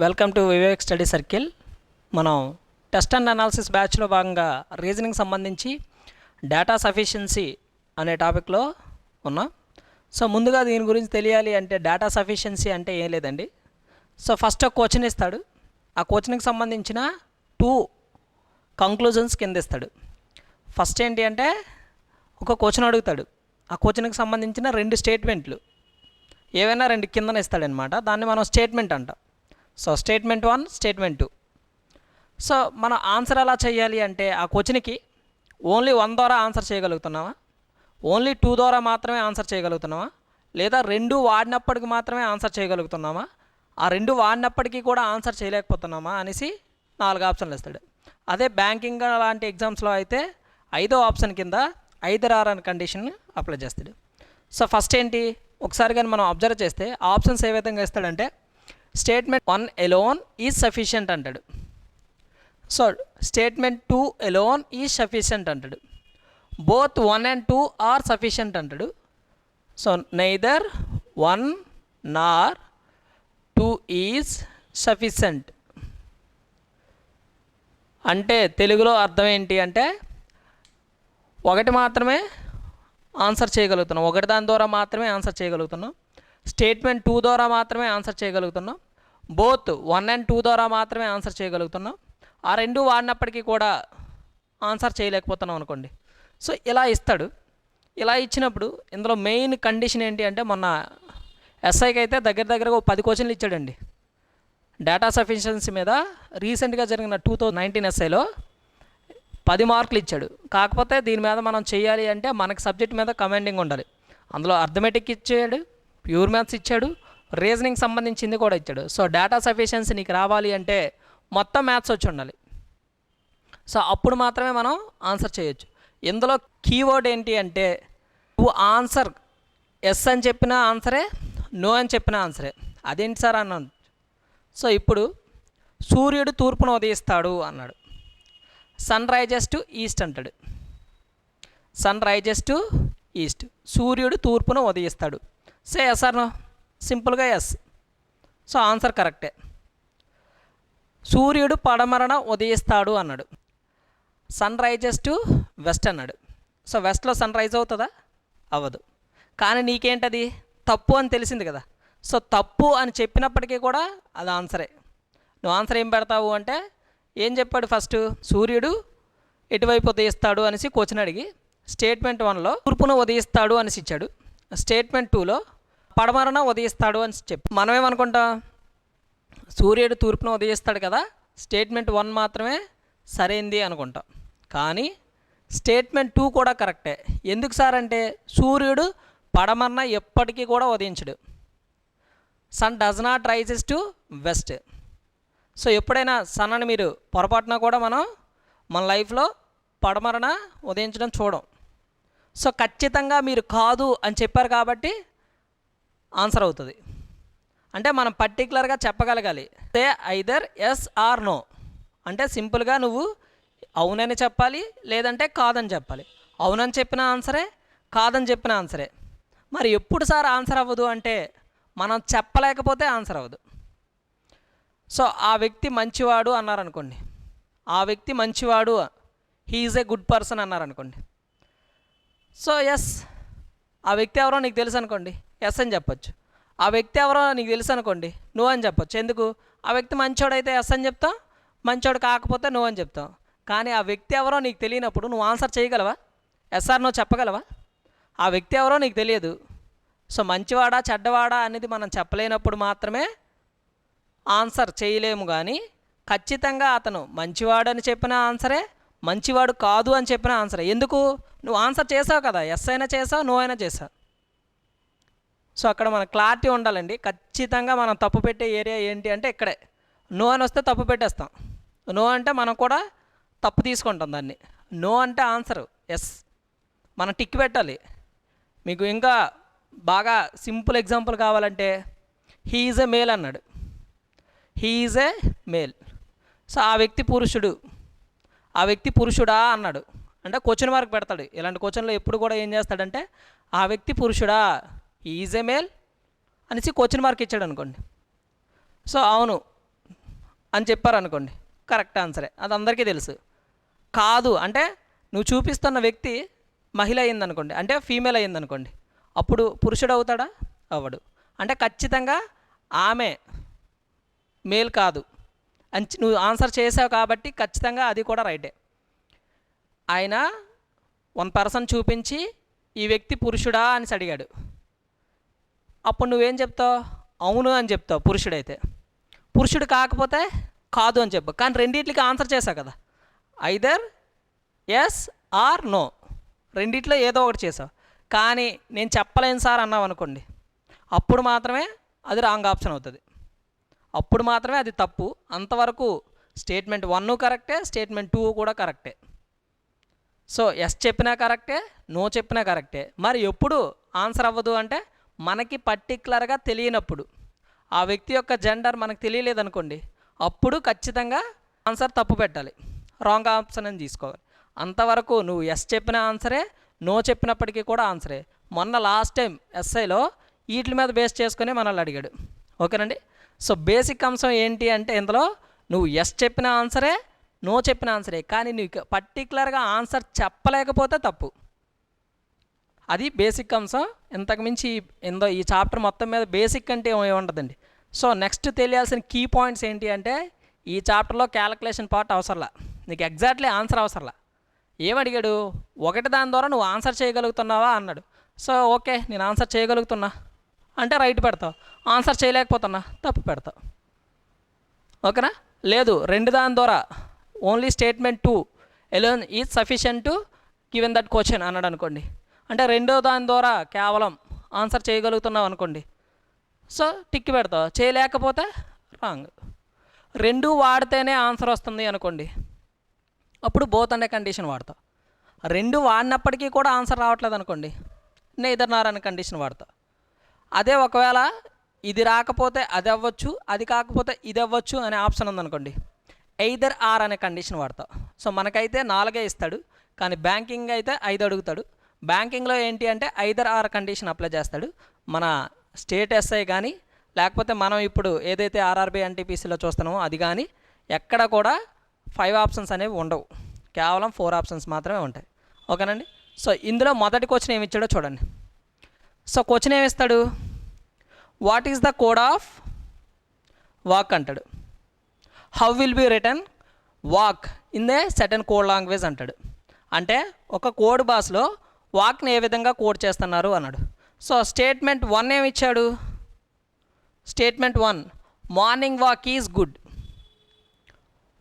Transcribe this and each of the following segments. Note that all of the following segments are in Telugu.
Welcome to Vivek study circle. మనం టెస్ట్ అండ్ అనాలిసిస్ బ్యాచ్లో భాగంగా రీజనింగ్ సంబంధించి డేటా సఫిషియన్సీ అనే టాపిక్లో ఉన్నాం. సో ముందుగా దీని గురించి తెలియాలి అంటే డేటా సఫిషియన్సీ అంటే ఏం లేదండి. సో ఫస్ట్ ఒక క్వశ్చన్ ఇస్తాడు, ఆ క్వశ్చన్కి సంబంధించిన 2 కంక్లూజన్స్ కింద ఇస్తాడు. ఫస్ట్ ఏంటి అంటే ఒక క్వశ్చన్ అడుగుతాడు, ఆ క్వశ్చన్కి సంబంధించిన 2 స్టేట్మెంట్లు ఏవైనా 2 కిందన ఇస్తాడనమాట. దాన్ని మనం స్టేట్మెంట్ అంటాం. So statement 1, statement 2. సో మనం ఆన్సర్ ఎలా చేయాలి అంటే ఆ క్వశ్చన్కి ఓన్లీ 1 ద్వారా ఆన్సర్ చేయగలుగుతున్నావా, ఓన్లీ 2 ద్వారా మాత్రమే ఆన్సర్ చేయగలుగుతున్నావా, లేదా 2 వాడినప్పటికి మాత్రమే ఆన్సర్ చేయగలుగుతున్నామా, ఆ 2 వాడినప్పటికీ కూడా ఆన్సర్ చేయలేకపోతున్నామా అనేసి 4 ఆప్షన్లు ఇస్తాడు. అదే బ్యాంకింగ్ లాంటి ఎగ్జామ్స్లో అయితే 5వ ఆప్షన్ కింద 5 ఆర్ అనే కండిషన్ అప్లై చేస్తాడు. సో ఫస్ట్ ఏంటి ఒకసారి కానీ మనం అబ్జర్వ్ చేస్తే ఆప్షన్స్ ఏ విధంగా ఇస్తాడంటే స్టేట్మెంట్ 1 ఎలోన్ ఈజ్ సఫిషియంట్ అంటాడు. So statement 2 alone is sufficient అంటాడు. బోత్ 1 and 2 ఆర్ సఫిషియంట్ అంటాడు. So neither 1 nor 2 is sufficient అంటే తెలుగులో అర్థం ఏంటి అంటే ఒకటి మాత్రమే ఆన్సర్ చేయగలుగుతున్నాం, ఒకటి దాని ద్వారా మాత్రమే ఆన్సర్ చేయగలుగుతున్నాం. స్టేట్మెంట్ 2 ద్వారా మాత్రమే ఆన్సర్ చేయగలుగుతున్నాం. బోత్ 1 and 2 ద్వారా మాత్రమే ఆన్సర్ చేయగలుగుతున్నాం. ఆ 2 వాడినప్పటికీ కూడా ఆన్సర్ చేయలేకపోతున్నాం అనుకోండి. సో ఇలా ఇస్తాడు. ఇలా ఇచ్చినప్పుడు ఇందులో మెయిన్ కండిషన్ ఏంటి అంటే మొన్న ఎస్ఐకి అయితే దగ్గరగా 10 క్వశ్చన్లు ఇచ్చాడండి డేటా సఫిషియన్సీ మీద. రీసెంట్గా జరిగిన 2019 ఎస్ఐలో 10 మార్కులు ఇచ్చాడు. కాకపోతే దీని మీద మనం చేయాలి అంటే మనకి సబ్జెక్ట్ మీద కమాండింగ్ ఉండాలి. అందులో అర్థమెటిక్ ఇచ్చాడు, ప్యూర్ మ్యాథ్స్ ఇచ్చాడు, రీజనింగ్ సంబంధించింది కూడా ఇచ్చాడు. సో డేటా సఫిషియన్సీ నీకు రావాలి అంటే మొత్తం మ్యాథ్స్ వచ్చి ఉండాలి. సో అప్పుడు మాత్రమే మనం ఆన్సర్ చేయొచ్చు. ఇందులో కీవర్డ్ ఏంటి అంటే నువ్వు ఆన్సర్ ఎస్ అని చెప్పిన ఆన్సరే, నో అని చెప్పిన ఆన్సరే. అదేంటి సార్ అన్నాను. సో ఇప్పుడు సూర్యుడు తూర్పును ఉదయిస్తాడు అన్నాడు. సన్ రైజెస్ టు ఈస్ట్ అంటాడు. సన్ రైజెస్ టు ఈస్ట్, సూర్యుడు తూర్పును ఉదయిస్తాడు. సే ఎస్ ఆర్ నో, సింపుల్గా ఎస్. సో ఆన్సర్ కరెక్టే. సూర్యుడు పడమరన ఉదయిస్తాడు అన్నాడు. సన్ రైజెస్ టు వెస్ట్ అన్నాడు. సో వెస్ట్లో సన్ రైజ్ అవుతుందా? అవ్వదు. కానీ నీకేంటది తప్పు అని తెలిసింది కదా. సో తప్పు అని చెప్పినప్పటికీ కూడా అది ఆన్సరే. నువ్వు ఆన్సర్ ఏం పెడతావు అంటే ఏం చెప్పాడు, ఫస్ట్ సూర్యుడు ఎటువైపు ఉదయిస్తాడు అనేసి క్వశ్చన్ అడిగి స్టేట్మెంట్ 1లో తూర్పును ఉదయిస్తాడు అనేసి ఇచ్చాడు. స్టేట్మెంట్ 2లో పడమరన ఉదయిస్తాడు అని చెప్పి మనమేమనుకుంటాం, సూర్యుడు తూర్పును ఉదయిస్తాడు కదా, స్టేట్మెంట్ 1 మాత్రమే సరైంది అనుకుంటాం. కానీ స్టేట్మెంట్ 2 కూడా కరెక్టే. ఎందుకు సార్ అంటే సూర్యుడు పడమరన ఎప్పటికీ కూడా ఉదయించడు. Sun does not rises to west. So ఎప్పుడైనా సన్ అని మీరు పొరపాటున కూడా మనం మన లైఫ్లో పడమరన ఉదయించడం చూడం. సో ఖచ్చితంగా మీరు కాదు అని చెప్పారు కాబట్టి ఆన్సర్ అవుతుంది. అంటే మనం పర్టికులర్గా చెప్పగలగాలి. సే ఐదర్ ఎస్ ఆర్ నో అంటే సింపుల్గా నువ్వు అవునని చెప్పాలి, లేదంటే కాదని చెప్పాలి. అవునని చెప్పిన ఆన్సరే, కాదని చెప్పిన ఆన్సరే. మరి ఎప్పుడు సార్ ఆన్సర్ అవ్వదు అంటే మనం చెప్పలేకపోతే ఆన్సర్ అవ్వదు. సో ఆ వ్యక్తి మంచివాడు అన్నారనుకోండి, ఆ వ్యక్తి మంచివాడు, he is a good person అన్నారనుకోండి. సో ఎస్, ఆ వ్యక్తి ఎవరో నీకు తెలుసు అనుకోండి, ఎస్ అని చెప్పొచ్చు. ఆ వ్యక్తి ఎవరో నీకు తెలుసు అనుకోండి, నో అని చెప్పొచ్చు. ఎందుకు? ఆ వ్యక్తి మంచోడు అయితే ఎస్ అని చెప్తాం, మంచోడు కాకపోతే నో అని చెప్తాం. కానీ ఆ వ్యక్తి ఎవరో నీకు తెలియనప్పుడు నువ్వు ఆన్సర్ చేయగలవా? ఎస్ ఆర్ నో చెప్పగలవా? ఆ వ్యక్తి ఎవరో నీకు తెలియదు. సో మంచివాడా చెడ్డవాడా అనేది మనం చెప్పలేనప్పుడు మాత్రమే ఆన్సర్ చేయలేము. కానీ ఖచ్చితంగా అతను మంచివాడు అని చెప్పిన ఆన్సరే, మంచివాడు కాదు అని చెప్పిన ఆన్సరే. ఎందుకు? నువ్వు ఆన్సర్ చేసావు కదా, ఎస్ అయినా చేసావు, నో అయినా చేసావు. సో అక్కడ మన క్లారిటీ ఉండాలండి. ఖచ్చితంగా మనం తప్పు పెట్టే ఏరియా ఏంటి అంటే ఇక్కడే. నో అని వస్తే తప్పు పెట్టేస్తాం. నో అంటే మనం కూడా తప్పు తీసుకుంటాం దాన్ని. నో అంటే ఆన్సరు ఎస్, మనం టిక్ పెట్టాలి. మీకు ఇంకా బాగా సింపుల్ ఎగ్జాంపుల్ కావాలంటే హీ ఈజ్ ఏ మేల్ అన్నాడు. He is a male. So ఆ వ్యక్తి పురుషుడు, ఆ వ్యక్తి పురుషుడా అన్నాడు అంటే క్వశ్చన్ మార్క్ పెడతాడు. ఇలాంటి క్వశ్చన్లో ఎప్పుడు కూడా ఏం చేస్తాడంటే ఆ వ్యక్తి పురుషుడా, హీ ఈజ్ ఏ మేల్ అనేసి క్వశ్చన్ మార్క్ ఇచ్చాడు అనుకోండి. సో అవును అని చెప్పారనుకోండి, కరెక్ట్ ఆన్సరే, అది అందరికీ తెలుసు. కాదు అంటే నువ్వు చూపిస్తున్న వ్యక్తి మహిళ అయిందనుకోండి, అంటే ఫీమేల్ అయిందనుకోండి, అప్పుడు పురుషుడు అవుతాడా? అవ్వడు. అంటే ఖచ్చితంగా ఆమె మేల్ కాదు అని నువ్వు ఆన్సర్ చేసావు కాబట్టి ఖచ్చితంగా అది కూడా రైటే. ఆయన 1 పర్సన్ చూపించి ఈ వ్యక్తి పురుషుడా అని అడిగాడు, అప్పుడు నువ్వేం చెప్తావు? అవును అని చెప్తావు పురుషుడైతే. పురుషుడు కాకపోతే కాదు అని చెప్పు. కానీ రెండిట్లకి ఆన్సర్ చేసావు కదా, ఐదర్ ఎస్ ఆర్ నో, రెండిట్లో ఏదో ఒకటి చేసావు. కానీ నేను చెప్పలేను సార్ అన్నావు అనుకోండి, అప్పుడు మాత్రమే అది రాంగ్ ఆప్షన్ అవుతుంది, అప్పుడు మాత్రమే అది తప్పు. అంతవరకు స్టేట్మెంట్ 1 కరెక్టే, స్టేట్మెంట్ 2 కూడా కరెక్టే. సో ఎస్ చెప్పినా కరెక్టే, నో చెప్పినా కరెక్టే. మరి ఎప్పుడు ఆన్సర్ అవ్వదు అంటే మనకి పర్టికులర్గా తెలియనప్పుడు, ఆ వ్యక్తి యొక్క జెండర్ మనకు తెలియలేదనుకోండి, అప్పుడు ఖచ్చితంగా ఆన్సర్ తప్పు పెట్టాలి, రాంగ్ ఆప్షన్ అని తీసుకోవాలి. అంతవరకు నువ్వు ఎస్ చెప్పిన ఆన్సరే, నో చెప్పినప్పటికీ కూడా ఆన్సరే. మొన్న లాస్ట్ టైం ఎస్ఐలో వీటి మీద బేస్ చేసుకుని మనల్ని అడిగాడు. ఓకేనండి. సో బేసిక్ అంశం ఏంటి అంటే ఇందులో నువ్వు ఎస్ చెప్పిన ఆన్సరే, నో చెప్పిన ఆన్సరే, కానీ నీకు పర్టికులర్గా ఆన్సర్ చెప్పలేకపోతే తప్పు. అది బేసిక్ అంశం. ఇంతకుమించి ఈ చాప్టర్ మొత్తం మీద బేసిక్ అంటే ఏమి ఉండదండి. సో నెక్స్ట్ తెలియాల్సిన కీ పాయింట్స్ ఏంటి అంటే, ఈ చాప్టర్లో క్యాలిక్యులేషన్ పార్ట్ అవసరంలా, నీకు ఎగ్జాక్ట్లీ ఆన్సర్ అవసరంలా. ఏమడిగాడు? ఒకటి దాని ద్వారా నువ్వు ఆన్సర్ చేయగలుగుతున్నావా అన్నాడు. సో ఓకే, నేను ఆన్సర్ చేయగలుగుతున్నా అంటే రైట్ పెడతావు, ఆన్సర్ చేయలేకపోతున్నా తప్పు పెడతావు. ఓకేనా? లేదు, రెండు దాని ద్వారా only statement 2 alone is sufficient to given that question అన్నాడు అనుకోండి, అంటే రెండో దాని ద్వారా కేవలం ఆన్సర్ చేయగలుగుతున్నావు అనుకోండి, సో టిక్ పెడతావు. చేయలేకపోతే రాంగ్. రెండు వాడితేనే ఆన్సర్ వస్తుంది అనుకోండి, అప్పుడు బోత్ అనే కండిషన్ వాడతావు. రెండు వాడినప్పటికీ కూడా ఆన్సర్ రావట్లేదు అనుకోండి, నెయిదర్ నార్ అనే కండిషన్ వాడతావు. అదే ఒకవేళ ఇది రాకపోతే అది అవ్వచ్చు, అది కాకపోతే ఇది అవ్వచ్చు అనే ఆప్షన్ ఉందనుకోండి, ఎయిదర్ ఆర్ అనే కండిషన్ వాడతావు. సో మనకైతే 4 ఇస్తాడు, కానీ బ్యాంకింగ్ అయితే 5 అడుగుతాడు. బ్యాంకింగ్లో ఏంటి అంటే ఐదర్ ఆర్ కండిషన్ అప్లై చేస్తాడు. మన స్టేట్ ఎస్ఐ కానీ లేకపోతే మనం ఇప్పుడు ఏదైతే ఆర్ఆర్బీ ఎన్టీపీసీలో చూస్తున్నామో అది కానీ ఎక్కడ కూడా 5 ఆప్షన్స్ అనేవి ఉండవు, కేవలం 4 ఆప్షన్స్ మాత్రమే ఉంటాయి. ఓకేనండి. సో ఇందులో మొదటి క్వశ్చన్ ఏమి ఇచ్చాడో చూడండి. సో క్వశ్చన్ ఏమి ఇస్తాడు? What is the code of walk అంటాడు. How will be return walk in the certain code language అంటాడు. అంటే ఒక కోడ్ భాషలో వాక్ని ఏ విధంగా కోడ్ చేస్తున్నారు అన్నాడు. సో స్టేట్మెంట్ 1 ఏమి ఇచ్చాడు? Statement 1 morning walk is good.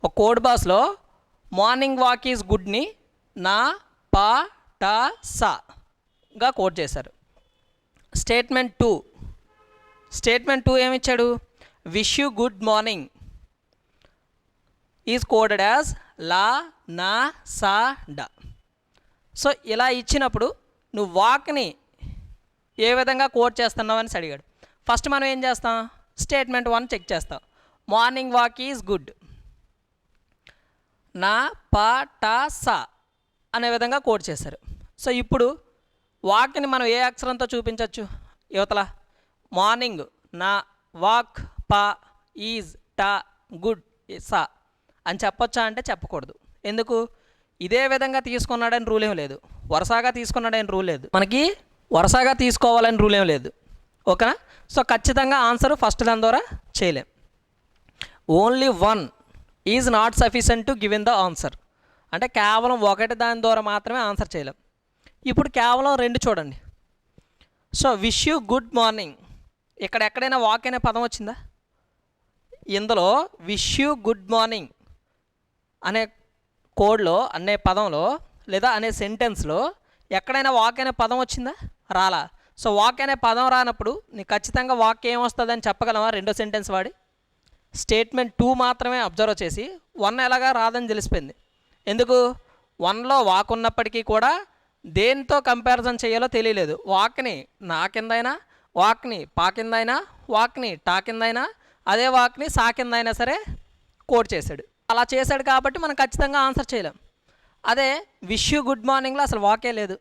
ఒక కోడ్ భాషలో మార్నింగ్ వాక్ ఈజ్ గుడ్ని నా పా టా సాగా కోడ్ చేశారు. స్టేట్మెంట్ 2 ఏమి ఇచ్చాడు? Wish you good morning is coded as law నా సా డ. సో ఇలా ఇచ్చినప్పుడు నువ్వు వాక్ని ఏ విధంగా కోడ్ చేస్తున్నావు అని అడిగాడు. ఫస్ట్ మనం ఏం చేస్తాం? స్టేట్మెంట్ 1 చెక్ చేస్తాం. మార్నింగ్ వాక్ ఈజ్ గుడ్ నా పా టా సా అనే విధంగా కోడ్ చేశారు. సో ఇప్పుడు వాక్ని మనం ఏ అక్షరంతో చూపించవచ్చు? యువతల మార్నింగ్ నా వాక్ పా ఈజ్ టా గుడ్ సా అని చెప్పొచ్చా అంటే చెప్పకూడదు. ఎందుకు? ఇదే విధంగా తీసుకున్నాడని రూల్ ఏం లేదు, వరుసగా తీసుకున్నాడని రూల్ లేదు, మనకి వరుసగా తీసుకోవాలని రూల్ ఏం లేదు. ఓకేనా? సో ఖచ్చితంగా ఆన్సర్ ఫస్ట్ దాని ద్వారా చేయలేం. Only 1 is not sufficient to given the answer, అంటే కేవలం ఒకటి దాని ద్వారా మాత్రమే ఆన్సర్ చేయలేం. ఇప్పుడు కేవలం 2 చూడండి. So wish you good morning, ఇక్కడ ఎక్కడైనా వాక్ అనే పదం వచ్చిందా? ఇందులో విష్ యూ గుడ్ మార్నింగ్ అనే కోడ్లో అనే పదంలో లేదా అనే సెంటెన్స్లో ఎక్కడైనా వాక్ అనే పదం వచ్చిందా? రాలా. సో వాక్ అనే పదం రానప్పుడు నీకు ఖచ్చితంగా వాక్ ఏమొస్తుందని చెప్పగలవా రెండో సెంటెన్స్ వాడి? స్టేట్మెంట్ 2 మాత్రమే అబ్జర్వ్ చేసి 1 ఎలాగా రాదని తెలిసిపోయింది. ఎందుకు? 1లో వాక్ ఉన్నప్పటికీ కూడా దేంతో కంపారిజన్ చేయాలో తెలియలేదు. వాక్ని నా కిందైనా, వాక్ని పా కిందైనా, వాక్ని టా కిందైనా, అదే వాక్ని సా కిందైనా సరే కోడ్ చేశాడు. అలా చేశాడు కాబట్టి మనం ఖచ్చితంగా ఆన్సర్ చేయలేం. అదే విష్ యూ గుడ్ మార్నింగ్లో అసలు వాకే లేదు.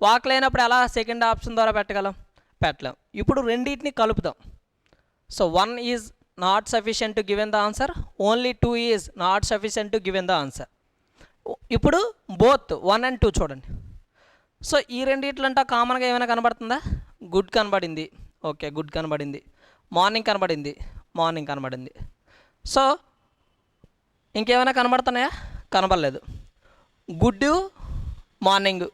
వాక్ లేనప్పుడు ఎలా సెకండ్ ఆప్షన్ ద్వారా పెట్టగలం? పెట్టలేం. ఇప్పుడు రెండింటిని కలుపుతాం. So 1 is not sufficient to given the answer, only 2 is not sufficient to given the answer. ఇప్పుడు బోత్ 1 and 2 చూడండి. సో ఈ రెండిట్లంటే కామన్గా ఏమైనా కనబడుతుందా? గుడ్ కనబడింది, ఓకే గుడ్ కనబడింది. మార్నింగ్ కనబడింది, మార్నింగ్ కనబడింది. సో ఇంకేమైనా కనబడుతున్నాయా? కనబడలేదు. గుడ్ మార్నింగ్,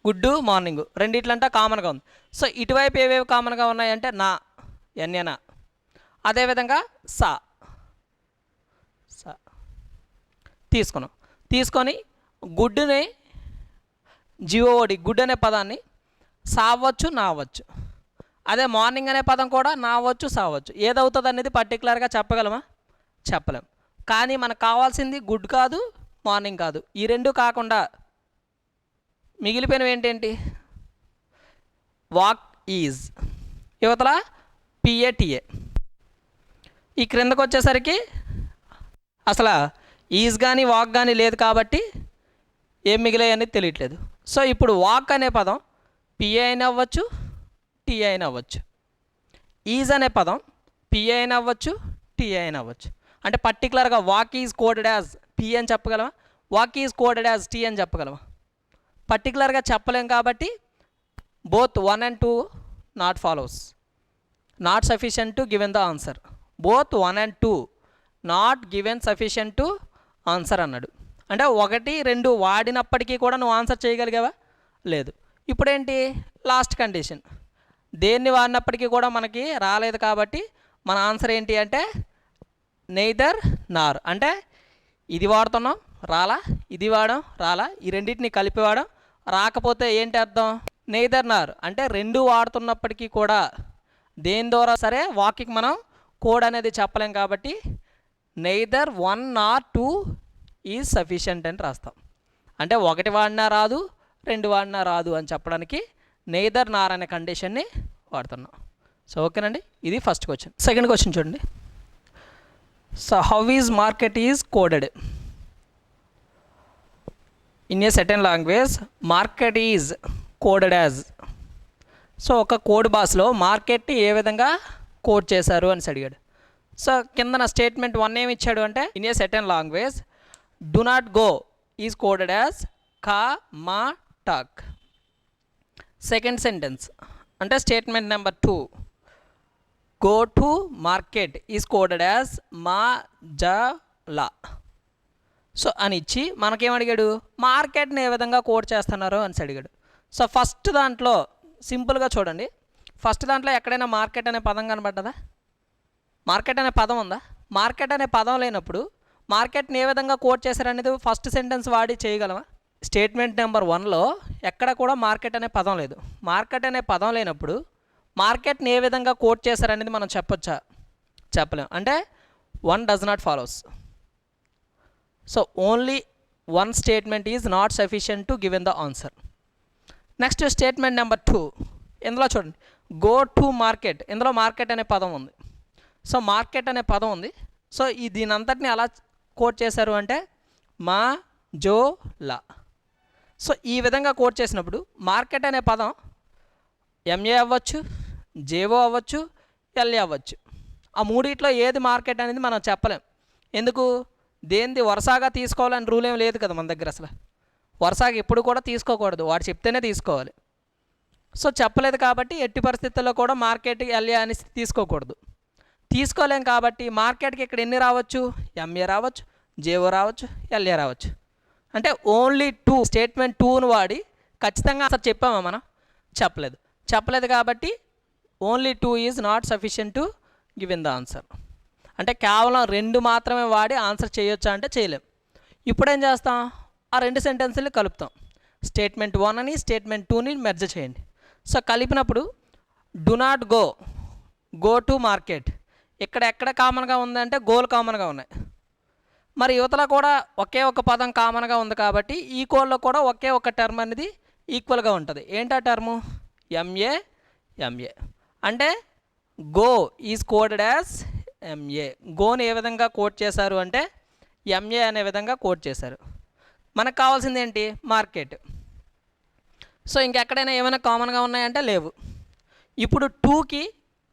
గుడ్ మార్నింగ్ రెండిట్లంటే కామన్గా ఉంది. సో ఇటువైపు ఏవేవి కామన్గా ఉన్నాయంటే నా, ఎన్యనా, అదేవిధంగా సా సా తీసుకొని గుడ్డుని జిఓడి గుడ్ అనే పదాన్ని సావచ్చు నా అవ్వచ్చు. అదే మార్నింగ్ అనే పదం కూడా నా అవ్వచ్చు సా అవ్వచ్చు. ఏదవుతుంది అనేది పర్టికులర్గా చెప్పగలమా? చెప్పలేం. కానీ మనకు కావాల్సింది గుడ్ కాదు, మార్నింగ్ కాదు. ఈ రెండు కాకుండా మిగిలిపోయినవి ఏంటేంటి? వాక్ ఈజ్, యువతల పిఏటిఏ. ఈ క్రిందకు వచ్చేసరికి అసలు ఈజ్ కానీ వాక్ కానీ లేదు కాబట్టి ఏం మిగిలాయి అనేది తెలియట్లేదు. సో ఇప్పుడు వాక్ అనే పదం పిఏ అయినా అవ్వచ్చు, టీఏ అయినా అవ్వచ్చు. ఈజ్ అనే పదం పిఏ అయినా అవ్వచ్చు, టీఏ అయినా అవ్వచ్చు. అంటే పర్టికులర్గా walk is coded as P అని చెప్పగలమా? Walk is coded as T అని చెప్పగలమా? పర్టికులర్గా చెప్పలేం కాబట్టి both 1 and 2 not follows, not sufficient to given the answer. Both 1 and 2 not given sufficient to answer అన్నాడు. అంటే 1, 2 వాడినప్పటికీ కూడా నువ్వు ఆన్సర్ చేయగలిగావా? లేదు. ఇప్పుడేంటి లాస్ట్ కండిషన్, దేన్ని వాడినప్పటికీ కూడా మనకి రాలేదు కాబట్టి మన ఆన్సర్ ఏంటి అంటే నెయిదర్ నార్. అంటే ఇది వాడుతున్నాం రాలా, ఇది వాడాం రాలా, ఈ రెండింటిని కలిపి వాడాం రాకపోతే ఏంటి అర్థం? నెయిదర్ నార్. అంటే రెండు వాడుతున్నప్పటికీ కూడా దేని ద్వారా సరే వాక్కి మనం కోడ్ అనేది చెప్పలేం కాబట్టి నెయిదర్ 1 nor 2 ఈజ్ సఫిషియంట్ అని రాస్తాం. అంటే 1 వాడినా రాదు, 2 వాడినా రాదు అని చెప్పడానికి నెయిదర్ నార్ అనే కండిషన్ని వాడుతున్నాం. సో ఓకేనండి, ఇది ఫస్ట్ క్వశ్చన్. సెకండ్ క్వశ్చన్ చూడండి. So how is market is coded in a certain language? Market is coded as. So ఒక కోడ్ భాషలో మార్కెట్ని ఏ విధంగా కోడ్ చేశారు అని అడిగాడు. సో కింద నా స్టేట్మెంట్ 1 ఏమి ఇచ్చాడు అంటే in a certain language do not go is coded as కా మా టాక్. సెకండ్ సెంటెన్స్ అంటే statement number 2 go to market is coded as మా జ లా. సో అని ఇచ్చి మనకేమడిగాడు? మార్కెట్ని ఏ విధంగా కోడ్ చేస్తున్నారు అని అడిగాడు. సో ఫస్ట్ దాంట్లో సింపుల్గా చూడండి, ఫస్ట్ దాంట్లో ఎక్కడైనా మార్కెట్ అనే పదం కనబడ్డదా? మార్కెట్ అనే పదం ఉందా? మార్కెట్ అనే పదం లేనప్పుడు మార్కెట్ని ఏ విధంగా కోడ్ చేశారనేది ఫస్ట్ సెంటెన్స్ వాడి చేయగలమా? స్టేట్మెంట్ నెంబర్ 1లో ఎక్కడ కూడా మార్కెట్ అనే పదం లేదు. మార్కెట్ అనే పదం లేనప్పుడు మార్కెట్ని ఏ విధంగా కోడ్ చేశారనేది మనం చెప్పొచ్చా? చెప్పలేం. అంటే 1 does not follows. So only 1 statement is not sufficient to given the answer. Next statement number 2, ఇందులో చూడండి గో టు మార్కెట్, ఇందులో మార్కెట్ అనే పదం ఉంది. సో మార్కెట్ అనే పదం ఉంది. సో దీని అంతటిని అలా కోడ్ చేశారు అంటే మా జో లా. సో ఈ విధంగా కోడ్ చేసినప్పుడు మార్కెట్ అనే పదం ఎంఏ అవ్వచ్చు, జేఓ అవ్వచ్చు, ఎల్ఏ అవ్వచ్చు. ఆ మూడిట్లో ఏది మార్కెట్ అనేది మనం చెప్పలేం. ఎందుకు? దేనిది వరుసగా తీసుకోవాలని రూల్ ఏం లేదు కదా మన దగ్గర. అసలు వరుసగా ఎప్పుడు కూడా తీసుకోకూడదు, వాడు చెప్తేనే తీసుకోవాలి. సో చెప్పలేదు కాబట్టి ఎట్టి పరిస్థితుల్లో కూడా మార్కెట్ ఎల్ఏ అని తీసుకోకూడదు. తీసుకోలేం కాబట్టి మార్కెట్కి ఇక్కడ ఎన్ని రావచ్చు? ఎంఏ రావచ్చు, జేఓ రావచ్చు, ఎల్ఏ రావచ్చు. అంటే ఓన్లీ 2 స్టేట్మెంట్ 2ను వాడి ఖచ్చితంగా అసలు చెప్పామా మనం? చెప్పలేదు కాబట్టి only 2 is not sufficient to given the answer. అంటే కేవలం 2 మాత్రమే వాడి ఆన్సర్ చేయొచ్చా అంటే చేయలేం. ఇప్పుడేం చేస్తాం? ఆ 2 సెంటెన్సులు కలుపుతాం. స్టేట్మెంట్ 1 అని స్టేట్మెంట్ 2ని మెర్జ్ చేయండి. సో కలిపినప్పుడు do not go to market. ఇక్కడ ఎక్కడ కామన్గా ఉందంటే గోల్ కామన్గా ఉన్నాయి. మరి యువతలో కూడా ఒకే ఒక పదం కామన్గా ఉంది కాబట్టి ఈ కోడ్లో కూడా ఒకే ఒక టర్మ్ అనేది ఈక్వల్గా ఉంటుంది. ఏంటా టర్ము? ఎంఏ. అంటే go is coded as MA. గోని ఏ విధంగా కోడ్ చేశారు అంటే ఎంఏ అనే విధంగా కోడ్ చేశారు. మనకు కావాల్సింది ఏంటి? మార్కెట్. సో ఇంకెక్కడైనా ఏమైనా కామన్గా ఉన్నాయంటే లేవు. ఇప్పుడు 2కి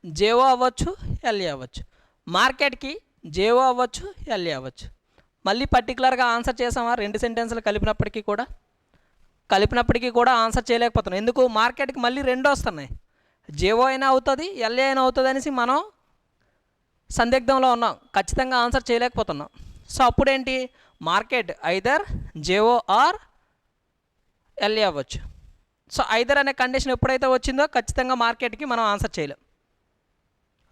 జేఓ అవ్వచ్చు, ఎల్ఏ అవ్వచ్చు. మార్కెట్కి జేఓ అవ్వచ్చు, ఎల్ఏ అవ్వచ్చు. మళ్ళీ పర్టికులర్గా ఆన్సర్ చేసామా? 2 సెంటెన్స్లు కలిపినప్పటికీ కూడా ఆన్సర్ చేయలేకపోతున్నాం. ఎందుకు? మార్కెట్కి మళ్ళీ 2 వస్తున్నాయి. జేఓ అయినా అవుతుంది, ఎల్ఏ అయినా అవుతుంది అనేసి మనం సందిగ్ధంలో ఉన్నాం, ఖచ్చితంగా ఆన్సర్ చేయలేకపోతున్నాం. సో అప్పుడేంటి? Market either JO or LA అవ్వచ్చు. సో ఐదర్ అనే కండిషన్ ఎప్పుడైతే వచ్చిందో ఖచ్చితంగా మార్కెట్కి మనం ఆన్సర్ చేయలేం,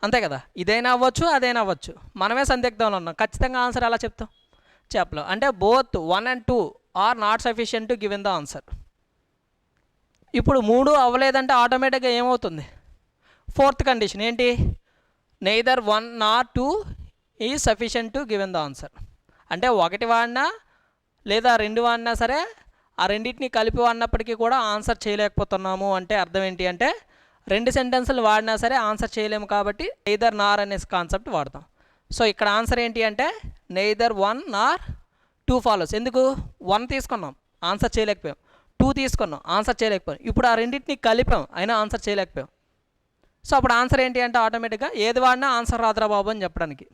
అంతే కదా? ఇదైనా అవ్వచ్చు, అదైనా అవ్వచ్చు. మనమే సందిగ్ధంలో ఉన్నాం, ఖచ్చితంగా ఆన్సర్ ఎలా చెప్తాం? చెప్పలేం. అంటే both 1 and 2 are not sufficient to given the answer. ఇప్పుడు 3 అవ్వలేదంటే ఆటోమేటిక్గా ఏమవుతుంది? 4th కండిషన్ ఏంటి? Neither 1 nor 2 is sufficient to given the answer. అంటే 1 వాడినా లేదా 2 వాడినా సరే, ఆ రెండింటిని కలిపి వాడినప్పటికీ కూడా ఆన్సర్ చేయలేకపోతున్నాము అంటే అర్థం ఏంటి అంటే 2 సెంటెన్సులు వాడినా సరే ఆన్సర్ చేయలేము, కాబట్టి నెయిదర్ నార్ అనే కాన్సెప్ట్ వాడతాం. సో ఇక్కడ ఆన్సర్ ఏంటి అంటే నెయిదర్ 1 nor 2 ఫాలోస్. ఎందుకు? 1 తీసుకున్నాం, ఆన్సర్ చేయలేకపోయాం. 2 తీసుకున్నాం, ఆన్సర్ చేయలేకపోయాం. ఇప్పుడు ఆ రెండింటిని కలిపాం, అయినా ఆన్సర్ చేయలేకపోయాం. సో అప్పుడు ఆన్సర్ ఏంటి అంటే ఆటోమేటిక్గా ఏది వాడినా ఆన్సర్ రాదురా బాబు అని చెప్పడానికి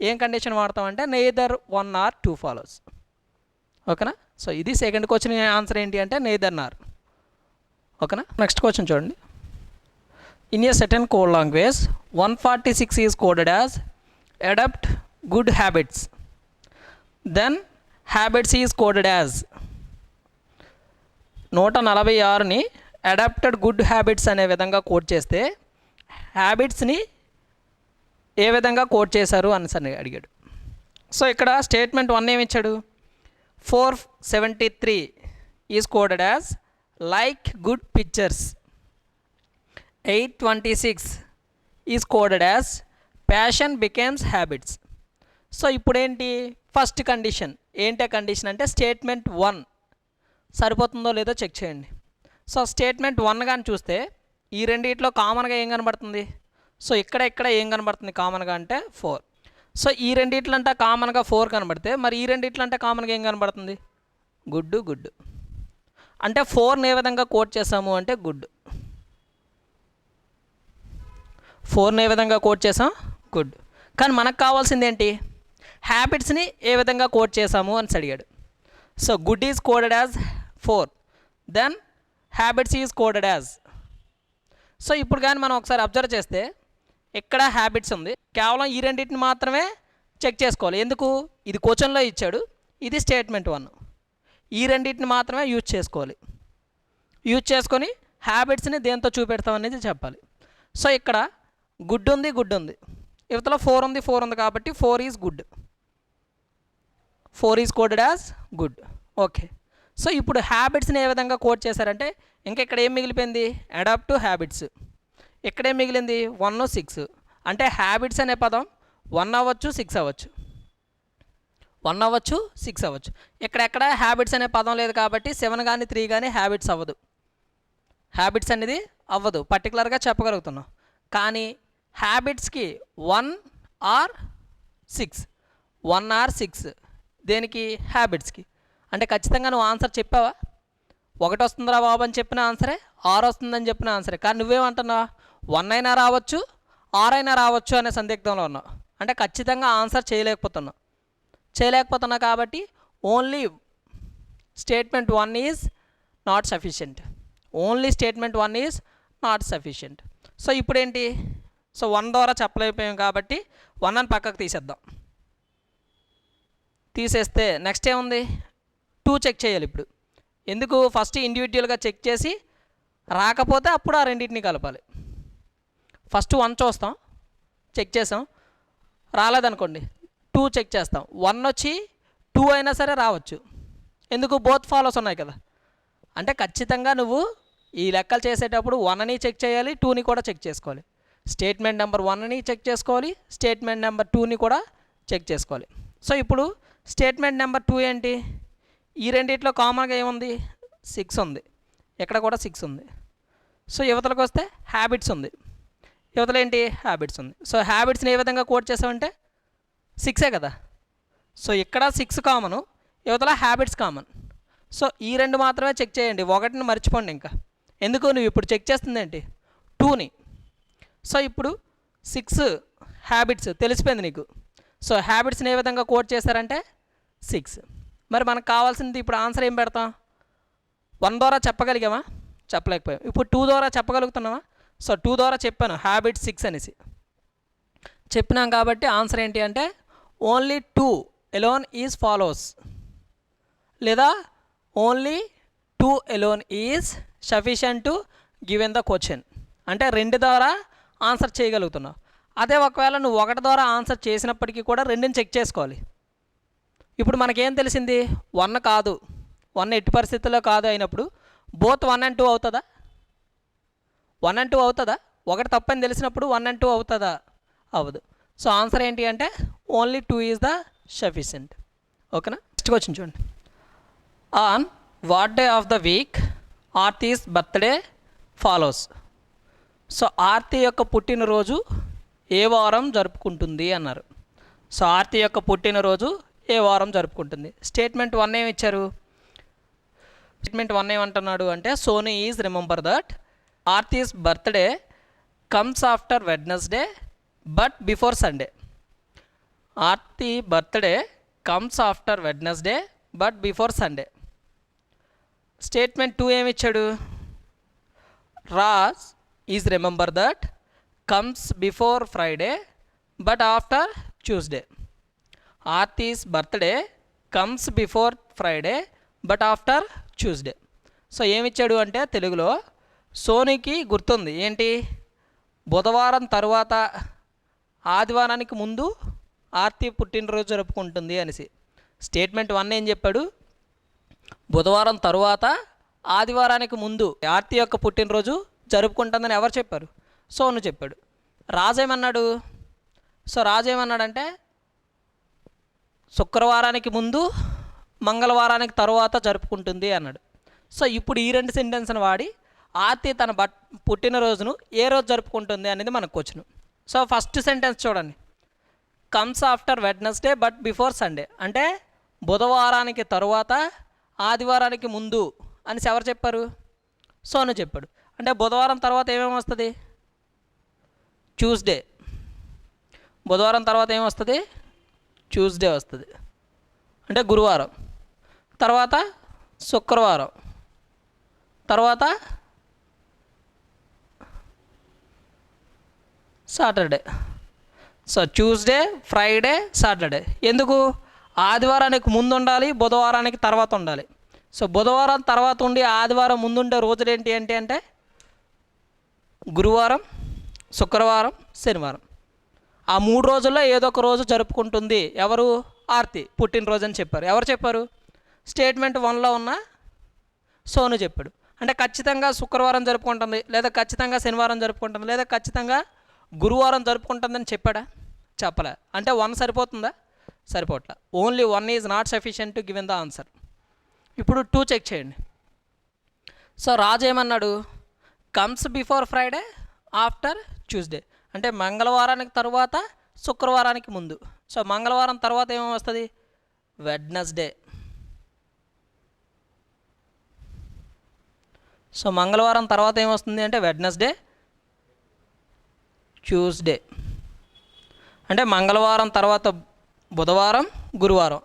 ఏం కండిషన్ వాడతాం అంటే నెయిదర్ 1 nor 2 ఫాలోస్. ఓకేనా? సో ఇది సెకండ్ క్వశ్చన్ ఆన్సర్ ఏంటి అంటే నెయిదర్ నార్. ఓకేనా? నెక్స్ట్ క్వశ్చన్ చూడండి. In a certain code language 146 is coded as adopt good habits, then habits is coded as. 146ని అడాప్టెడ్ గుడ్ హ్యాబిట్స్ అనే విధంగా కోడ్ చేస్తే హ్యాబిట్స్ని ఏ విధంగా కోడ్ చేశారు అని అడిగాడు. సో ఇక్కడ స్టేట్మెంట్ 1 ఏమి ఇచ్చాడు? 473 is coded as like good pictures. 826 is coded as passion becomes habits. So ఇప్పుడేంటి? ఫస్ట్ కండిషన్ ఏంటి? కండిషన్ అంటే స్టేట్మెంట్ 1 సరిపోతుందో లేదో చెక్ చేయండి. సో స్టేట్మెంట్ 1 కానీ చూస్తే ఈ రెండిట్లో కామన్గా ఏం కనబడుతుంది? సో ఇక్కడ ఏం కనబడుతుంది కామన్గా అంటే 4. సో ఈ రెండిట్లంటే కామన్గా 4 కనబడితే మరి ఈ రెండిట్లంటే కామన్గా ఏం కనబడుతుంది? గుడ్. అంటే 4ని ఏ విధంగా కోట్ చేసాము అంటే గుడ్. 4ని ఏ విధంగా కోట్ చేసాం? గుడ్. కానీ మనకు కావాల్సింది ఏంటి? హ్యాబిట్స్ని ఏ విధంగా కోట్ చేసాము అని అడిగాడు. So good is coded as 4, then habits is coded as. So ఇప్పుడు కానీ మనం ఒకసారి అబ్జర్వ్ చేస్తే ఇక్కడ హ్యాబిట్స్ ఉంది, కేవలం ఈ రెండింటిని మాత్రమే చెక్ చేసుకోవాలి. ఎందుకు? ఇది క్వశ్చన్లో ఇచ్చాడు, ఇది స్టేట్మెంట్ 1. ఈ రెండింటిని మాత్రమే యూజ్ చేసుకోవాలి. యూజ్ చేసుకొని హ్యాబిట్స్ని దేంతో చూపెడతాం అనేది చెప్పాలి. సో ఇక్కడ గుడ్ ఉంది, ఇవతల 4 ఉంది కాబట్టి 4 is good. 4 is coded as good. Okay. So ఇప్పుడు హ్యాబిట్స్ని ఏ విధంగా కోడ్ చేశారంటే ఇంకా ఇక్కడ ఏం మిగిలిపోయింది? Adapt to habits. ఇక్కడేం మిగిలింది? 1, 6. అంటే హ్యాబిట్స్ అనే పదం 1 అవ్వచ్చు, 6 అవ్వచ్చు. 1 అవ్వచ్చు, 6 అవ్వచ్చు. ఎక్కడ హ్యాబిట్స్ అనే పదం లేదు కాబట్టి 7 కానీ 3 కానీ హ్యాబిట్స్ అవ్వదు. హ్యాబిట్స్ అనేది అవ్వదు, పర్టికులర్గా చెప్పగలుగుతున్నాం. కానీ హ్యాబిట్స్కి 1 or 6 దేనికి? హ్యాబిట్స్కి. అంటే ఖచ్చితంగా నువ్వు ఆన్సర్ చెప్పావా? 1 వస్తుందిరా బాబు అని చెప్పిన ఆన్సరే, 6 వస్తుందని చెప్పిన ఆన్సరే. కానీ నువ్వేమంటున్నావు? 1 అయినా రావచ్చు, 6 అయినా రావచ్చు అనే సందిగ్ధంలో ఉన్నావు. అంటే ఖచ్చితంగా ఆన్సర్ చేయలేకపోతున్నా కాబట్టి only statement 1 is not sufficient. So ఇప్పుడేంటి? సో 1 ద్వారా చెప్పలేకపోయాం కాబట్టి 1 అని పక్కకు తీసేద్దాం. తీసేస్తే నెక్స్ట్ ఏముంది? 2 చెక్ చేయాలి ఇప్పుడు. ఎందుకు? ఫస్ట్ ఇండివిజువల్గా చెక్ చేసి రాకపోతే అప్పుడు ఆ రెండింటిని కలపాలి. ఫస్ట్ 1 చూస్తాం, చెక్ చేసాం, రాలేదనుకోండి 2 చెక్ చేస్తాం. 1 వచ్చి 2 అయినా సరే రావచ్చు. ఎందుకు? బోత్ ఫాలోస్ ఉన్నాయి కదా. అంటే ఖచ్చితంగా నువ్వు ఈ లెక్కలు చేసేటప్పుడు 1ని చెక్ చేయాలి, 2ని కూడా చెక్ చేసుకోవాలి. స్టేట్మెంట్ నెంబర్ 1ని చెక్ చేసుకోవాలి, స్టేట్మెంట్ నెంబర్ 2ని కూడా చెక్ చేసుకోవాలి. సో ఇప్పుడు స్టేట్మెంట్ నెంబర్ 2 ఏంటి? ఈ రెండిట్లో కామన్గా ఏముంది? 6 ఉంది, ఇక్కడ కూడా 6 ఉంది. సో యువతలకు వస్తే హ్యాబిట్స్ ఉంది, యువతలు ఏంటి? హ్యాబిట్స్ ఉంది. సో హ్యాబిట్స్ని ఏ విధంగా కోడ్ చేసామంటే 6 కదా. సో ఇక్కడ 6 కామను, యువతల హ్యాబిట్స్ కామన్. సో ఈ 2 మాత్రమే చెక్ చేయండి, 1ని మర్చిపోండి. ఇంకా ఎందుకు? నువ్వు ఇప్పుడు చెక్ చేస్తుంది ఏంటి? 2ని. సో ఇప్పుడు 6 హ్యాబిట్స్ తెలిసిపోయింది నీకు. సో హ్యాబిట్స్ని ఏ విధంగా కోడ్ చేశారంటే 6. మరి మనకు కావాల్సింది ఇప్పుడు ఆన్సర్ ఏం పెడతాం? 1 ద్వారా చెప్పగలిగామా? చెప్పలేకపోయాం. ఇప్పుడు 2 ద్వారా చెప్పగలుగుతున్నామా? సో 2 ద్వారా చెప్పాను హ్యాబిట్ 6 అనేసి చెప్పినాం కాబట్టి ఆన్సర్ ఏంటి అంటే ఓన్లీ 2 ఎలోన్ ఈజ్ ఫాలోస్, లేదా only 2 alone is sufficient to given the question. అంటే 2 ద్వారా ఆన్సర్ చేయగలుగుతున్నావు. అదే ఒకవేళ నువ్వు 1 ద్వారా ఆన్సర్ చేసినప్పటికీ కూడా 2ని చెక్ చేసుకోవాలి. ఇప్పుడు మనకేం తెలిసింది? 1 కాదు, 1 ఎట్టి పరిస్థితుల్లో కాదు అయినప్పుడు బోత్ 1 and 2 అవుతుందా? 1 and 2 అవుతుందా? 1 తప్పని తెలిసినప్పుడు 1 and 2 అవుతుందా? అవ్వదు. సో ఆన్సర్ ఏంటి అంటే ఓన్లీ 2 ఈజ్ ద సఫిషియంట్. ఓకేనా? నెక్స్ట్ క్వశ్చన్ చూడండి. On what day of the week Aarti's birthday follows. So Aarti యొక్క పుట్టినరోజు ఏ వారం జరుపుకుంటుంది అన్నారు. సో ఆర్తి యొక్క పుట్టినరోజు ఏ వారం జరుపుకుంటుంది? స్టేట్మెంట్ 1 ఏమి ఇచ్చారు? స్టేట్మెంట్ 1 ఏమంటున్నాడు అంటే Soni is remember that Aarti's birthday comes after Wednesday but before Sunday. Aarti birthday comes after Wednesday but before Sunday. Statement 2 ఏమి ఇచ్చాడు? Raj is remember that comes before Friday but after Tuesday. Aarti's birthday comes before Friday but after Tuesday. So ఏమిచ్చాడు అంటే తెలుగులో సోనీకి గుర్తుంది ఏంటి? బుధవారం తర్వాత ఆదివారానికి ముందు ఆర్తి పుట్టినరోజు జరుపుకుంటుంది అనేసి. స్టేట్మెంట్ 1 ఏం చెప్పాడు? బుధవారం తరువాత ఆదివారానికి ముందు ఆర్తి యొక్క పుట్టినరోజు జరుపుకుంటుందని ఎవరు చెప్పారు? సోను చెప్పాడు. రాజు ఏమన్నాడు? సో రాజు ఏమన్నాడంటే శుక్రవారానికి ముందు మంగళవారానికి తరువాత జరుపుకుంటుంది అన్నాడు. సో ఇప్పుడు ఈ 2 సెంటెన్స్ని వాడి ఆర్తి తన పుట్టినరోజును ఏ రోజు జరుపుకుంటుంది అనేది మనకు క్వశ్చన్. సో ఫస్ట్ సెంటెన్స్ చూడండి. Comes after Wednesday but before Sunday అంటే బుధవారానికి తరువాత ఆదివారానికి ముందు అనేసి ఎవరు చెప్పారు? సోను చెప్పాడు. అంటే బుధవారం తర్వాత ఏమేమి వస్తుంది? ట్యూస్డే. బుధవారం తర్వాత ఏమొస్తుంది? ట్యూస్డే వస్తుంది, అంటే గురువారం. తర్వాత శుక్రవారం, తర్వాత Saturday. So Tuesday, Friday, Saturday. ఎందుకు? ఆదివారానికి ముందు ఉండాలి, బుధవారానికి తర్వాత ఉండాలి. సో బుధవారం తర్వాత ఉండి ఆదివారం ముందుండే రోజులు ఏంటి అంటే గురువారం, శుక్రవారం, శనివారం. ఆ 3 రోజుల్లో ఏదో ఒక రోజు జరుపుకుంటుంది. ఎవరు? ఆర్తి పుట్టినరోజు అని చెప్పారు. ఎవరు చెప్పారు? స్టేట్మెంట్ 1లో ఉన్న సోను చెప్పాడు. అంటే ఖచ్చితంగా శుక్రవారం జరుపుకుంటుంది, లేదా ఖచ్చితంగా శనివారం జరుపుకుంటుంది, లేదా ఖచ్చితంగా గురువారం జరుపుకుంటుందని చెప్పాడా? చెప్పలే. అంటే 1 సరిపోతుందా? సరిపోట్లా. Only 1 is not sufficient to given the answer. ఇప్పుడు 2 చెక్ చేయండి. సో రాజు ఏమన్నాడు? Comes before Friday after Tuesday అంటే మంగళవారానికి తర్వాత శుక్రవారానికి ముందు. సో మంగళవారం తర్వాత ఏమో వస్తుంది? వెడ్నెస్డే. సో మంగళవారం తర్వాత ఏమొస్తుంది అంటే వెడ్నెస్డే, ట్యూస్డే. అంటే మంగళవారం తర్వాత బుధవారం, గురువారం.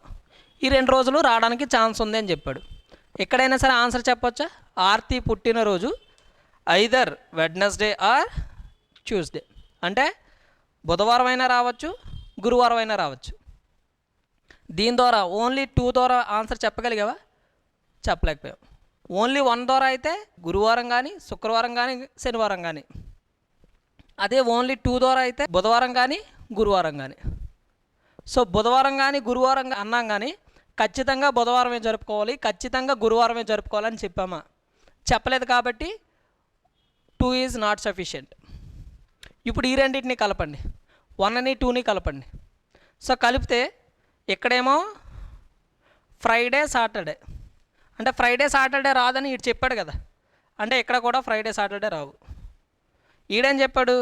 ఈ 2 రోజులు రావడానికి ఛాన్స్ ఉంది అని చెప్పాడు. ఎక్కడైనా సరే ఆన్సర్ చెప్పొచ్చా? ఆర్తి పుట్టినరోజు ఐదర్ వెడ్నెస్డే ఆర్ ట్యూస్డే. అంటే బుధవారం అయినా రావచ్చు, గురువారం అయినా రావచ్చు. దీని ద్వారా ఓన్లీ 2 ద్వారా ఆన్సర్ చెప్పగలిగావా? చెప్పలేకపోయావు. ఓన్లీ 1 ద్వారా అయితే గురువారం కానీ, శుక్రవారం కానీ, శనివారం కానీ. అదే ఓన్లీ 2 ద్వారా అయితే బుధవారం కానీ, గురువారం కానీ. సో బుధవారం కానీ, గురువారం అన్నాం కానీ ఖచ్చితంగా బుధవారమే జరుపుకోవాలి, ఖచ్చితంగా గురువారమే జరుపుకోవాలని చెప్పామా? చెప్పలేదు కాబట్టి 2 ఈజ్ నాట్ సఫిషియంట్. ఇప్పుడు ఈ రెండింటిని కలపండి, 1ని 2ని కలపండి. సో కలిపితే ఇక్కడేమో ఫ్రైడే, సాటర్డే. అంటే ఫ్రైడే, సాటర్డే రాదని ఇటు చెప్పాడు కదా. అంటే ఇక్కడ కూడా ఫ్రైడే, సాటర్డే రావు. ఈడేం చెప్పాడు?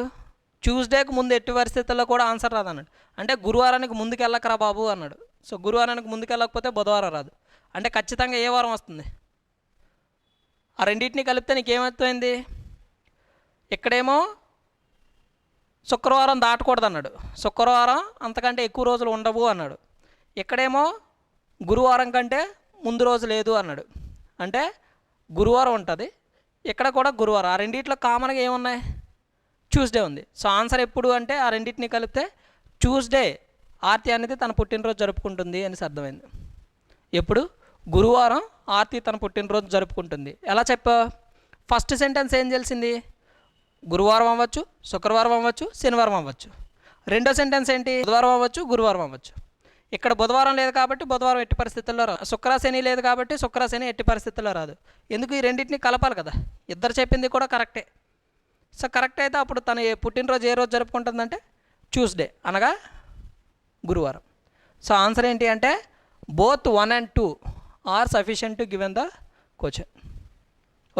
ట్యూస్డేకి ముందు ఎట్టి పరిస్థితుల్లో కూడా ఆన్సర్ రాదన్నాడు. అంటే గురువారానికి ముందుకు వెళ్ళకరా బాబు అన్నాడు. సో గురువారానికి ముందుకు వెళ్ళకపోతే బుధవారం రాదు. అంటే ఖచ్చితంగా ఏ వారం వస్తుంది? ఆ రెండింటిని కలిపితే నీకేమవుతుంది? ఇక్కడేమో శుక్రవారం దాటకూడదు అన్నాడు. శుక్రవారం అంతకంటే ఎక్కువ రోజులు ఉండవు అన్నాడు. ఇక్కడేమో గురువారం కంటే ముందు రోజు లేదు అన్నాడు. అంటే గురువారం ఉంటుంది, ఇక్కడ కూడా గురువారం. ఆ రెండిట్లో కామన్గా ఏమున్నాయి? ట్యూస్డే ఉంది. సో ఆన్సర్ ఎప్పుడు అంటే ఆ రెండింటిని కలిపితే ట్యూస్డే ఆర్తి అనేది తన పుట్టినరోజు జరుపుకుంటుంది అని అర్థమైంది. ఎప్పుడు? గురువారం ఆర్తి తన పుట్టినరోజు జరుపుకుంటుంది. ఎలా చెప్పావు? ఫస్ట్ సెంటెన్స్ ఏం తెలిసింది? గురువారం అవ్వచ్చు, శుక్రవారం అవ్వచ్చు, శనివారం అవ్వచ్చు. రెండో సెంటెన్స్ ఏంటి? బుధవారం అవ్వచ్చు, గురువారం అవ్వచ్చు. ఇక్కడ బుధవారం లేదు కాబట్టి బుధవారం ఎట్టి పరిస్థితుల్లో రాదు. శుక్రశని లేదు కాబట్టి శుక్రశని ఎట్టి పరిస్థితుల్లో రాదు. ఎందుకు? ఈ రెండింటిని కలపాలి కదా. ఇద్దరు చెప్పింది కూడా కరెక్టే. సో కరెక్ట్ అయితే అప్పుడు తన పుట్టినరోజు ఏ రోజు జరుపుకుంటుందంటే ట్యూస్డే, అనగా గురువారం. సో ఆన్సర్ ఏంటి అంటే both 1 and 2 are sufficient to given the question.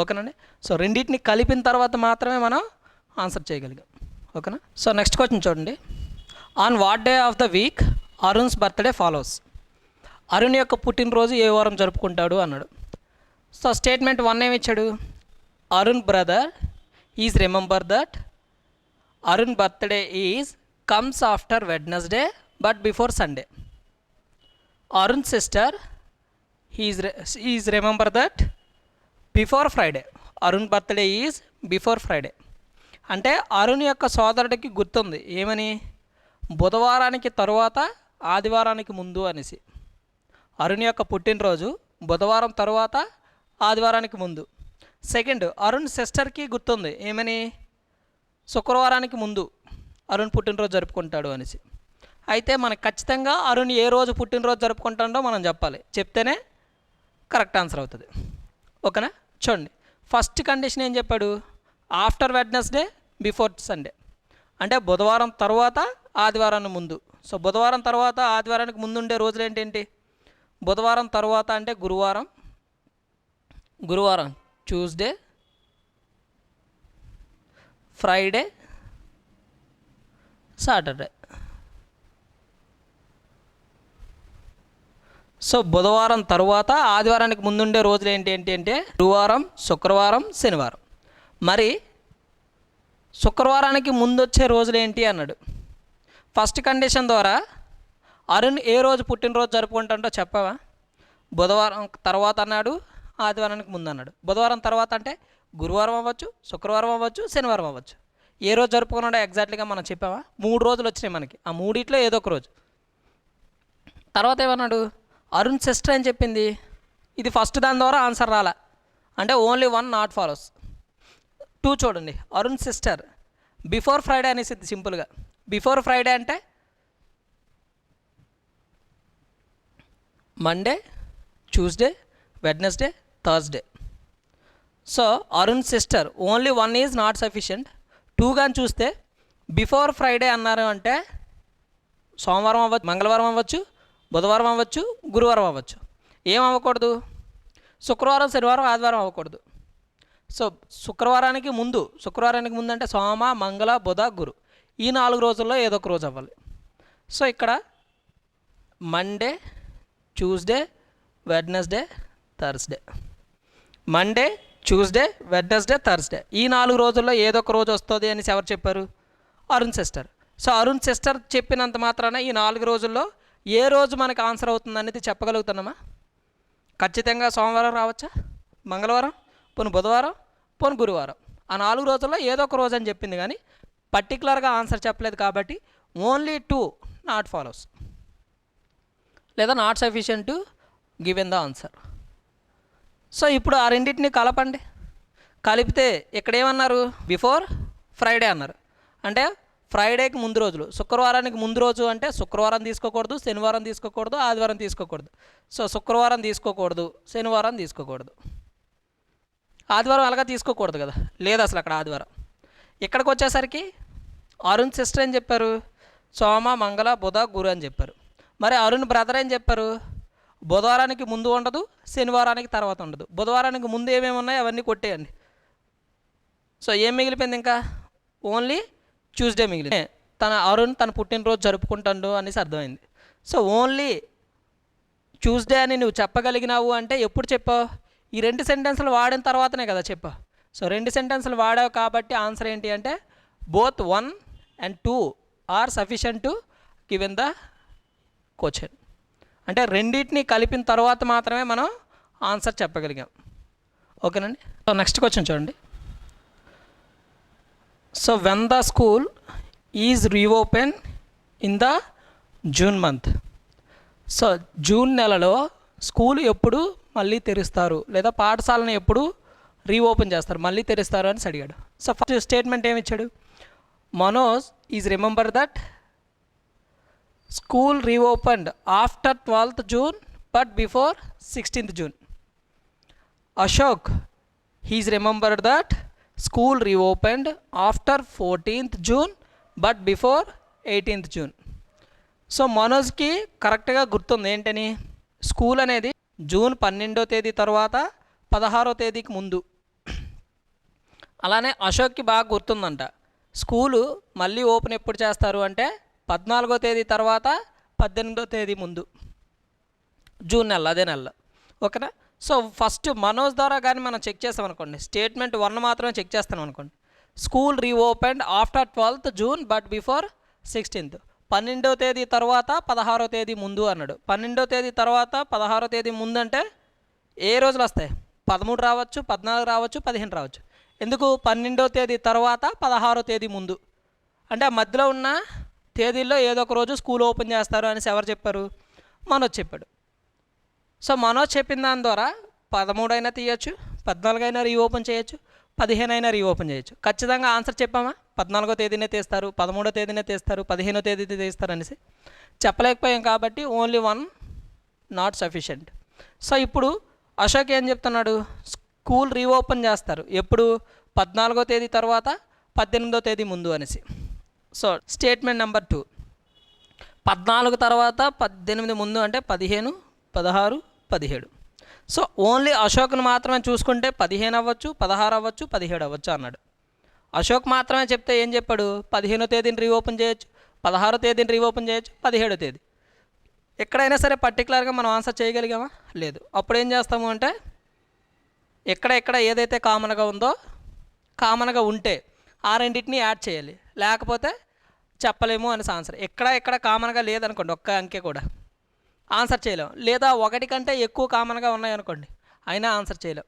ఓకేనండి. సో రెండింటిని కలిపిన తర్వాత మాత్రమే మనం ఆన్సర్ చేయగలిగాం. ఓకేనా. సో నెక్స్ట్ క్వశ్చన్ చూడండి. On what day of the week Arun's birthday follows? Arun యొక్క పుట్టినరోజు ఏ వారం జరుపుకుంటాడు అన్నాడు. సో స్టేట్మెంట్ 1 ఏమి ఇచ్చాడు? Arun brother is remember that Arun birthday is comes after Wednesday but before Sunday. Arun sister is remember that before Friday. Arun birthday is before Friday. అంటే అరుణ్ యొక్క సోదరుడికి గుర్తుంది ఏమని? బుధవారానికి తరువాత ఆదివారానికి ముందు అనేసి. అరుణ్ యొక్క పుట్టినరోజు బుధవారం తరువాత ఆదివారానికి ముందు. సెకండ్, అరుణ్ సిస్టర్కి గుర్తుంది ఏమని? శుక్రవారానికి ముందు అరుణ్ పుట్టినరోజు జరుపుకుంటాడు అనేసి. అయితే మనకు ఖచ్చితంగా అరుణ్ ఏ రోజు పుట్టినరోజు జరుపుకుంటాడో మనం చెప్పాలి. చెప్తేనే కరెక్ట్ ఆన్సర్ అవుతుంది. ఓకేనా. చూడండి, ఫస్ట్ కండిషన్ ఏం చెప్పాడు? After Wednesday before Sunday. అంటే బుధవారం తర్వాత ఆదివారానికి ముందు. సో బుధవారం తర్వాత ఆదివారానికి ముందు ఉండే రోజులు ఏంటేంటి? బుధవారం తర్వాత అంటే గురువారం ట్యూస్డే, ఫ్రైడే, సాటర్డే. సో బుధవారం తర్వాత ఆదివారానికి ముందుండే రోజులు ఏంటి అంటే గురువారం, శుక్రవారం, శనివారం. మరి శుక్రవారానికి ముందు వచ్చే రోజులు ఏంటి అన్నాడు. ఫస్ట్ కండిషన్ ద్వారా అరుణ్ ఏ రోజు పుట్టినరోజు జరుపుకుంటాడో చెప్పవా? బుధవారం తర్వాత అన్నాడు, ఆదివారానికి ముందు అన్నాడు. బుధవారం తర్వాత అంటే గురువారం అవ్వచ్చు, శుక్రవారం అవ్వచ్చు, శనివారం అవ్వచ్చు. ఏ రోజు జరుపుకున్నాడో ఎగ్జాక్ట్లీగా మనం చెప్పావా? 3 రోజులు వచ్చినాయి మనకి. ఆ మూడిట్లో ఏదో ఒక రోజు. తర్వాత ఏమన్నాడు? అరుణ్ సిస్టర్ అని చెప్పింది. ఇది ఫస్ట్ దాని ద్వారా ఆన్సర్ రాలా. అంటే ఓన్లీ 1 నాట్ ఫాలోస్. 2 చూడండి, అరుణ్ సిస్టర్ బిఫోర్ ఫ్రైడే అనేసి సింపుల్గా. బిఫోర్ ఫ్రైడే అంటే Monday, Tuesday, Wednesday, Thursday. So Arun sister only 1 is not sufficient. 2 కానీ చూస్తే బిఫోర్ ఫ్రైడే అన్నారు అంటే సోమవారం అవ్వచ్చు, మంగళవారం అవ్వచ్చు, బుధవారం అవ్వచ్చు, గురువారం అవ్వచ్చు. ఏం అవ్వకూడదు? శుక్రవారం, శనివారం, ఆదివారం అవ్వకూడదు. సో శుక్రవారానికి ముందు అంటే సోమ, మంగళ, బుధ, గురు. ఈ 4 రోజుల్లో ఏదో ఒక రోజు అవ్వాలి. సో ఇక్కడ Monday, Tuesday, Wednesday, Thursday. Monday, Tuesday, Wednesday, Thursday. ఈ 4 రోజుల్లో ఏదో ఒక రోజు వస్తుంది అనేసి ఎవరు చెప్పారు? Arun sister. So Arun sister చెప్పినంత మాత్రాన ఈ 4 రోజుల్లో ఏ రోజు మనకు ఆన్సర్ అవుతుంది అనేది చెప్పగలుగుతున్నామా? ఖచ్చితంగా సోమవారం రావచ్చా, మంగళవారం, పోను బుధవారం, పోను గురువారం. ఆ 4 రోజుల్లో ఏదో ఒక రోజు అని చెప్పింది, కానీ పర్టికులర్గా ఆన్సర్ చెప్పలేదు. కాబట్టి ఓన్లీ 2 నాట్ ఫాలోస్ లేదా not sufficient to given the answer. So ఇప్పుడు ఆ రెండింటిని కలపండి. కలిపితే ఇక్కడ ఏమన్నారు? బిఫోర్ ఫ్రైడే అన్నారు. అంటే ఫ్రైడేకి ముందు రోజులు. శుక్రవారానికి ముందు రోజు అంటే శుక్రవారం తీసుకోకూడదు, శనివారం తీసుకోకూడదు, ఆదివారం తీసుకోకూడదు. సో శుక్రవారం తీసుకోకూడదు, శనివారం తీసుకోకూడదు, ఆదివారం అలాగా తీసుకోకూడదు కదా, లేదు అసలు అక్కడ ఆదివారం. ఇక్కడికి వచ్చేసరికి అరుణ్ సిస్టర్ అని చెప్పారు, సోమ, మంగళ, బుధ, గురు అని చెప్పారు. మరి అరుణ్ బ్రదర్ అని చెప్పారు, బుధవారానికి ముందు ఉండదు, శనివారానికి తర్వాత ఉండదు. బుధవారానికి ముందు ఏమేమి ఉన్నాయో అవన్నీ కొట్టేయండి. సో ఏం మిగిలిపోయింది? ఇంకా ఓన్లీ ట్యూస్డే మిగిలింది. అరుణ్ తన పుట్టినరోజు జరుపుకుంటాడు అనేసి అర్థమైంది. సో ఓన్లీ ట్యూస్డే అని నువ్వు చెప్పగలిగినావు అంటే ఎప్పుడు చెప్పావు? ఈ 2 సెంటెన్సులు వాడిన తర్వాతనే కదా చెప్పావు. సో 2 సెంటెన్సులు వాడావు కాబట్టి ఆన్సర్ ఏంటి అంటే both 1 and 2 are sufficient to given the question. అంటే రెండింటిని కలిపిన తర్వాత మాత్రమే మనం ఆన్సర్ చెప్పగలిగాం. ఓకేనండి. సో నెక్స్ట్ క్వశ్చన్ చూడండి. So when the school is reopen in the June month. So June నెలలో స్కూల్ ఎప్పుడు మళ్ళీ తెరుస్తారు, లేదా పాఠశాలను ఎప్పుడు రీఓపెన్ చేస్తారు, మళ్ళీ తెరుస్తారు అని అడిగాడు. సో ఫస్ట్ స్టేట్మెంట్ ఏమి ఇచ్చాడు? Manoj is remember that school reopened after 12th June but before 16th June. Ashok he's remember that school reopened after 14th June but before 18th June. So మనోజ్కి కరెక్ట్గా గుర్తుంది ఏంటని, స్కూల్ అనేది జూన్ 12వ తేదీ తర్వాత 16వ తేదీకి ముందు. అలానే అశోక్కి బాగా గుర్తుందంట, స్కూలు మళ్ళీ ఓపెన్ ఎప్పుడు చేస్తారు అంటే 14వ తేదీ తర్వాత 18వ తేదీ ముందు, జూన్ నెల, అదే నెలలో. ఓకేనా. సో ఫస్ట్ మనోజ్ ద్వారా కానీ మనం చెక్ చేస్తామనుకోండి, స్టేట్మెంట్ 1 మాత్రమే చెక్ చేస్తాం అనుకోండి. School reopened after 12th June but before 16th. 12వ తేదీ తర్వాత 16వ తేదీ ముందు అన్నాడు. 12వ తేదీ తర్వాత 16వ తేదీ ముందు అంటే ఏ రోజులు వస్తాయి? 13 రావచ్చు, 14 రావచ్చు, 15 రావచ్చు. ఎందుకు 12వ తేదీ తర్వాత 16వ తేదీ ముందు అంటే ఆ మధ్యలో ఉన్న తేదీల్లో ఏదో ఒక రోజు స్కూల్ ఓపెన్ చేస్తారు అనేసి ఎవరు చెప్పారు? మనోజ్ చెప్పాడు. సో మనోజ్ చెప్పిన దాని ద్వారా 13 అయినా తీయచ్చు, 14 అయినా రీఓపెన్ చేయొచ్చు, 15 అయినా రీఓపెన్ చేయొచ్చు. ఖచ్చితంగా ఆన్సర్ చెప్పామా? 14వ తేదీనే తీస్తారు, 13వ తేదీనే తీస్తారు, 15వ తేదీ తీస్తారు అనేసి చెప్పలేకపోయాం. కాబట్టి ఓన్లీ 1 నాట్ సఫిషియంట్. సో ఇప్పుడు అశోక్ ఏం చెప్తున్నాడు? స్కూల్ రీఓపెన్ చేస్తారు ఎప్పుడు? 14వ తేదీ తర్వాత 18వ తేదీ ముందు అనేసి. సో స్టేట్మెంట్ నెంబర్ 2, 14 తర్వాత 18 ముందు అంటే 15, 16, 17. సో ఓన్లీ అశోక్ను మాత్రమే చూసుకుంటే 15 అవ్వచ్చు, 16 అవ్వచ్చు, 17 అవ్వచ్చు అన్నాడు. అశోక్ మాత్రమే చెప్తే ఏం చెప్పాడు? 15వ తేదీని రీఓపెన్ చేయొచ్చు, 16వ తేదీని రీఓపెన్ చేయొచ్చు, 17వ తేదీ. ఎక్కడైనా సరే పర్టికులర్గా మనం ఆన్సర్ చేయగలిగామా? లేదు. అప్పుడు ఏం చేస్తాము అంటే ఎక్కడ ఏదైతే కామన్గా ఉందో, కామన్గా ఉంటే ఆ రెండింటిని యాడ్ చేయాలి, లేకపోతే చెప్పలేము అనేసి ఆన్సర్. ఎక్కడ కామన్గా లేదనుకోండి, ఒక్క అంకె కూడా ఆన్సర్ చేయలేం. లేదా ఒకటి కంటే ఎక్కువ కామన్గా ఉన్నాయనుకోండి, అయినా ఆన్సర్ చేయలేం.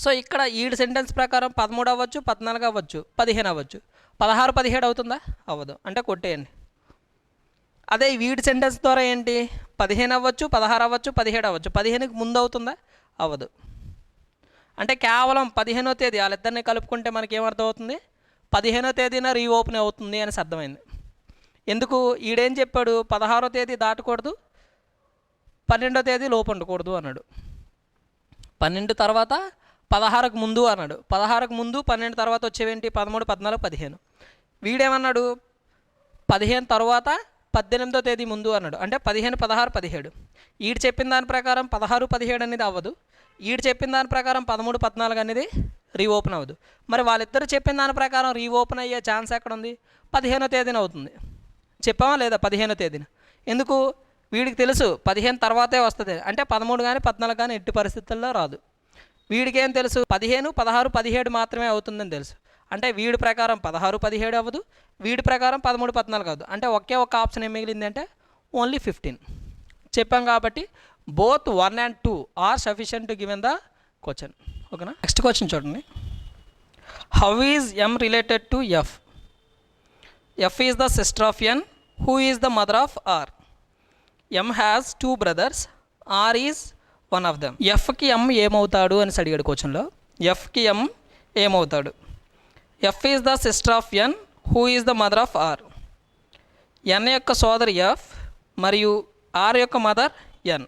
సో ఇక్కడ ఈ సెంటెన్స్ ప్రకారం 13 అవ్వచ్చు, 14 అవ్వచ్చు, 15 అవ్వచ్చు. 16, 17 అవుతుందా? అవ్వదు. అంటే కొట్టేయండి. అదే వీడి సెంటెన్స్ ద్వారా ఏంటి? 15 అవ్వచ్చు, 16 అవ్వచ్చు, 17 అవ్వచ్చు. 15కి ముందు అవుతుందా? అవ్వదు. అంటే కేవలం 15వ తేదీ వాళ్ళిద్దరిని కలుపుకుంటే మనకి ఏమర్థం అవుతుంది? 15వ తేదీన రీఓపెన్ అవుతుంది అనేసి అర్థమైంది. ఎందుకు? ఈడేం చెప్పాడు? 16వ తేదీ దాటకూడదు, 12వ తేదీ లోపు ఉండకూడదు అన్నాడు. 12 తర్వాత 16కు ముందు అన్నాడు. 16కు ముందు 12 తర్వాత వచ్చేవేంటి? 13, 14, 15. వీడేమన్నాడు? 15 తర్వాత 18వ తేదీ ముందు అన్నాడు. అంటే 15, 16, 17. ఈడు చెప్పిన దాని ప్రకారం 16, 17 అనేది అవ్వదు. ఈడు చెప్పిన దాని ప్రకారం 13, 14 అనేది రీఓపెన్ అవ్వదు. మరి వాళ్ళిద్దరు చెప్పిన దాని ప్రకారం రీఓపెన్ అయ్యే ఛాన్స్ ఎక్కడ ఉంది? 15వ తేదీన అవుతుంది. చెప్పామా లేదా? 15వ తేదీన. ఎందుకు? వీడికి తెలుసు 15 తర్వాతే వస్తుంది. అంటే 13 కానీ 14 కానీ ఎట్టి పరిస్థితుల్లో రాదు. వీడికి ఏం తెలుసు? 15, 16, 17 మాత్రమే అవుతుందని తెలుసు. అంటే వీడి ప్రకారం 16, 17 అవ్వదు, వీడి ప్రకారం 13, 14 అవ్వదు. అంటే ఒకే ఒక ఆప్షన్ ఏం మిగిలింది అంటే ఓన్లీ 15 చెప్పాం. కాబట్టి both 1 and 2 are sufficient to given the question. ఓకేనా. నెక్స్ట్ క్వశ్చన్ చూడండి. How is M related to F? F is the sister of N. Who is the mother of R? M has 2 brothers, R is one of them. ఎఫ్కి ఎం ఏమవుతాడు అని అడిగాడు క్వశ్చన్లో. ఎఫ్కి ఎం ఏమవుతాడు? F is the sister of N. Who is the mother of R? N యొక్క సోదరి ఎఫ్ మరియు ఆర్ యొక్క మదర్ ఎన్.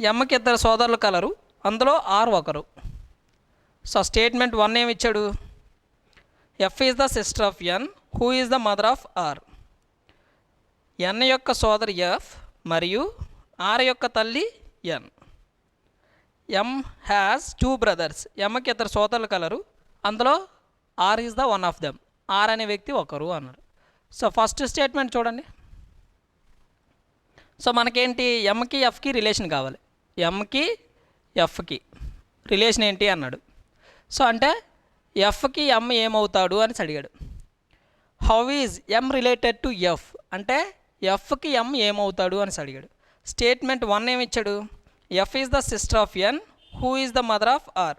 ఎమ్కి 2 సోదరులు కలరు, అందులో ఆర్ ఒకరు. సో స్టేట్మెంట్ 1 ఏమి ఇచ్చాడు? F is the sister of N. Who is the mother of R? N యొక్క సోదరి ఎఫ్ మరియు ఆర్ యొక్క తల్లి ఎన్. ఎం హ్యాస్ 2 brothers. ఎమ్కి 2 సోదరులు కలరు, అందులో R is the one of them. R అనే వ్యక్తి ఒకరు అన్నారు. సో ఫస్ట్ స్టేట్మెంట్ చూడండి. సో మనకేంటి? ఎంకి ఎఫ్కి రిలేషన్ కావాలి. ఎంకి ఎఫ్కి రిలేషన్ ఏంటి అన్నాడు. సో అంటే ఎఫ్కి ఎం ఏమవుతాడు అని అడిగాడు. How is M related to F అంటే ఎఫ్కి ఎమ్ ఏమవుతాడు అని అడిగాడు. స్టేట్మెంట్ 1 ఏమి ఇచ్చాడు? F is the sister of N, who is the mother of R.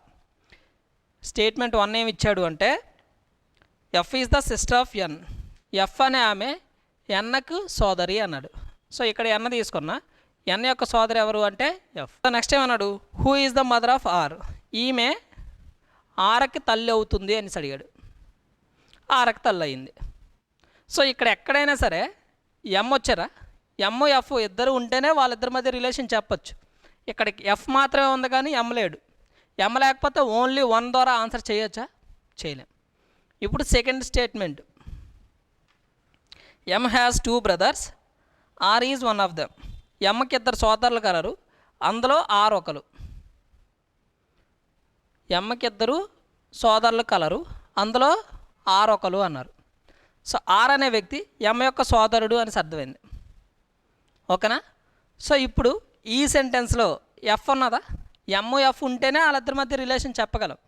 Statement 1 ఏమి ఇచ్చాడు అంటే F is the sister of N, F అనే ఆమె ఎన్కు సోదరి అన్నాడు. సో ఇక్కడ ఎన్ తీసుకున్నా, ఎన్ యొక్క సోదరి ఎవరు అంటే ఎఫ్. నెక్స్ట్ ఏమన్నాడు? Who is the mother of R, ఈమె ఆర్కి తల్లి అవుతుంది అని అడిగాడు. ఆర్కి తల్లి అయింది. సో ఇక్కడ ఎక్కడైనా సరే ఎమ్ వచ్చారా, ఎమ్ ఎఫ్ ఇద్దరు ఉంటేనే వాళ్ళిద్దరి మధ్య రిలేషన్ చెప్పచ్చు. ఇక్కడికి ఎఫ్ మాత్రమే ఉంది కానీ ఎమ్ లేడు. ఎమ్ లేకపోతే ఓన్లీ 1 ద్వారా ఆన్సర్ చేయొచ్చా? చేయలేం. ఇప్పుడు second statement, M has 2 brothers, R is one of them. ఎమ్కి 2 సోదరులు కలరు, అందులో ఆర్ ఒకరు. ఎమ్కి 2 సోదరులు కలరు, అందులో ఆర్ ఒకరు అన్నారు. సో ఆర్ అనే వ్యక్తి ఎమ్ యొక్క సోదరుడు అని అర్థమైంది. ఓకేనా? సో ఇప్పుడు ఈ సెంటెన్స్లో ఎఫ్ ఉన్నదా? ఎమ్ ఎఫ్ ఉంటేనే వాళ్ళిద్దరి మధ్య రిలేషన్ చెప్పగలం.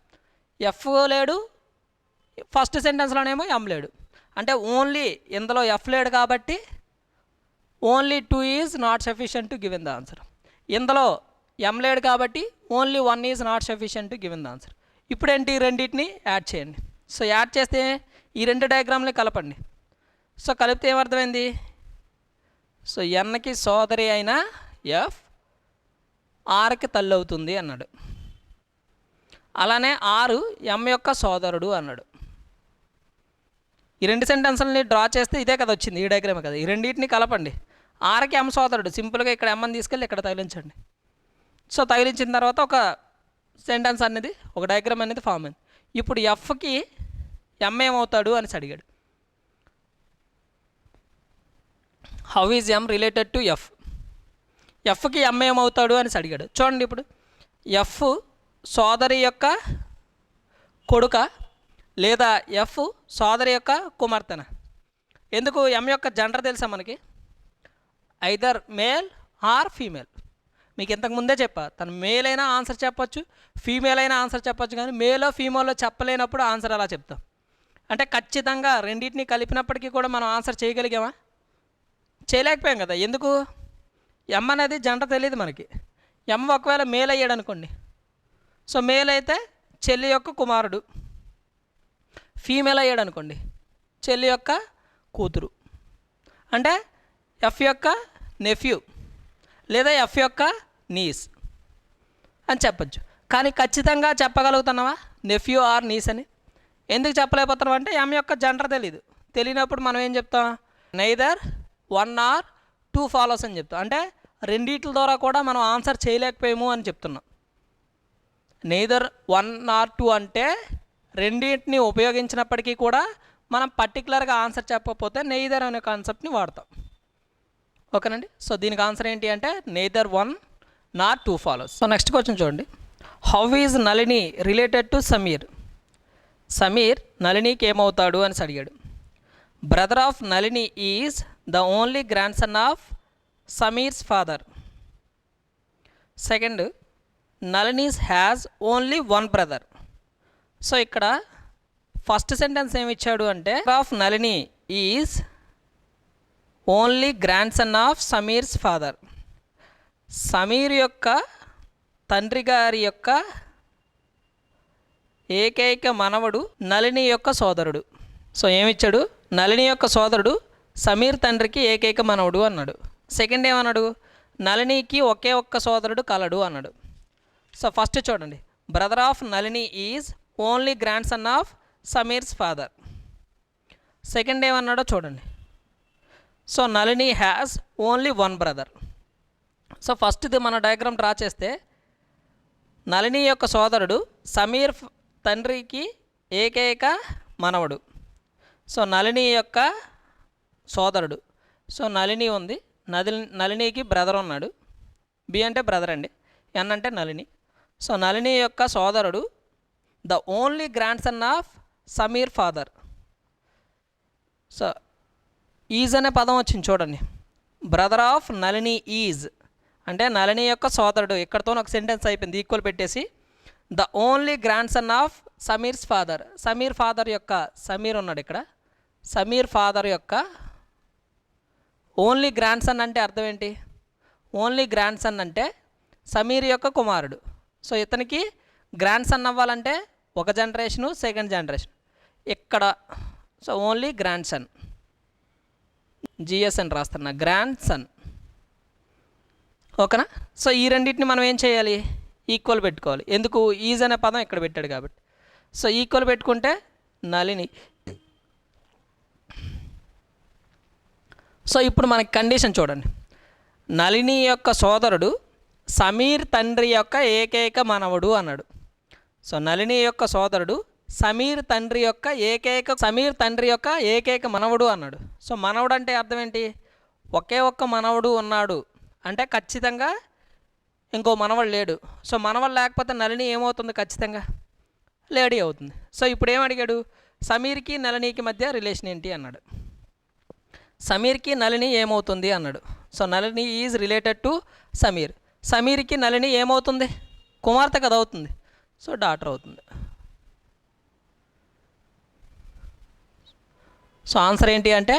ఎఫ్ లేడు, ఫస్ట్ సెంటెన్స్లోనేమో ఎమ్ లేడు. అంటే ఓన్లీ ఇందులో ఎఫ్ లేడు కాబట్టి only 2 is not sufficient to given the answer. ఇందులో ఎమ్ లేడు కాబట్టి only 1 is not sufficient to given the answer. ఇప్పుడేంటి, రెండింటిని యాడ్ చేయండి. సో యాడ్ చేస్తే ఈ 2 డయాగ్రామ్ని కలపండి. సో కలిపితే ఏమర్థమైంది? సో ఎన్కి సోదరి అయిన ఎఫ్ ఆర్కి తల్లి అవుతుంది అన్నాడు. అలానే ఆరు ఎమ్ యొక్క సోదరుడు అన్నాడు. ఈ 2 సెంటెన్స్లని డ్రా చేస్తే ఇదే కదా వచ్చింది, ఈ డయాగ్రామే కదా. ఈ రెండింటిని కలపండి. ఆర్కి ఎమ్ సోదరుడు, సింపుల్గా ఇక్కడ ఎమ్మని తీసుకెళ్ళి ఇక్కడ తగిలించండి. సో తగిలించిన తర్వాత ఒక సెంటెన్స్ అనేది, ఒక డయాగ్రామ్ అనేది ఫామ్ అయింది. ఇప్పుడు ఎఫ్కి ఎమ్ ఏమవుతాడు అని అడిగాడు. How is M related to F, ఎఫ్కి ఎమ్ ఏమవుతాడు అని అడిగాడు. చూడండి, ఇప్పుడు ఎఫ్ సోదరి యొక్క కొడుక లేదా ఎఫ్ సోదరి యొక్క కుమార్తెన? ఎందుకు? ఎమ్ యొక్క జెండర్ తెలుసా మనకి, ఐదర్ మేల్ ఆర్ ఫీమేల్. మీకు ఇంతకుముందే చెప్పా, తను మేల్ అయినా ఆన్సర్ చెప్పచ్చు, ఫీమేల్ అయినా ఆన్సర్ చెప్పచ్చు. కానీ మేలో ఫీమేల్లో చెప్పలేనప్పుడు ఆన్సర్ అలా చెప్తాం. అంటే ఖచ్చితంగా రెండింటిని కలిపినప్పటికీ కూడా మనం ఆన్సర్ చేయగలిగామా? చేయలేకపోయాం కదా. ఎందుకు? ఎమ్ అనేది జెండర్ తెలియదు మనకి. ఎమ్ ఒకవేళ మేల్ అయ్యాడు అనుకోండి, సో మేల్ అయితే చెల్లి యొక్క కుమారుడు. ఫీమేల్ అయ్యాడు అనుకోండి, చెల్లి యొక్క కూతురు. అంటే ఎఫ్ యొక్క నెఫ్యూ లేదా ఎఫ్ యొక్క నీస్ అని చెప్పచ్చు. కానీ ఖచ్చితంగా చెప్పగలుగుతున్నావా నెఫ్యూ ఆర్ నీస్ అని? ఎందుకు చెప్పలేకపోతున్నాం అంటే ఎమ్ యొక్క జెండర్ తెలీదు. తెలియనప్పుడు మనం ఏం చెప్తాం? నైదర్ 1 ఆర్ 2 ఫాలోస్ అని చెప్తాం. అంటే రెండిట్ల ద్వారా కూడా మనం ఆన్సర్ చేయలేకపోయాము అని చెప్తున్నాం. నైదర్ 1 ఆర్ 2 అంటే రెండింటిని ఉపయోగించినప్పటికీ కూడా మనం పర్టికులర్గా ఆన్సర్ చెప్పకపోతే నెయిదర్ అనే కాన్సెప్ట్ని వాడతాం. ఓకేనండి. సో దీనికి ఆన్సర్ ఏంటి అంటే neither 1 not 2 follows. So next question చూడండి. How is Nalini related to Sameer? Sameer నళినికి ఏమవుతాడు అని అడిగాడు. Brother of Nalini is the only grandson of Sameer's father. Second, Nalini's has only 1 brother. So ఇక్కడ ఫస్ట్ సెంటెన్స్ ఏమి ఇచ్చాడు అంటే of Nalini is only grandson of Sameer's father. Sameer యొక్క తండ్రి గారి యొక్క ఏకైక మనవడు నళిని యొక్క సోదరుడు. సో ఏమిచ్చాడు? నళిని యొక్క సోదరుడు సమీర్ తండ్రికి ఏకైక మనవడు అన్నాడు. సెకండ్ ఏమన్నాడు? నళినికి ఒకే ఒక్క సోదరుడు కలడు అన్నాడు. సో ఫస్ట్ చూడండి, brother of Nalini is only grandson of Sameer's father. Second ఏమన్నాడో చూడండి. So Nalini has only 1 brother. So ఫస్ట్ది మన డయాగ్రామ్ డ్రా చేస్తే నళిని యొక్క సోదరుడు సమీర్ తండ్రికి ఏకైక మనవడు. సో నళిని యొక్క సోదరుడు. సో నళిని ఉంది, నళినికి బ్రదర్ ఉన్నాడు. బి అంటే బ్రదర్ అండి, ఎన్ అంటే నళిని. సో నళిని యొక్క సోదరుడు the only grandson of Sameer father. So is అనే పదం వచ్చింది చూడండి. బ్రదర్ ఆఫ్ నళిని ఈజ్ అంటే నళిని యొక్క సోదరుడు. ఇక్కడతో ఒక సెంటెన్స్ అయిపోయింది, ఈక్వల్ పెట్టేసి the only grandson of Sameer's father. Sameer father యొక్క సమీర్ ఉన్నాడు ఇక్కడ, సమీర్ ఫాదర్ యొక్క ఓన్లీ గ్రాండ్ సన్ అంటే అర్థం ఏంటి? ఓన్లీ గ్రాండ్ సన్ అంటే సమీర్ యొక్క కుమారుడు. సో ఇతనికి గ్రాండ్ సన్ అవ్వాలంటే ఒక జనరేషను, సెకండ్ జనరేషన్. ఇక్కడ so only grandson, GS అని రాస్తున్నా, గ్రాండ్ సన్. ఓకేనా? సో ఈ రెండింటిని మనం ఏం చేయాలి? ఈక్వల్ పెట్టుకోవాలి. ఎందుకు? ఈజ్ అనే పదం ఇక్కడ పెట్టాడు కాబట్టి. సో ఈక్వల్ పెట్టుకుంటే నళిని. సో ఇప్పుడు మనకి కండిషన్ చూడండి. నళిని యొక్క సోదరుడు సమీర్ తండ్రి యొక్క ఏకైక మనవడు అన్నాడు. సో నళిని యొక్క సోదరుడు సమీర్ తండ్రి యొక్క ఏకైక మనవడు అన్నాడు. సో మనవడు అంటే అర్థం ఏంటి? ఒకే ఒక్క మనవడు ఉన్నాడు అంటే ఖచ్చితంగా ఇంకో మనవడు లేడు. సో మనవడు లేకపోతే నళిని ఏమవుతుంది? ఖచ్చితంగా లేడీ అవుతుంది. సో ఇప్పుడు ఏమడిగాడు? సమీర్కి నళినికి మధ్య రిలేషన్ ఏంటి అన్నాడు. సమీర్కి నళిని ఏమవుతుంది అన్నాడు. So Nalini is related to Sameer. సమీర్కి నళిని ఏమవుతుంది? కుమార్తె కదా అవుతుంది. సో డాటర్ అవుతుంది. సో ఆన్సర్ ఏంటి అంటే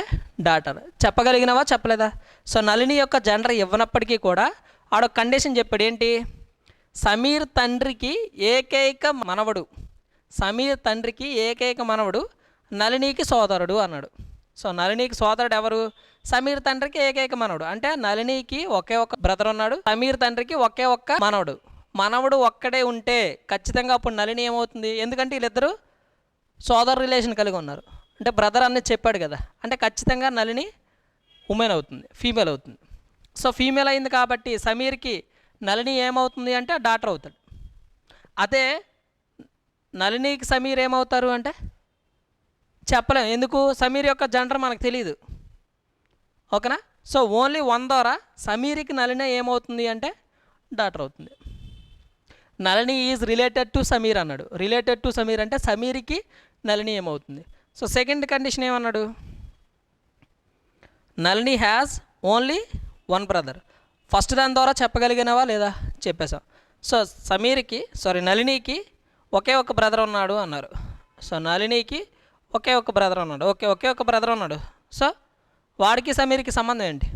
డాటర్. చెప్పగలిగినవా? చెప్పలేదా? సో నళిని యొక్క జెండర్ ఇవ్వనప్పటికీ కూడా ఆడొక కండిషన్ చెప్పాడు. ఏంటి? సమీర్ తండ్రికి ఏకైక మనవడు, సమీర్ తండ్రికి ఏకైక మనవడు నళినికి సోదరుడు అన్నాడు. సో నళినికి సోదరుడు ఎవరు? సమీర్ తండ్రికి ఏకైక మనవడు. అంటే నళినికి ఒకే ఒక్క బ్రదర్ ఉన్నాడు, సమీర్ తండ్రికి ఒకే ఒక్క మనవడు. మనవడు ఒక్కడే ఉంటే ఖచ్చితంగా అప్పుడు నళిని ఏమవుతుంది? ఎందుకంటే వీళ్ళిద్దరూ సోదర రిలేషన్ కలిగి ఉన్నారు. అంటే బ్రదర్ అనేది చెప్పాడు కదా, అంటే ఖచ్చితంగా నళిని ఉమెన్ అవుతుంది, ఫీమేల్ అవుతుంది. సో ఫీమేల్ అయింది కాబట్టి సమీర్కి నళిని ఏమవుతుంది అంటే డాటర్ అవుతాడు. అదే నళినికి సమీర్ ఏమవుతారు అంటే చెప్పలేం. ఎందుకు? సమీర్ యొక్క జెండర్ మనకు తెలియదు. ఓకేనా? సో ఓన్లీ వన్ ద్వారా సమీర్కి నళిని ఏమవుతుంది అంటే డాటర్ అవుతుంది. Nalini is related to Sameer అన్నాడు. రిలేటెడ్ టు సమీర్ అంటే సమీర్కి నళిని ఏమవుతుంది. సో సెకండ్ కండిషన్ ఏమన్నాడు? Nalini has only one brother. First దాని ద్వారా చెప్పగలిగినవా లేదా? చెప్పేశాం. సో నళినికి ఒకే ఒక బ్రదర్ ఉన్నాడు అన్నారు. సో నళినికి ఒకే ఒక బ్రదర్ ఉన్నాడు. ఒకే ఒక బ్రదర్ ఉన్నాడు. సో వాడికి సమీర్కి సంబంధం ఏంటి?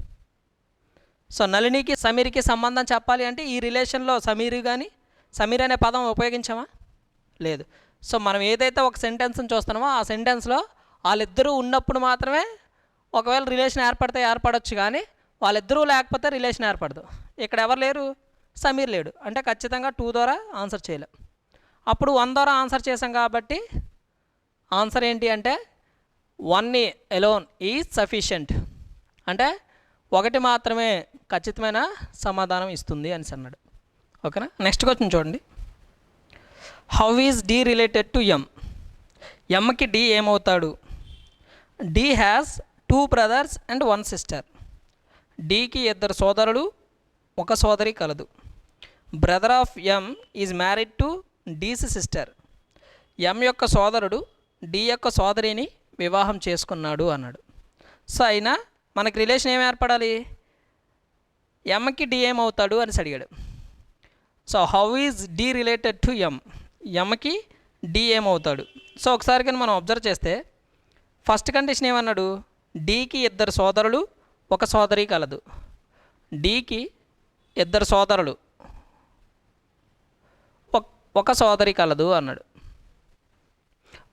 సో నళినికి సమీర్కి సంబంధం చెప్పాలి అంటే ఈ రిలేషన్లో సమీర్ అనే పదం ఉపయోగించామా? లేదు. సో మనం ఏదైతే ఒక సెంటెన్స్ని చూస్తున్నామో ఆ సెంటెన్స్లో వాళ్ళిద్దరూ ఉన్నప్పుడు మాత్రమే ఒకవేళ రిలేషన్ ఏర్పడచ్చు, కానీ వాళ్ళిద్దరూ లేకపోతే రిలేషన్ ఏర్పడదు. ఇక్కడ ఎవరు లేరు? సమీర్ లేడు. అంటే ఖచ్చితంగా 2 ద్వారా ఆన్సర్ చేయలేం. అప్పుడు 1 ద్వారా ఆన్సర్ చేసాం కాబట్టి ఆన్సర్ ఏంటి అంటే 1 ఎలోన్ ఈజ్ సఫిషియంట్. అంటే 1 మాత్రమే ఖచ్చితమైన సమాధానం ఇస్తుంది అని అన్నాడు. ఓకేనా? నెక్స్ట్ క్వశ్చన్ చూడండి. How is D related to M? ఎంకి డి ఏమవుతాడు? D has 2 brothers and 1 sister. డికి 2 సోదరులు, 1 సోదరి కలదు. Brother of M is married to D's sister. M యొక్క సోదరుడు డి యొక్క సోదరిని వివాహం చేసుకున్నాడు అన్నాడు. సో అయినా మనకి రిలేషన్ ఏం ఏర్పడాలి? ఎంకి డి ఏమవుతాడు అని అడిగాడు. So how is D related to M? ఎంకి డి ఏమవుతాడు? సో ఒకసారి కానీ మనం అబ్జర్వ్ చేస్తే ఫస్ట్ కండిషన్ ఏమన్నాడు? డికి 2 సోదరులు, 1 సోదరి కలదు. డికి 2 సోదరులు, 1 సోదరి కలదు అన్నాడు.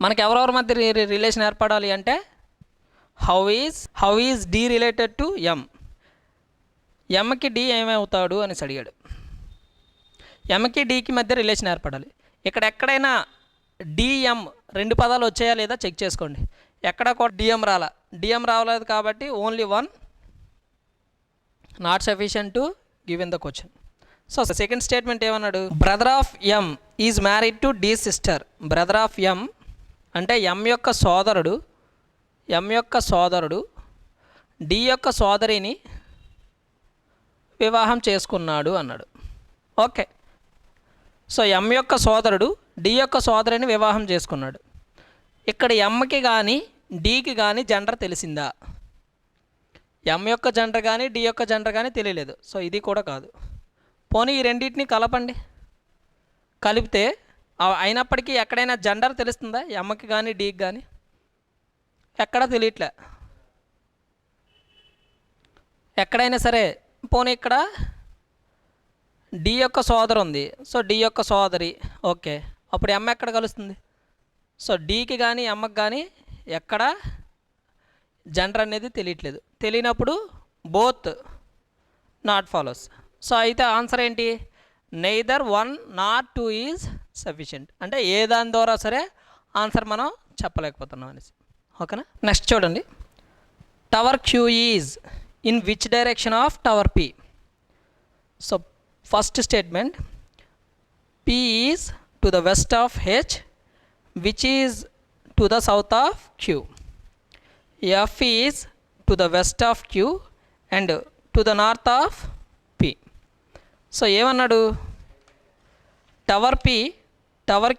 మనకి ఎవరెవరి మధ్య రిలేషన్ ఏర్పడాలి అంటే how is D related to M? ఎంకి డి ఏమవుతాడు అని అడిగాడు. ఎంకి డికి మధ్య రిలేషన్ ఏర్పడాలి. ఇక్కడ ఎక్కడైనా డిఎం 2 పదాలు వచ్చాయా లేదా చెక్ చేసుకోండి. ఎక్కడ కూడా డిఎం రావలేదు కాబట్టి only 1 not sufficient to give in the question. So second statement ఏమన్నాడు? Brother of M is married to D sister. Brother of M అంటే ఎం యొక్క సోదరుడు డి యొక్క సోదరిని వివాహం చేసుకున్నాడు అన్నాడు. ఓకే. సో ఎం యొక్క సోదరుడు డి యొక్క సోదరిని వివాహం చేసుకున్నాడు. ఇక్కడ ఎంకి కానీ డికి కానీ జెండర్ తెలిసిందా? ఎం యొక్క జెండర్ కానీ డి యొక్క జెండర్ కానీ తెలియలేదు. సో ఇది కూడా కాదు. పోనీ ఈ రెండింటిని కలపండి. కలిపితే అయినప్పటికీ ఎక్కడైనా జెండర్ తెలుస్తుందా? ఎంకి కానీ డికి కానీ? ఎక్కడా తెలియట్లే. ఎక్కడైనా సరే పోనీ ఇక్కడ డి యొక్క సోదరు ఉంది, సో డి యొక్క సోదరి, ఓకే. అప్పుడు ఎమ్ ఎక్కడ కలుస్తుంది? సో డీకి కానీ ఎమ్మకి కానీ ఎక్కడ జెండర్ అనేది తెలియట్లేదు. తెలియనప్పుడు బోత్ నాట్ ఫాలోస్. సో అయితే ఆన్సర్ ఏంటి? Neither 1 nor 2 is sufficient. అంటే ఏ దాని ద్వారా సరే ఆన్సర్ మనం చెప్పలేకపోతున్నాం అనేసి. ఓకేనా? నెక్స్ట్ చూడండి, tower Q is in which direction of tower P? So first statement, P is to the west of H which is to the south of Q. F is to the west of Q and to the north of P. So ఏమన్నాడు? టవర్ పి, టవర్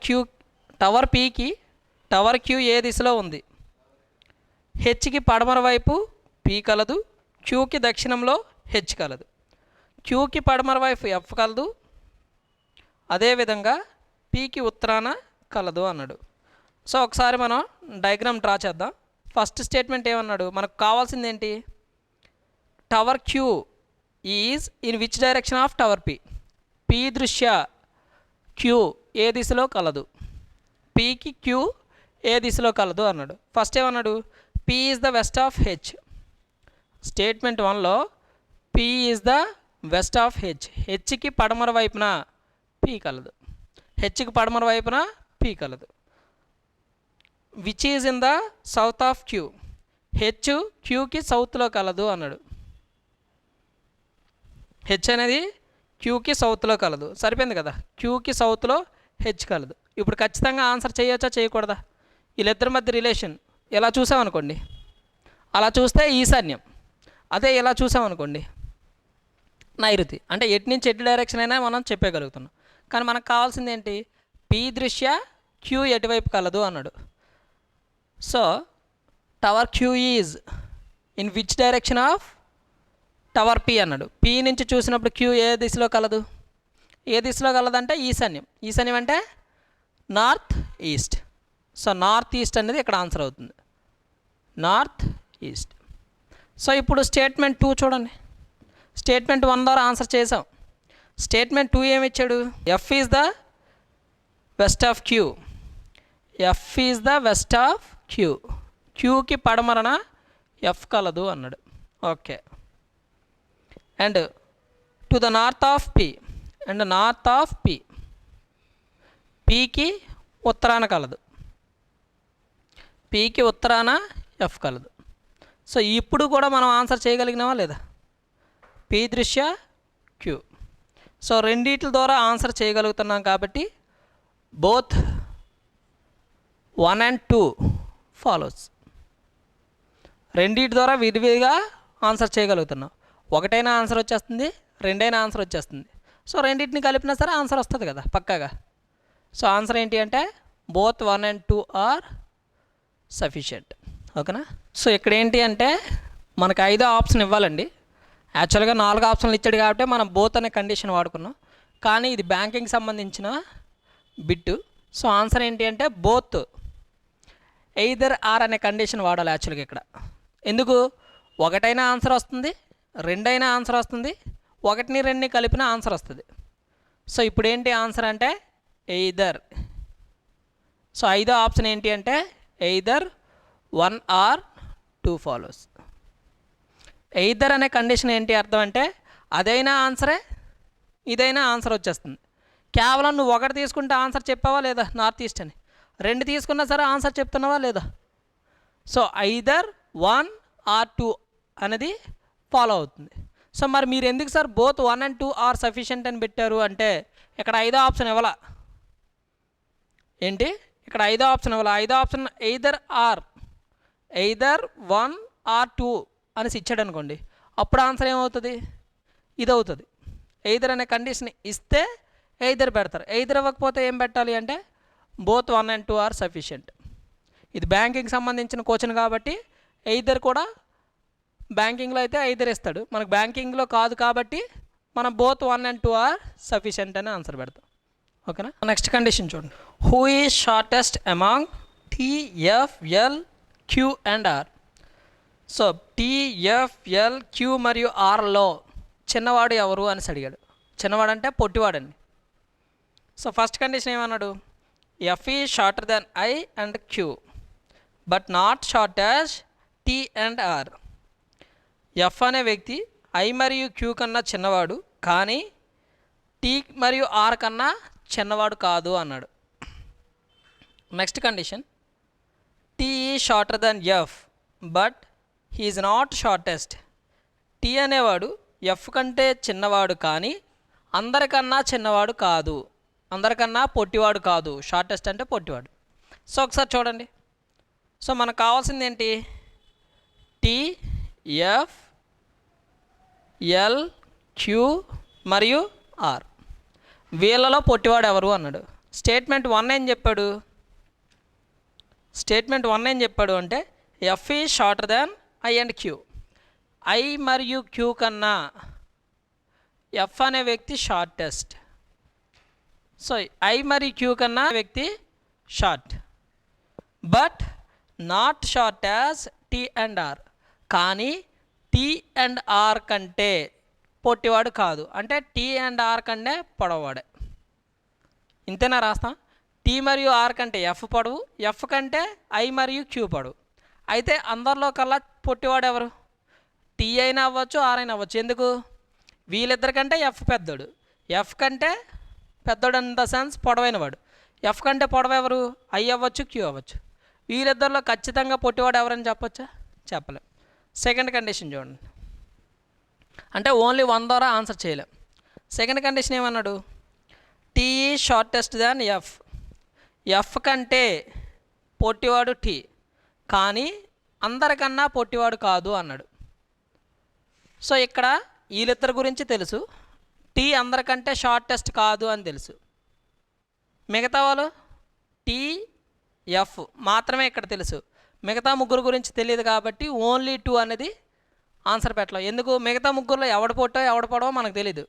పికి టవర్ క్యూ ఏ దిశలో ఉంది? హెచ్కి పడమర వైపు పి కలదు, క్యూకి దక్షిణంలో హెచ్ కలదు. క్యూకి పడమర వైపు ఎఫ్ కలదు, అదేవిధంగా పికి ఉత్తరాన కలదు అన్నాడు. సో ఒకసారి మనం డయాగ్రామ్ డ్రా చేద్దాం. ఫస్ట్ స్టేట్మెంట్ ఏమన్నాడు? మనకు కావాల్సింది ఏంటి? Tower Q is in which direction of tower P? P దృష్ట్యా క్యూ ఏ దిశలో కలదు, పికి క్యూ ఏ దిశలో కలదు అన్నాడు. ఫస్ట్ ఏమన్నాడు? P is the west of H. Statement 1లో P is the west of H. హెచ్కి పడమర వైపున పి కలదు, హెచ్కి పడమర వైపున పి కలదు. Which is in the south of Q? H క్యూకి సౌత్లో కలదు అన్నాడు. హెచ్ అనేది క్యూకి సౌత్లో కలదు. సరిపోయింది కదా, క్యూకి సౌత్లో హెచ్ కలదు. ఇప్పుడు ఖచ్చితంగా ఆన్సర్ చేయొచ్చా చేయకూడదా? వీళ్ళిద్దరి మధ్య రిలేషన్ ఎలా చూసామనుకోండి, అలా చూస్తే ఈశాన్యం. అదే ఇలా చూసామనుకోండి నైరుతి. అంటే ఎటు నుంచి ఎటు డైరెక్షన్ అయినా మనం చెప్పగలుగుతున్నాం. కానీ మనకు కావాల్సింది ఏంటి? పి దృష్ట్యా క్యూ ఎటువైపు కలదు అన్నాడు. So tower Q is in which direction of tower P అన్నాడు. పి నుంచి చూసినప్పుడు క్యూ ఏ దిశలో కలదు? ఏ దిశలో కలదంటే ఈశాన్యం. ఈశాన్యం అంటే north east. So north east అనేది ఇక్కడ ఆన్సర్ అవుతుంది, నార్త్ ఈస్ట్. సో ఇప్పుడు స్టేట్మెంట్ 2 చూడండి. స్టేట్మెంట్ 1 ద్వారా ఆన్సర్ చేసాం. స్టేట్మెంట్ 2 ఏమి ఇచ్చాడు? F is the west of Q. F is the west of Q. క్యూకి పడమరన ఎఫ్ కలదు అన్నాడు. Okay. And to the north of P, and north of P, పికి ఉత్తరాన కలదు, పికి ఉత్తరాన ఎఫ్ కలదు. సో ఇప్పుడు కూడా మనం ఆన్సర్ చేయగలిగినావా లేదా? పి దృష్ట్యా క్యూ. సో రెండిట్ల ద్వారా ఆన్సర్ చేయగలుగుతున్నాం కాబట్టి బోత్ 1 and 2 ఫాలోస్. రెండిటి ద్వారా విడివిడిగా ఆన్సర్ చేయగలుగుతున్నాం. ఒకటైనా ఆన్సర్ వచ్చేస్తుంది, రెండైనా ఆన్సర్ వచ్చేస్తుంది. సో రెండింటిని కలిపినా సరే ఆన్సర్ వస్తుంది కదా పక్కాగా. సో ఆన్సర్ ఏంటి అంటే బోత్ 1 and 2 ఆర్ సఫిషియంట్. ఓకేనా? సో ఇక్కడ ఏంటి అంటే మనకు 5వ ఆప్షన్ ఇవ్వాలండి. యాక్చువల్గా 4 ఆప్షన్లు ఇచ్చాడు కాబట్టి మనం బోత్ అనే కండిషన్ వాడుకున్నాం. కానీ ఇది బ్యాంకింగ్ సంబంధించిన బిట్టు. సో ఆన్సర్ ఏంటి అంటే బోత్ ఎయిదర్ ఆర్ అనే కండిషన్ వాడాలి యాక్చువల్గా ఇక్కడ. ఎందుకు? ఒకటైనా ఆన్సర్ వస్తుంది, రెండైనా ఆన్సర్ వస్తుంది, 1ని 2ని కలిపిన ఆన్సర్ వస్తుంది. సో ఇప్పుడు ఏంటి ఆన్సర్ అంటే ఎయిదర్. సో 5వ ఆప్షన్ ఏంటి అంటే ఎయిదర్ 1 or 2 ఫాలోస్. ఎయిదర్ అనే కండిషన్ ఏంటి అర్థం అంటే అదైనా ఆన్సరే, ఇదైనా ఆన్సర్ వచ్చేస్తుంది. కేవలం నువ్వు 1 తీసుకుంటే ఆన్సర్ చెప్పావా లేదా నార్త్ ఈస్ట్ అని, 2 తీసుకున్నా సరే ఆన్సర్ చెప్తున్నావా లేదా? సో ఐదర్ 1 or 2 అనేది ఫాలో అవుతుంది. సో మరి మీరు ఎందుకు sir both 1 and 2 are sufficient అని పెట్టారు అంటే ఇక్కడ 5వ ఆప్షన్ ఇవ్వాల ఏంటి? ఇక్కడ 5వ ఆప్షన్ ఇవ్వాల. 5వ ఆప్షన్ ఎయిదర్ 1 or 2 అనేసి ఇచ్చాడు అనుకోండి, అప్పుడు ఆన్సర్ ఏమవుతుంది? ఇది అవుతుంది. ఎయిదర్ అనే కండిషన్ ఇస్తే ఎయిదర్ పెడతారు, ఎయిదర్ ఇవ్వకపోతే ఏం పెట్టాలి అంటే బోత్ 1 and 2 ఆర్ సఫిషియంట్. ఇది బ్యాంకింగ్ సంబంధించిన క్వశ్చన్ కాబట్టి ఎయిదర్ కూడా బ్యాంకింగ్లో అయితే ఎయిదర్ ఇస్తాడు, మనకు బ్యాంకింగ్లో కాదు కాబట్టి మనం బోత్ 1 and 2 ఆర్ సఫిషియంట్ అని ఆన్సర్ పెడతాం. ఓకేనా? నెక్స్ట్ కండిషన్ చూడండి. Who is shortest among TFL Q and R. So T, F, L, Q మరియు ఆర్లో చిన్నవాడు ఎవరు అని అడిగాడు. చిన్నవాడు అంటే పొట్టివాడండి. సో ఫస్ట్ కండిషన్ ఏమన్నాడు, F is shorter than I and Q but not short as T and R. F అనే వ్యక్తి ఐ మరియు క్యూ కన్నా చిన్నవాడు, కానీ టీ మరియు ఆర్ కన్నా చిన్నవాడు కాదు అన్నాడు. Next condition, T is shorter than F but he is not shortest. T అనేవాడు ఎఫ్ కంటే చిన్నవాడు, కానీ అందరికన్నా చిన్నవాడు కాదు, అందరికన్నా పొట్టివాడు కాదు. షార్టెస్ట్ అంటే పొట్టివాడు. సో ఒకసారి చూడండి. సో మనకు కావాల్సింది ఏంటి, టీ, ఎఫ్, ఎల్, క్యూ మరియు ఆర్. వీళ్ళలో పొట్టివాడు ఎవరు అన్నాడు. స్టేట్మెంట్ 1 ఏం చెప్పాడు, స్టేట్మెంట్ 1 ఏం చెప్పాడు అంటే F is shorter than I and Q. I మరియు క్యూ కన్నా ఎఫ్ అనే వ్యక్తి షార్టెస్ట్. సో ఐ మరియు క్యూ కన్నా వ్యక్తి short, but not short as T and R. కానీ టీ అండ్ ఆర్ కంటే పొట్టివాడు కాదు, అంటే టీ అండ్ ఆర్ కంటే పొడవాడే. ఇంతేనా రాస్తాం. టీ మరియు ఆర్ కంటే ఎఫ్ పొడవు, ఎఫ్ కంటే ఐ మరియు క్యూ పొడవు. అయితే అందరిలో కల్లా పొట్టివాడు ఎవరు, టీ అయినా అవ్వచ్చు, ఆర్ అయినా అవ్వచ్చు. ఎందుకు, వీళ్ళిద్దరికంటే ఎఫ్ పెద్దోడు. ఎఫ్ కంటే పెద్దోడు ఇన్ ద సెన్స్ పొడవైనవాడు. ఎఫ్ కంటే పొడవ ఎవరు, ఐ అవ్వచ్చు, క్యూ అవ్వచ్చు. వీళ్ళిద్దరిలో ఖచ్చితంగా పొట్టివాడు ఎవరని చెప్పొచ్చా, చెప్పలేం. సెకండ్ కండిషన్ చూడండి, అంటే ఓన్లీ 1 ద్వారా ఆన్సర్ చేయలేం. సెకండ్ కండిషన్ ఏమన్నాడు, టీ షార్టెస్ట్ దాన్ ఎఫ్. ఎఫ్ కంటే పొట్టివాడు టీ, కానీ అందరికన్నా పొట్టివాడు కాదు అన్నాడు. సో ఇక్కడ వీళ్ళిద్దరి గురించి తెలుసు, టీ అందరికంటే షార్టెస్ట్ కాదు అని తెలుసు. మిగతా వాళ్ళు టీ, ఎఫ్ మాత్రమే ఇక్కడ తెలుసు. మిగతా ముగ్గురు గురించి తెలియదు కాబట్టి ఓన్లీ 2 అనేది ఆన్సర్ పెట్టలేం. ఎందుకు, మిగతా ముగ్గురులో ఎవడ పొట్టో ఎవడ పొడవో మనకు తెలీదు.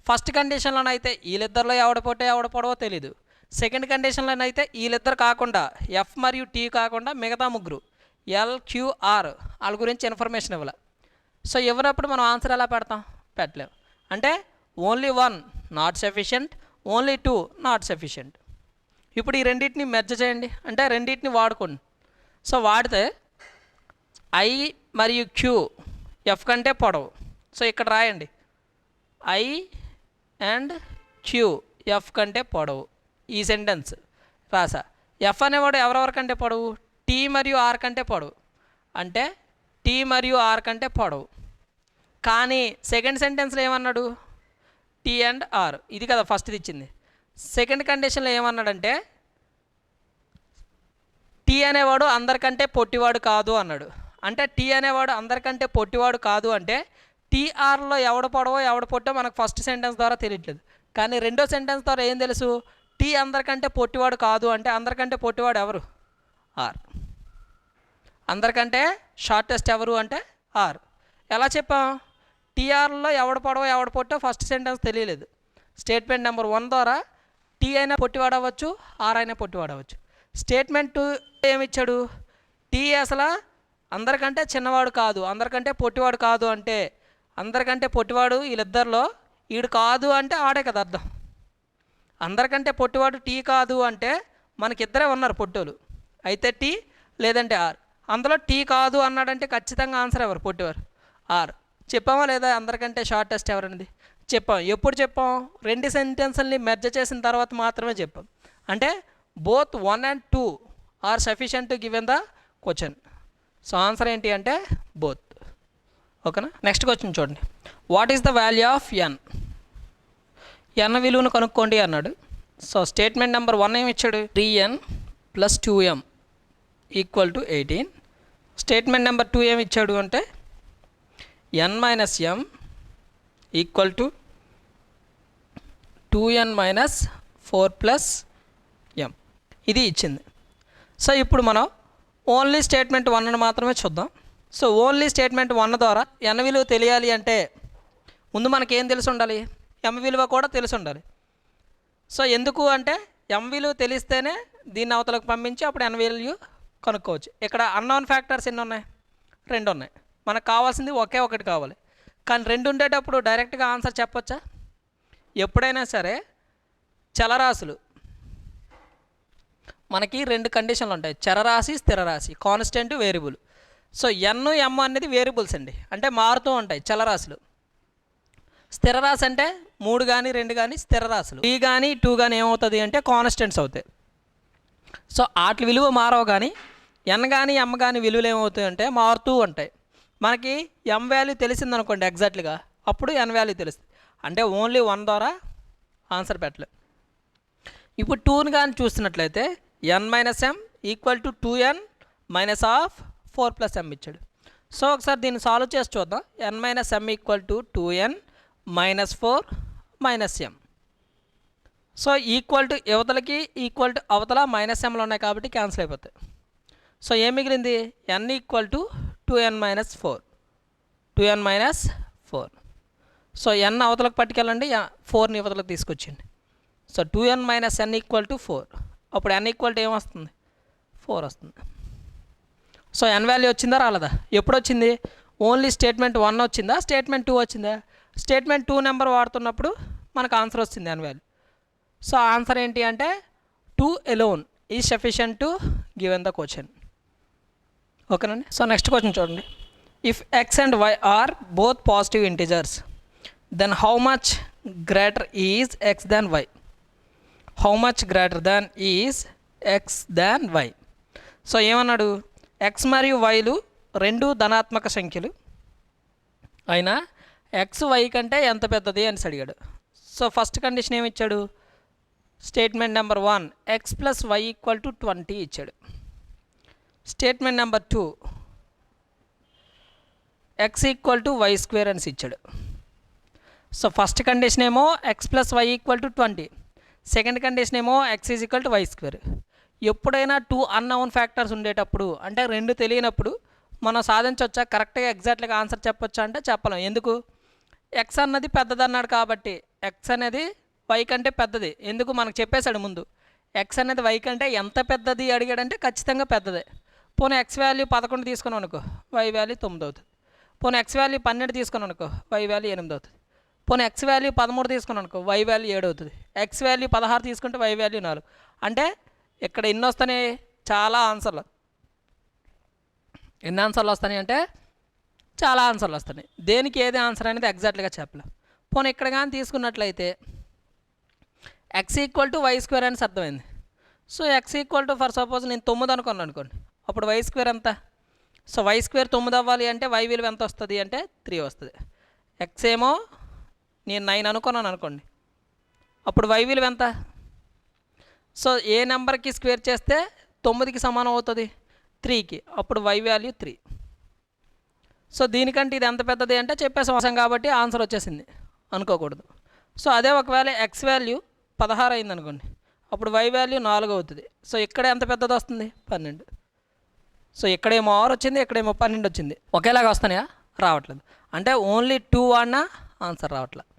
ఫస్ట్ కండిషన్లోనైతే వీళ్ళిద్దరిలో ఎవడ పొట్టో ఎవడ పొడవో తెలీదు. సెకండ్ కండిషన్లోనైతే వీళ్ళిద్దరు కాకుండా ఎఫ్ మరియు టీ కాకుండా మిగతా ముగ్గురు ఎల్, క్యూ, ఆర్ వాళ్ళ గురించి ఇన్ఫర్మేషన్ ఇవ్వాలి. సో ఇవ్వనప్పుడు మనం ఆన్సర్ ఎలా పెడతాం, పెట్టలేం. అంటే only 1 not sufficient, only 2 not sufficient. ఇప్పుడు ఈ రెండింటిని మెర్జ్ చేయండి, అంటే రెండింటిని వాడుకోండి. సో వాడితే ఐ మరియు క్యూ ఎఫ్ కంటే పొడవు. సో ఇక్కడ రాయండి, ఐ అండ్ క్యూ ఎఫ్ కంటే పొడవు. ఈ సెంటెన్స్ రాసా. ఎఫ్ అనేవాడు ఎవరెవరికంటే పొడవు, టీ మరియు ఆర్ కంటే పొడవు, అంటే టీ మరియు ఆర్ కంటే పొడవు. కానీ సెకండ్ సెంటెన్స్లో ఏమన్నాడు, టీ అండ్ ఆర్. ఇది కదా ఫస్ట్ది ఇచ్చింది. సెకండ్ కండిషన్లో ఏమన్నాడంటే టీ అనేవాడు అందరికంటే పొట్టివాడు కాదు అన్నాడు. అంటే టీ అనేవాడు అందరికంటే పొట్టివాడు కాదు అంటే టీఆర్లో ఎవడ పొడవో ఎవడ పొట్టో మనకు ఫస్ట్ సెంటెన్స్ ద్వారా తెలియట్లేదు. కానీ రెండో సెంటెన్స్ ద్వారా ఏం తెలుసు, టీ అందరికంటే పొట్టివాడు కాదు అంటే అందరికంటే పొట్టివాడు ఎవరు, ఆర్. అందరికంటే షార్టెస్ట్ ఎవరు అంటే ఆర్. ఎలా చెప్పాం, టీఆర్లో ఎవడ పొడవో ఎవడ పొట్టో ఫస్ట్ సెంటెన్స్ తెలియలేదు. స్టేట్మెంట్ నెంబర్ 1 ద్వారా టీ అయినా పొట్టివాడు అవ్వచ్చు, ఆర్ అయినా పొట్టివాడు అవ్వచ్చు. స్టేట్మెంట్ 2 ఏమిచ్చాడు, టీ అసలు అందరికంటే చిన్నవాడు కాదు, అందరికంటే పొట్టివాడు కాదు అంటే అందరికంటే పొట్టివాడు వీళ్ళిద్దరిలో ఈడు కాదు అంటే ఆడే కదా అర్థం. అందరికంటే పొట్టివాడు టీ కాదు అంటే మనకిద్దరే ఉన్నారు పొట్టోలు, అయితే టీ లేదంటే ఆర్. అందులో టీ కాదు అన్నాడంటే ఖచ్చితంగా ఆన్సర్ ఎవరు, పొట్టివారు, ఆర్. చెప్పామా లేదా అందరికంటే షార్టెస్ట్ ఎవరనేది చెప్పాం. ఎప్పుడు చెప్పాం, 2 సెంటెన్స్ని మెర్జ్ చేసిన తర్వాత మాత్రమే చెప్పాం. అంటే both 1 and 2 are sufficient to given the question. So answer ఏంటి అంటే బోత్. ఓకేనా. నెక్స్ట్ క్వశ్చన్ చూడండి, what is the value of N. N విలువను కనుక్కోండి అన్నాడు. సో స్టేట్మెంట్ నెంబర్ 1 ఏమి ఇచ్చాడు, 3n + 2m = 18. స్టేట్మెంట్ నెంబర్ 2 ఏమి ఇచ్చాడు అంటే n - m = 2n - 4 + m. ఇది ఇచ్చింది. సో ఇప్పుడు మనం ఓన్లీ స్టేట్మెంట్ 1ని మాత్రమే చూద్దాం. సో ఓన్లీ స్టేట్మెంట్ 1 ద్వారా n విలువ తెలియాలి అంటే ముందు మనకేం తెలిసి ఉండాలి, m విలువ కూడా తెలిసి ఉండాలి. సో ఎందుకు అంటే m విలువ తెలిస్తేనే దీన్ని అవతలకు పంపించి అప్పుడు n విలువ కనుక్కోవచ్చు. ఇక్కడ అన్నోన్ ఫ్యాక్టర్స్ ఎన్ని ఉన్నాయి? 2 ఉన్నాయి. మనకు కావాల్సింది ఒకే ఒకటి కావాలి. కానీ 2 ఉండేటప్పుడు డైరెక్ట్గా ఆన్సర్ చెప్పొచ్చా? ఎప్పుడైనా సరే చలరాశులు మనకి 2 కండిషన్లు ఉంటాయి, చరరాశి స్థిరరాశి, కాన్స్టెంట్ వేరియబుల్. సో ఎన్ ఎమ్ అనేది వేరియబుల్స్ అండి, అంటే మారుతూ ఉంటాయి చలరాశులు. స్థిరరాశి అంటే 3 కానీ 2 కానీ స్థిరరాశులు. 3 కానీ 2 కానీ ఏమవుతుంది అంటే కాన్స్టెంట్స్ అవుతాయి. సో వాటి విలువ మారవు. కానీ ఎన్ కానీ ఎమ్ కానీ విలువలు ఏమవుతాయి అంటే మారుతూ ఉంటాయి. మనకి ఎమ్ వాల్యూ తెలిసిందనుకోండి ఎగ్జాక్ట్లీగా, అప్పుడు ఎన్ వాల్యూ తెలుస్తుంది. అంటే ఓన్లీ 1 ద్వారా ఆన్సర్ పెట్టలేదు. ఇప్పుడు 2ని కానీ చూస్తున్నట్లయితే N minus M equal to 2n minus of 4 plus M ఇచ్చాడు. సో ఒకసారి దీన్ని సాల్వ్ చేసి చూద్దాం. N minus M equal to 2n minus 4 minus M. So equal to యువతలకి ఈక్వల్ టు అవతల మైనస్ ఎమ్లు ఉన్నాయి కాబట్టి క్యాన్సిల్ అయిపోతాయి. సో ఏం మిగిలింది? N equal to 2n minus 4, 2n minus 4. So N అవతలకు పట్టుకెళ్ళండి, 4ని యువతలకు తీసుకొచ్చింది. So 2n minus N equal to 4. అప్పుడు ఎన్ ఈక్వల్ టు ఏమొస్తుంది? 4 వస్తుంది. సో ఎన్ వాల్యూ వచ్చిందా రాలేదా? ఎప్పుడు వచ్చింది? ఓన్లీ స్టేట్మెంట్ 1 వచ్చిందా, స్టేట్మెంట్ 2 వచ్చిందా? స్టేట్మెంట్ 2 నెంబర్ వాడుతున్నప్పుడు మనకు ఆన్సర్ వస్తుంది ఎన్ వాల్యూ. సో ఆన్సర్ ఏంటి అంటే 2 alone is sufficient to given the question. ఓకేనండి. సో నెక్స్ట్ క్వశ్చన్ చూడండి. If X and Y are both positive integers then how much greater is X than Y? How much greater than is X than Y? So ఏమన్నాడు? ఎక్స్ మరియు వైలు 2 ధనాత్మక సంఖ్యలు అయినా ఎక్స్ వై కంటే ఎంత పెద్దది అని అడిగాడు. సో ఫస్ట్ కండిషన్ ఏమి ఇచ్చాడు? Statement number 1 X plus Y equal to 20 ఇచ్చాడు. Statement number 2 X equal to Y square అని ఇచ్చాడు. సో ఫస్ట్ కండిషన్ ఏమో X plus Y equal to 20, second condition ఏమో X is equal to Y square. ఎప్పుడైనా 2 అన్నౌన్ ఫ్యాక్టర్స్ ఉండేటప్పుడు, అంటే 2 తెలియనప్పుడు మనం సాధించవచ్చా? కరెక్ట్గా ఎగ్జాక్ట్గా ఆన్సర్ చెప్పొచ్చా అంటే చెప్పలేం. ఎందుకు? ఎక్స్ అన్నది పెద్దది అన్నాడు కాబట్టి ఎక్స్ అనేది వై కంటే పెద్దది. ఎందుకు? మనకు చెప్పేశాడు ముందు. ఎక్స్ అనేది వై కంటే ఎంత పెద్దది అడిగాడంటే ఖచ్చితంగా పెద్దదే. పోనీ ఎక్స్ వాల్యూ 11 తీసుకున్నాం అనుకో, వై వాల్యూ 9 అవుతుంది. పోనీ ఎక్స్ వాల్యూ 12 తీసుకున్నాం అనుకో, వై వాల్యూ 8 అవుతుంది. పోనీ ఎక్స్ వాల్యూ 13 తీసుకున్నాం అనుకో, వై వాల్యూ 7 అవుతుంది. ఎక్స్ వాల్యూ 16 తీసుకుంటే వై వాల్యూ 4. అంటే ఇక్కడ ఎన్ని వస్తాయి? చాలా ఆన్సర్లు. ఎన్ని ఆన్సర్లు వస్తాయి అంటే చాలా ఆన్సర్లు వస్తాయి. దేనికి ఏది ఆన్సర్ అనేది ఎగ్జాక్ట్గా చెప్పలేం. పోనీ ఇక్కడ కానీ తీసుకున్నట్లయితే X equal to Y square అని అర్థమైంది. So X equal to for suppose నేను 9 అనుకున్నాను అనుకోండి, అప్పుడు వై స్క్వేర్ ఎంత? సో వై స్క్వేర్ 9 అవ్వాలి అంటే వై విలువ ఎంత వస్తుంది అంటే 3 వస్తుంది. ఎక్స్ ఏమో నేను 9 అనుకున్నాను అనుకోండి, అప్పుడు వై విలువ ఎంత? సో ఏ నెంబర్కి స్క్వేర్ చేస్తే 9కి సమానం అవుతుంది? 3కి. అప్పుడు వై వాల్యూ 3. సో దీనికంటే ఇది ఎంత పెద్దది అంటే చెప్పేసాం కాబట్టి ఆన్సర్ వచ్చేసింది అనుకోకూడదు. సో అదే ఒకవేళ ఎక్స్ వాల్యూ 16 అయింది అనుకోండి, అప్పుడు వై వాల్యూ 4 అవుతుంది. సో ఇక్కడ ఎంత పెద్దది వస్తుంది? 12. సో ఇక్కడేమో 6 వచ్చింది, ఇక్కడేమో 12 వచ్చింది. ఒకేలాగా వస్తున్నాయా? రావట్లేదు. అంటే ఓన్లీ 2 వాడినా ఆన్సర్ రావట్లేదు.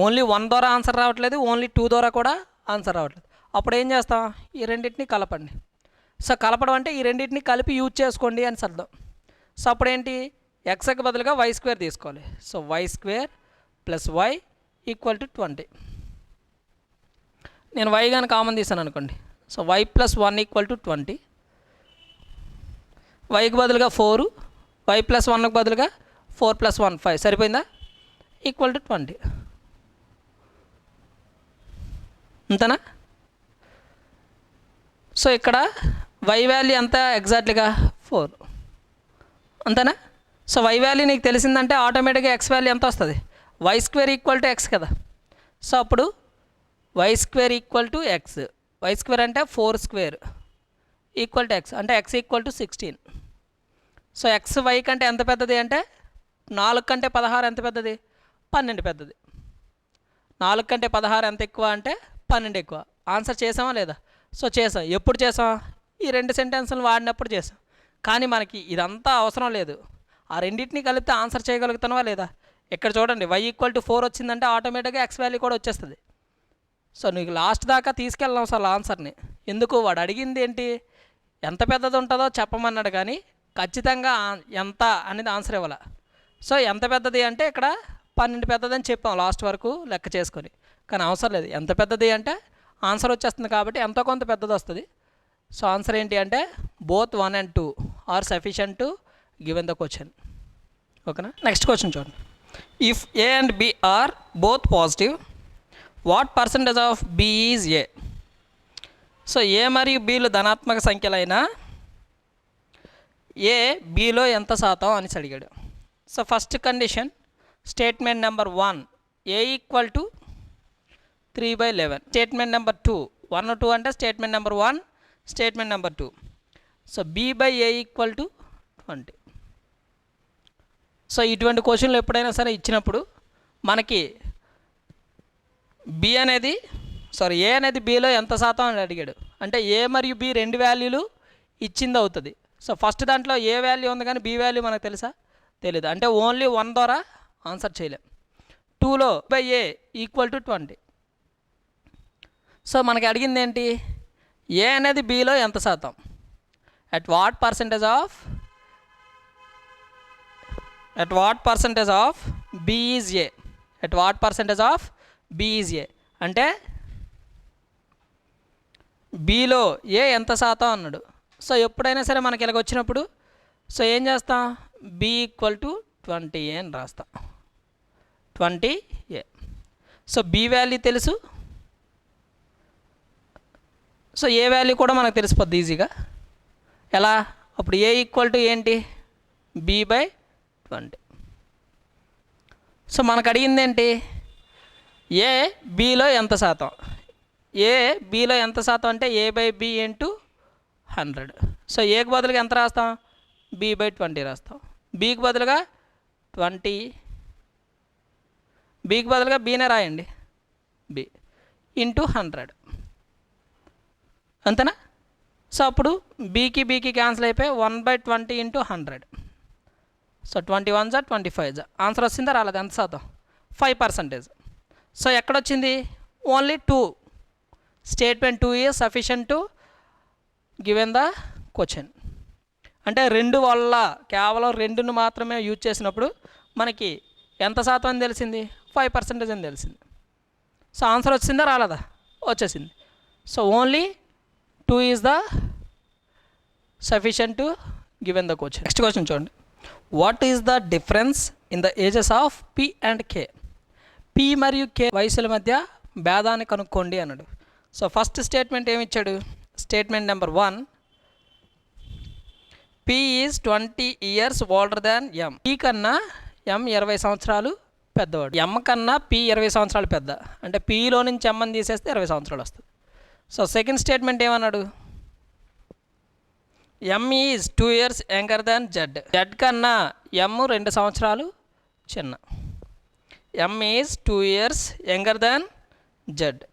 ఓన్లీ 1 ద్వారా ఆన్సర్ రావట్లేదు, ఓన్లీ 2 ద్వారా కూడా ఆన్సర్ రావట్లేదు. అప్పుడు ఏం చేస్తాం? ఈ రెండింటిని కలపండి. సో కలపడం అంటే ఈ రెండింటిని కలిపి యూజ్ చేసుకోండి అని అర్థం. సో అప్పుడేంటి? ఎక్స్కి బదులుగా వై స్క్వేర్ తీసుకోవాలి. So Y square plus Y equal to 20. నేను వై కానీ కామన్ తీసాను అనుకోండి, so Y plus 1 equal to 20. వైకి బదులుగా 4, వై ప్లస్ 1కి బదులుగా 4 ప్లస్ 1 5. సరిపోయిందా? Equal to 20. అంతేనా? సో ఇక్కడ వై వాల్యూ ఎంత ఎగ్జాక్ట్లీగా? 4. అంతేనా? సో వై వాల్యూ నీకు తెలిసిందంటే ఆటోమేటిక్గా ఎక్స్ వాల్యూ ఎంత వస్తుంది? Y square equal to X కదా. సో అప్పుడు Y square equal to X. Y square అంటే 4 స్క్వేర్ ఈక్వల్ టు ఎక్స్, అంటే X equal to 16. So X Y కంటే ఎంత పెద్దది అంటే 4 కంటే 16 ఎంత పెద్దది? 12 పెద్దది. 4 కంటే 16 ఎంత ఎక్కువ అంటే 12 ఎక్కువ. ఆన్సర్ చేసామా లేదా? సో చేసాం. ఎప్పుడు చేసాం? ఈ 2 సెంటెన్స్లు వాడినప్పుడు చేసాం. కానీ మనకి ఇదంతా అవసరం లేదు. ఆ రెండింటిని కలిపితే ఆన్సర్ చేయగలుగుతున్నావా లేదా? ఇక్కడ చూడండి, వై ఈక్వల్ టు 4 వచ్చిందంటే ఆటోమేటిక్గా ఎక్స్ వాల్యూ కూడా వచ్చేస్తుంది. సో నీకు లాస్ట్ దాకా తీసుకెళ్ళాం అసలు ఆన్సర్ని. ఎందుకు? వాడు అడిగింది ఏంటి? ఎంత పెద్దది ఉంటుందో చెప్పమన్నాడు కానీ ఖచ్చితంగా ఎంత అనేది ఆన్సర్ ఇవ్వాల. సో ఎంత పెద్దది అంటే ఇక్కడ 12 పెద్దదని చెప్పాం లాస్ట్ వరకు లెక్క చేసుకొని, కానీ అవసరం లేదు. ఎంత పెద్దది అంటే ఆన్సర్ వచ్చేస్తుంది కాబట్టి ఎంతో కొంత పెద్దది వస్తుంది. సో ఆన్సర్ ఏంటి అంటే both 1 and 2 are sufficient to given the question. ఓకేనా. నెక్స్ట్ క్వశ్చన్ చూడండి. If A and B are both positive, what percentage of B is A? So A మరియు బిలు ధనాత్మక సంఖ్యలైనా ఏ బిలో ఎంత శాతం అని అడిగాడు. So first condition statement number 1 A equal to 3/11. Statement number 2 1 2 అంటే statement number 1 statement number 2. So b/a equal to 20. So ఇటువంటి క్వశ్చన్లు ఎప్పుడైనా సరే ఇచ్చినప్పుడు మనకి ఏ అనేది బిలో ఎంత శాతం అని అడిగాడు అంటే ఏ మరియు బి రెండు వాల్యూలు ఇచ్చింది అవుతుంది. సో ఫస్ట్ దాంట్లో ఏ వాల్యూ ఉంది కానీ బి వాల్యూ మనకు తెలుసా? తెలీదు. అంటే ఓన్లీ 1 ద్వారా ఆన్సర్ చేయలేం. 2లో a ఈక్వల్ టు 20. సో మనకి అడిగింది ఏంటి? ఏ అనేది బిలో ఎంత శాతం, at what percentage of B is A, at what percentage of B is A అంటే బిలో ఏ ఎంత శాతం అన్నాడు. సో ఎప్పుడైనా సరే మనకి ఇలాగ వచ్చినప్పుడు సో ఏం చేస్తాం? బి ఈక్వల్ టు 20 అని రాస్తాం. 20 ఏ. సో బి వాల్యూ తెలుసు, సో ఏ వాల్యూ కూడా మనకు తెలిసిపోద్ది ఈజీగా. ఎలా? అప్పుడు ఏ ఈక్వల్ టు ఏంటి? b/20. సో మనకు అడిగింది ఏంటి? ఏ బిలో ఎంత శాతం, ఏ బిలో ఎంత శాతం అంటే a/b ఇంటూ 100. సో ఏకి బదులుగా ఎంత రాస్తాం? b/20 రాస్తాం. బీకి బదులుగా 20, బీకి బదులుగా బీనే రాయండి, బి ఇంటూ 100 అంతేనా? సో అప్పుడు బీకి క్యాన్సిల్ అయిపోయి 1/20 ఇంటూ 100. సో 21 జా 25 జా ఆన్సర్ వచ్చిందా రాలేదు? ఎంత శాతం? 5%. సో ఎక్కడొచ్చింది? Only 2. Statement 2 is sufficient to given the question. అంటే 2 వల్ల కేవలం 2ను మాత్రమే యూజ్ చేసినప్పుడు మనకి ఎంత శాతం అని తెలిసింది? 5% అని తెలిసింది. సో ఆన్సర్ వచ్చిందా రాలేదా? వచ్చేసింది. So only 2 is the sufficient to given the question. Next question చూడండి. What is the difference in the ages of P and K? P మరియు కే వయసుల మధ్య భేదాన్ని కనుక్కోండి అన్నాడు. సో ఫస్ట్ స్టేట్మెంట్ ఏమి ఇచ్చాడు? Statement number 1 P is 20 years older than M. P కన్నా ఎం 20 సంవత్సరాలు పెద్దవాడు. ఎం కన్నా పి 20 సంవత్సరాలు పెద్ద అంటే పిలో నుంచి ఎమ్మని తీసేస్తే 20 సంవత్సరాలు వస్తుంది. సో సెకండ్ స్టేట్మెంట్ ఏమన్నాడు? M is 2 years younger than Z. Z కన్నా ఎం 2 సంవత్సరాలు చిన్న. M is 2 years younger than Z.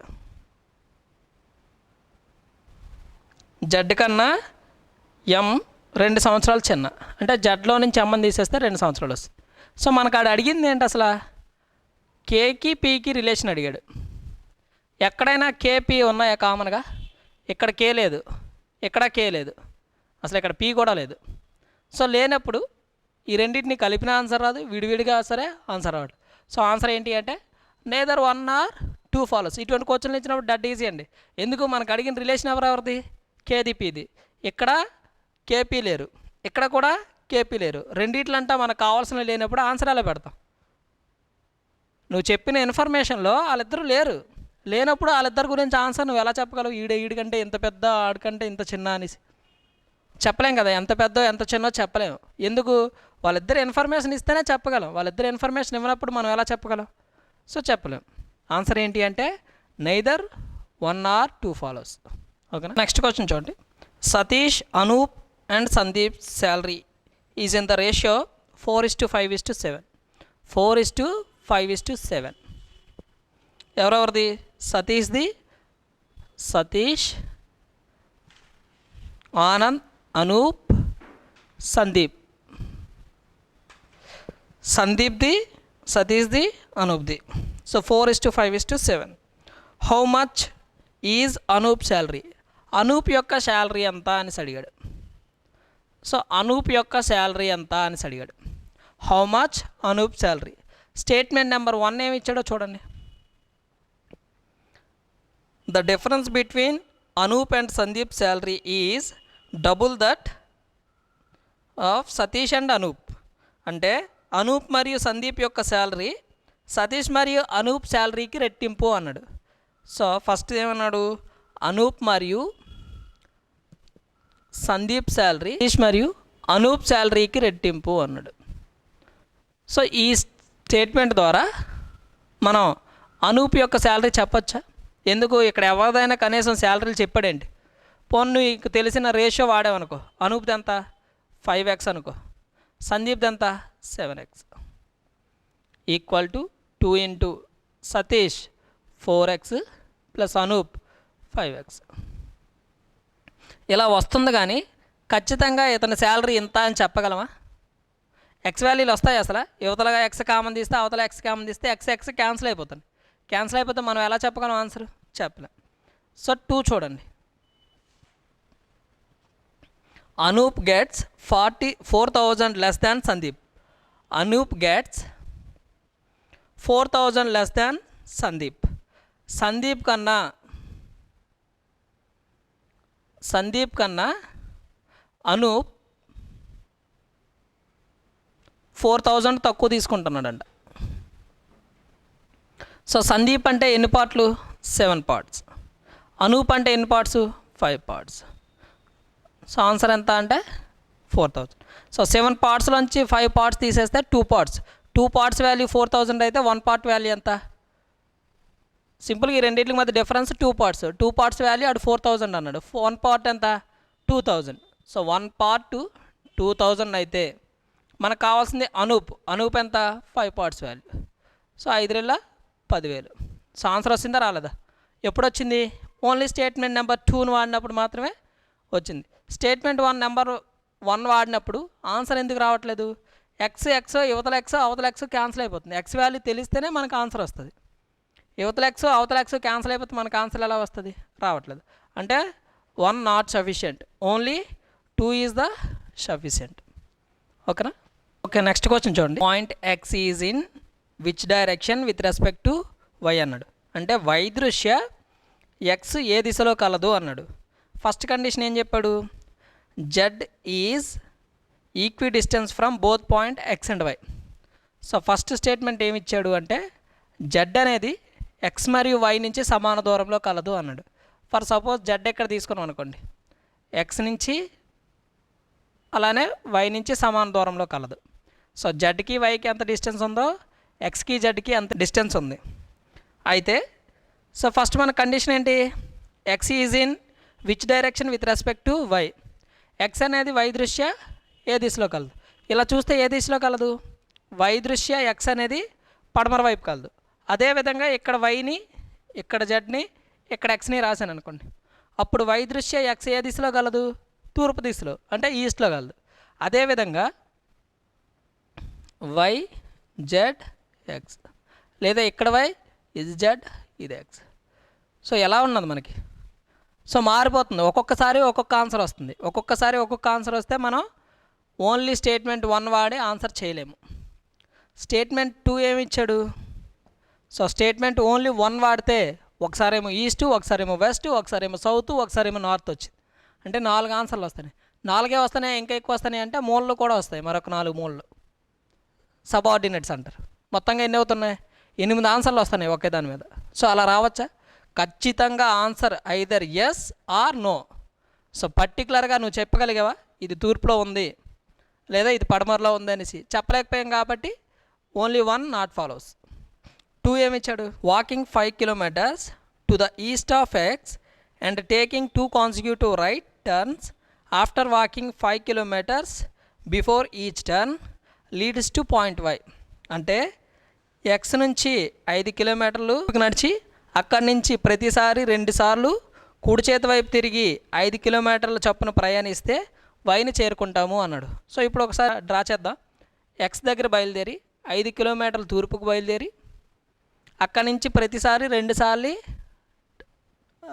Z కన్నా ఎం 2 సంవత్సరాలు చిన్న అంటే జెడ్లో నుంచి ఎమ్మని తీసేస్తే 2 సంవత్సరాలు వస్తుంది. సో మనకు ఆడ అడిగింది ఏంటి అసలు? కేకి పీకి రిలేషన్ అడిగాడు. ఎక్కడైనా కేపీ ఉన్నాయా కామన్గా? ఇక్కడ కే లేదు, ఇక్కడ కే లేదు, అసలు ఇక్కడ పీ కూడా లేదు. సో లేనప్పుడు ఈ రెండింటిని కలిపిన ఆన్సర్ రాదు, విడివిడిగా సరే ఆన్సర్ రాదు. సో ఆన్సర్ ఏంటి అంటే నేదర్ 1 or 2 follows. ఇటువంటి క్వశ్చన్లు ఇచ్చినప్పుడు డెడ్ ఈజీ అండి. ఎందుకు? మనకు అడిగిన రిలేషన్ ఎవరిది? కేది పీది. ఇక్కడ కేపీ లేరు, ఇక్కడ కూడా కేపీ లేరు. రెండిట్లంటా మనకు కావాల్సిన లేనప్పుడు ఆన్సర్ ఎలా పెడతాం? నువ్వు చెప్పిన ఇన్ఫర్మేషన్లో వాళ్ళిద్దరూ లేనప్పుడు వాళ్ళిద్దరి గురించి ఆన్సర్ నువ్వు ఎలా చెప్పగలవు? ఈడికంటే ఇంత పెద్ద, ఆడికంటే ఇంత చిన్న అనేసి చెప్పలేం కదా. ఎంత పెద్దో ఎంత చిన్నో చెప్పలేము. ఎందుకు? వాళ్ళిద్దరు ఇన్ఫర్మేషన్ ఇస్తేనే చెప్పగలం. వాళ్ళిద్దరు ఇన్ఫర్మేషన్ ఇవ్వనప్పుడు మనం ఎలా చెప్పగలం? సో చెప్పలేం. ఆన్సర్ ఏంటి అంటే నైదర్ 1 or 2 follows. ఓకేనా. నెక్స్ట్ క్వశ్చన్ చూడండి. Satish, Anoop and Sandeep salary is in the ratio 4:5:7. 4:5:7. ఎవరెవరిది? సతీష్ది, సతీష్, ఆనంద్, అనూప్, సందీప్. సందీప్ది, సతీష్ది, అనూప్ది. So 4:5:7. How much is Anoop salary? Anoop యొక్క శాలరీ ఎంత అని అడిగాడు. సో అనూప్ యొక్క శాలరీ ఎంత అని అడిగాడు. How much Anoop salary. Statement number 1 ఏమి ఇచ్చాడో చూడండి. The difference between Anoop and Sandeep salary is double that of Satish and Anoop. అంటే అనూప్ మరియు సందీప్ యొక్క శాలరీ సతీష్ మరియు అనూప్ శాలరీకి రెట్టింపు అన్నాడు. సో ఫస్ట్ ఏమన్నాడు, అనూప్ మరియు సందీప్ శాలరీ సతీష్ మరియు అనూప్ శాలరీకి రెట్టింపు అన్నాడు. సో ఈ స్టేట్మెంట్ ద్వారా మనం అనూప్ యొక్క శాలరీ చెప్పచ్చా? ఎందుకు ఇక్కడ ఎవరిదైనా కనీసం శాలరీలు చెప్పాడేంటి? పోను నీకు తెలిసిన రేషియో వాడావనుకో, అనూప్ది ఎంత 5x అనుకో, సందీప్ది ఎంత 7x equal to 2 into Satish 4x plus Anoop 5x. ఇలా వస్తుంది కానీ ఖచ్చితంగా ఇతని శాలరీ ఇంత అని చెప్పగలమా? ఎక్స్ వాల్యూలు వస్తాయి అసలు? యువతలుగా ఎక్స్ కామన్ తీస్తే అవతల ఎక్స్ కామన్ తీస్తే ఎక్స్ క్యాన్సిల్ అయిపోతుంది. క్యాన్సిల్ అయిపోతే మనం ఎలా చెప్పగలం ఆన్సర్? చెప్పలేం. సో 2 చూడండి. Anoop gets 4,000 less than Sandeep. Anoop gets 4,000 less than Sandeep. Sandeep కన్నా అనూప్ 4,000 తక్కువ తీసుకుంటున్నాడంట. సో సందీప్ అంటే ఎన్ని పార్ట్లు? 7 పార్ట్స్. అనూప్ అంటే ఎన్ని పార్ట్స్? 5 పార్ట్స్. సో ఆన్సర్ ఎంత అంటే 4,000. సో 7 పార్ట్స్లోంచి 5 పార్ట్స్ తీసేస్తే 2 పార్ట్స్. 2 పార్ట్స్ వాల్యూ 4,000 అయితే 1 పార్ట్ వాల్యూ ఎంత? సింపుల్గా ఈ రెండింటికి మధ్య డిఫరెన్స్ 2 పార్ట్స్. 2 పార్ట్స్ వాల్యూ అటు 4,000 అన్నాడు. 1 పార్ట్ ఎంత? 2,000. సో 1 పార్ట్ 2,000 అయితే మనకు కావాల్సింది అనూప్ ఎంత? 5 parts value. So 5 10,000. So answer వచ్చిందా రాలేదా? ఎప్పుడు వచ్చింది? ఓన్లీ స్టేట్మెంట్ నెంబర్ 2ను వాడినప్పుడు మాత్రమే వచ్చింది. స్టేట్మెంట్ 1 వాడినప్పుడు ఆన్సర్ ఎందుకు రావట్లేదు? ఎక్స్ యువతల ఎక్స్ అవతల ఎక్స్ క్యాన్సిల్ అయిపోతుంది. ఎక్స్ వాల్యూ తెలిస్తేనే మనకు ఆన్సర్ వస్తుంది. యువతల ఎక్స్ అవతల ఎక్స్ క్యాన్సిల్ అయిపోతే మనకు ఆన్సర్ ఎలా వస్తుంది? రావట్లేదు. అంటే 1 not sufficient, only 2 is the sufficient. ఓకేనా? ఓకే, నెక్స్ట్ క్వశ్చన్ చూడండి. Point X is in which direction with respect to Y అన్నాడు. అంటే వై దృష్ట్యా ఎక్స్ ఏ దిశలో కలదు అన్నాడు. ఫస్ట్ కండిషన్ ఏం చెప్పాడు? Z is equidistance from both point X and Y. So first statement ఏమి ఇచ్చాడు అంటే జెడ్ అనేది ఎక్స్ మరియు వై నుంచి సమాన దూరంలో కలదు అన్నాడు. ఫర్ సపోజ్ జెడ్ ఎక్కడ తీసుకున్నాం అనుకోండి, ఎక్స్ నుంచి అలానే వై నుంచి సమాన దూరంలో కలదు. సో జెడ్కి వైకి ఎంత డిస్టెన్స్ ఉందో ఎక్స్కి జెడ్కి అంత డిస్టెన్స్ ఉంది. అయితే సో ఫస్ట్ మన కండిషన్ ఏంటి? X is in which direction with respect to Y. X అనేది వై దృష్ట్యా ఏ దిశలో కలదు. ఇలా చూస్తే ఏ దిశలో కలదు? వై దృష్ట్యా ఎక్స్ అనేది పడమర వైపు కలదు. అదేవిధంగా ఇక్కడ వైని, ఇక్కడ జెడ్ని, ఇక్కడ ఎక్స్ని రాశాను అనుకోండి, అప్పుడు వై దృష్ట్యా ఎక్స్ ఏ దిశలో కలదు? తూర్పు దిశలో, అంటే ఈస్ట్లో కలదు. అదేవిధంగా వై జెడ్ ఎక్స్, లేదా ఇక్కడ వై ఇది జెడ్ ఇది ఎక్స్. సో ఎలా ఉన్నది మనకి? సో మారిపోతుంది. ఒక్కొక్కసారి ఒక్కొక్క ఆన్సర్ వస్తుంది. ఒక్కొక్కసారి ఒక్కొక్క ఆన్సర్ వస్తే మనం ఓన్లీ స్టేట్మెంట్ 1 వాడి ఆన్సర్ చేయలేము. స్టేట్మెంట్ 2 ఏమి ఇచ్చాడు? సో స్టేట్మెంట్ ఓన్లీ 1 వాడితే ఒకసారేమో ఈస్ట్, ఒకసారేమో వెస్ట్, ఒకసారేమో సౌత్, ఒకసారేమో నార్త్ వచ్చింది. అంటే 4 ఆన్సర్లు వస్తాయి. 4 వస్తున్నాయి, ఇంకా ఎక్కువ వస్తున్నాయి అంటే మూలలు కూడా వస్తాయి, మరొక 4 మూలలు సబార్డినేట్స్ అంటారు. మొత్తంగా ఎన్ని అవుతున్నాయి? 8 ఆన్సర్లు వస్తున్నాయి ఒకే దాని మీద. సో అలా రావచ్చా? ఖచ్చితంగా answer either yes or no. So పర్టికులర్గా నువ్వు చెప్పగలిగావా ఇది తూర్పులో ఉంది లేదా ఇది పడమరలో ఉంది అనేసి? చెప్పలేకపోయాం కాబట్టి ఓన్లీ 1 నాట్ ఫాలోస్. 2 ఏమి ఇచ్చాడు? Walking 5 kilometres to the east of X and taking 2 consecutive right turns after walking 5 kilometres before each turn leads to point Y. అంటే ఎక్స్ నుంచి 5 కిలోమీటర్లు నడిచి అక్కడి నుంచి ప్రతిసారి 2 సార్లు కుడి చేతి వైపు తిరిగి 5 కిలోమీటర్ల చొప్పున ప్రయాణిస్తే వైని చేరుకుంటాము అన్నాడు. సో ఇప్పుడు ఒకసారి డ్రా చేద్దాం. ఎక్స్ దగ్గర బయలుదేరి 5 కిలోమీటర్లు తూర్పుకు బయలుదేరి అక్కడి నుంచి ప్రతిసారి 2 సార్లు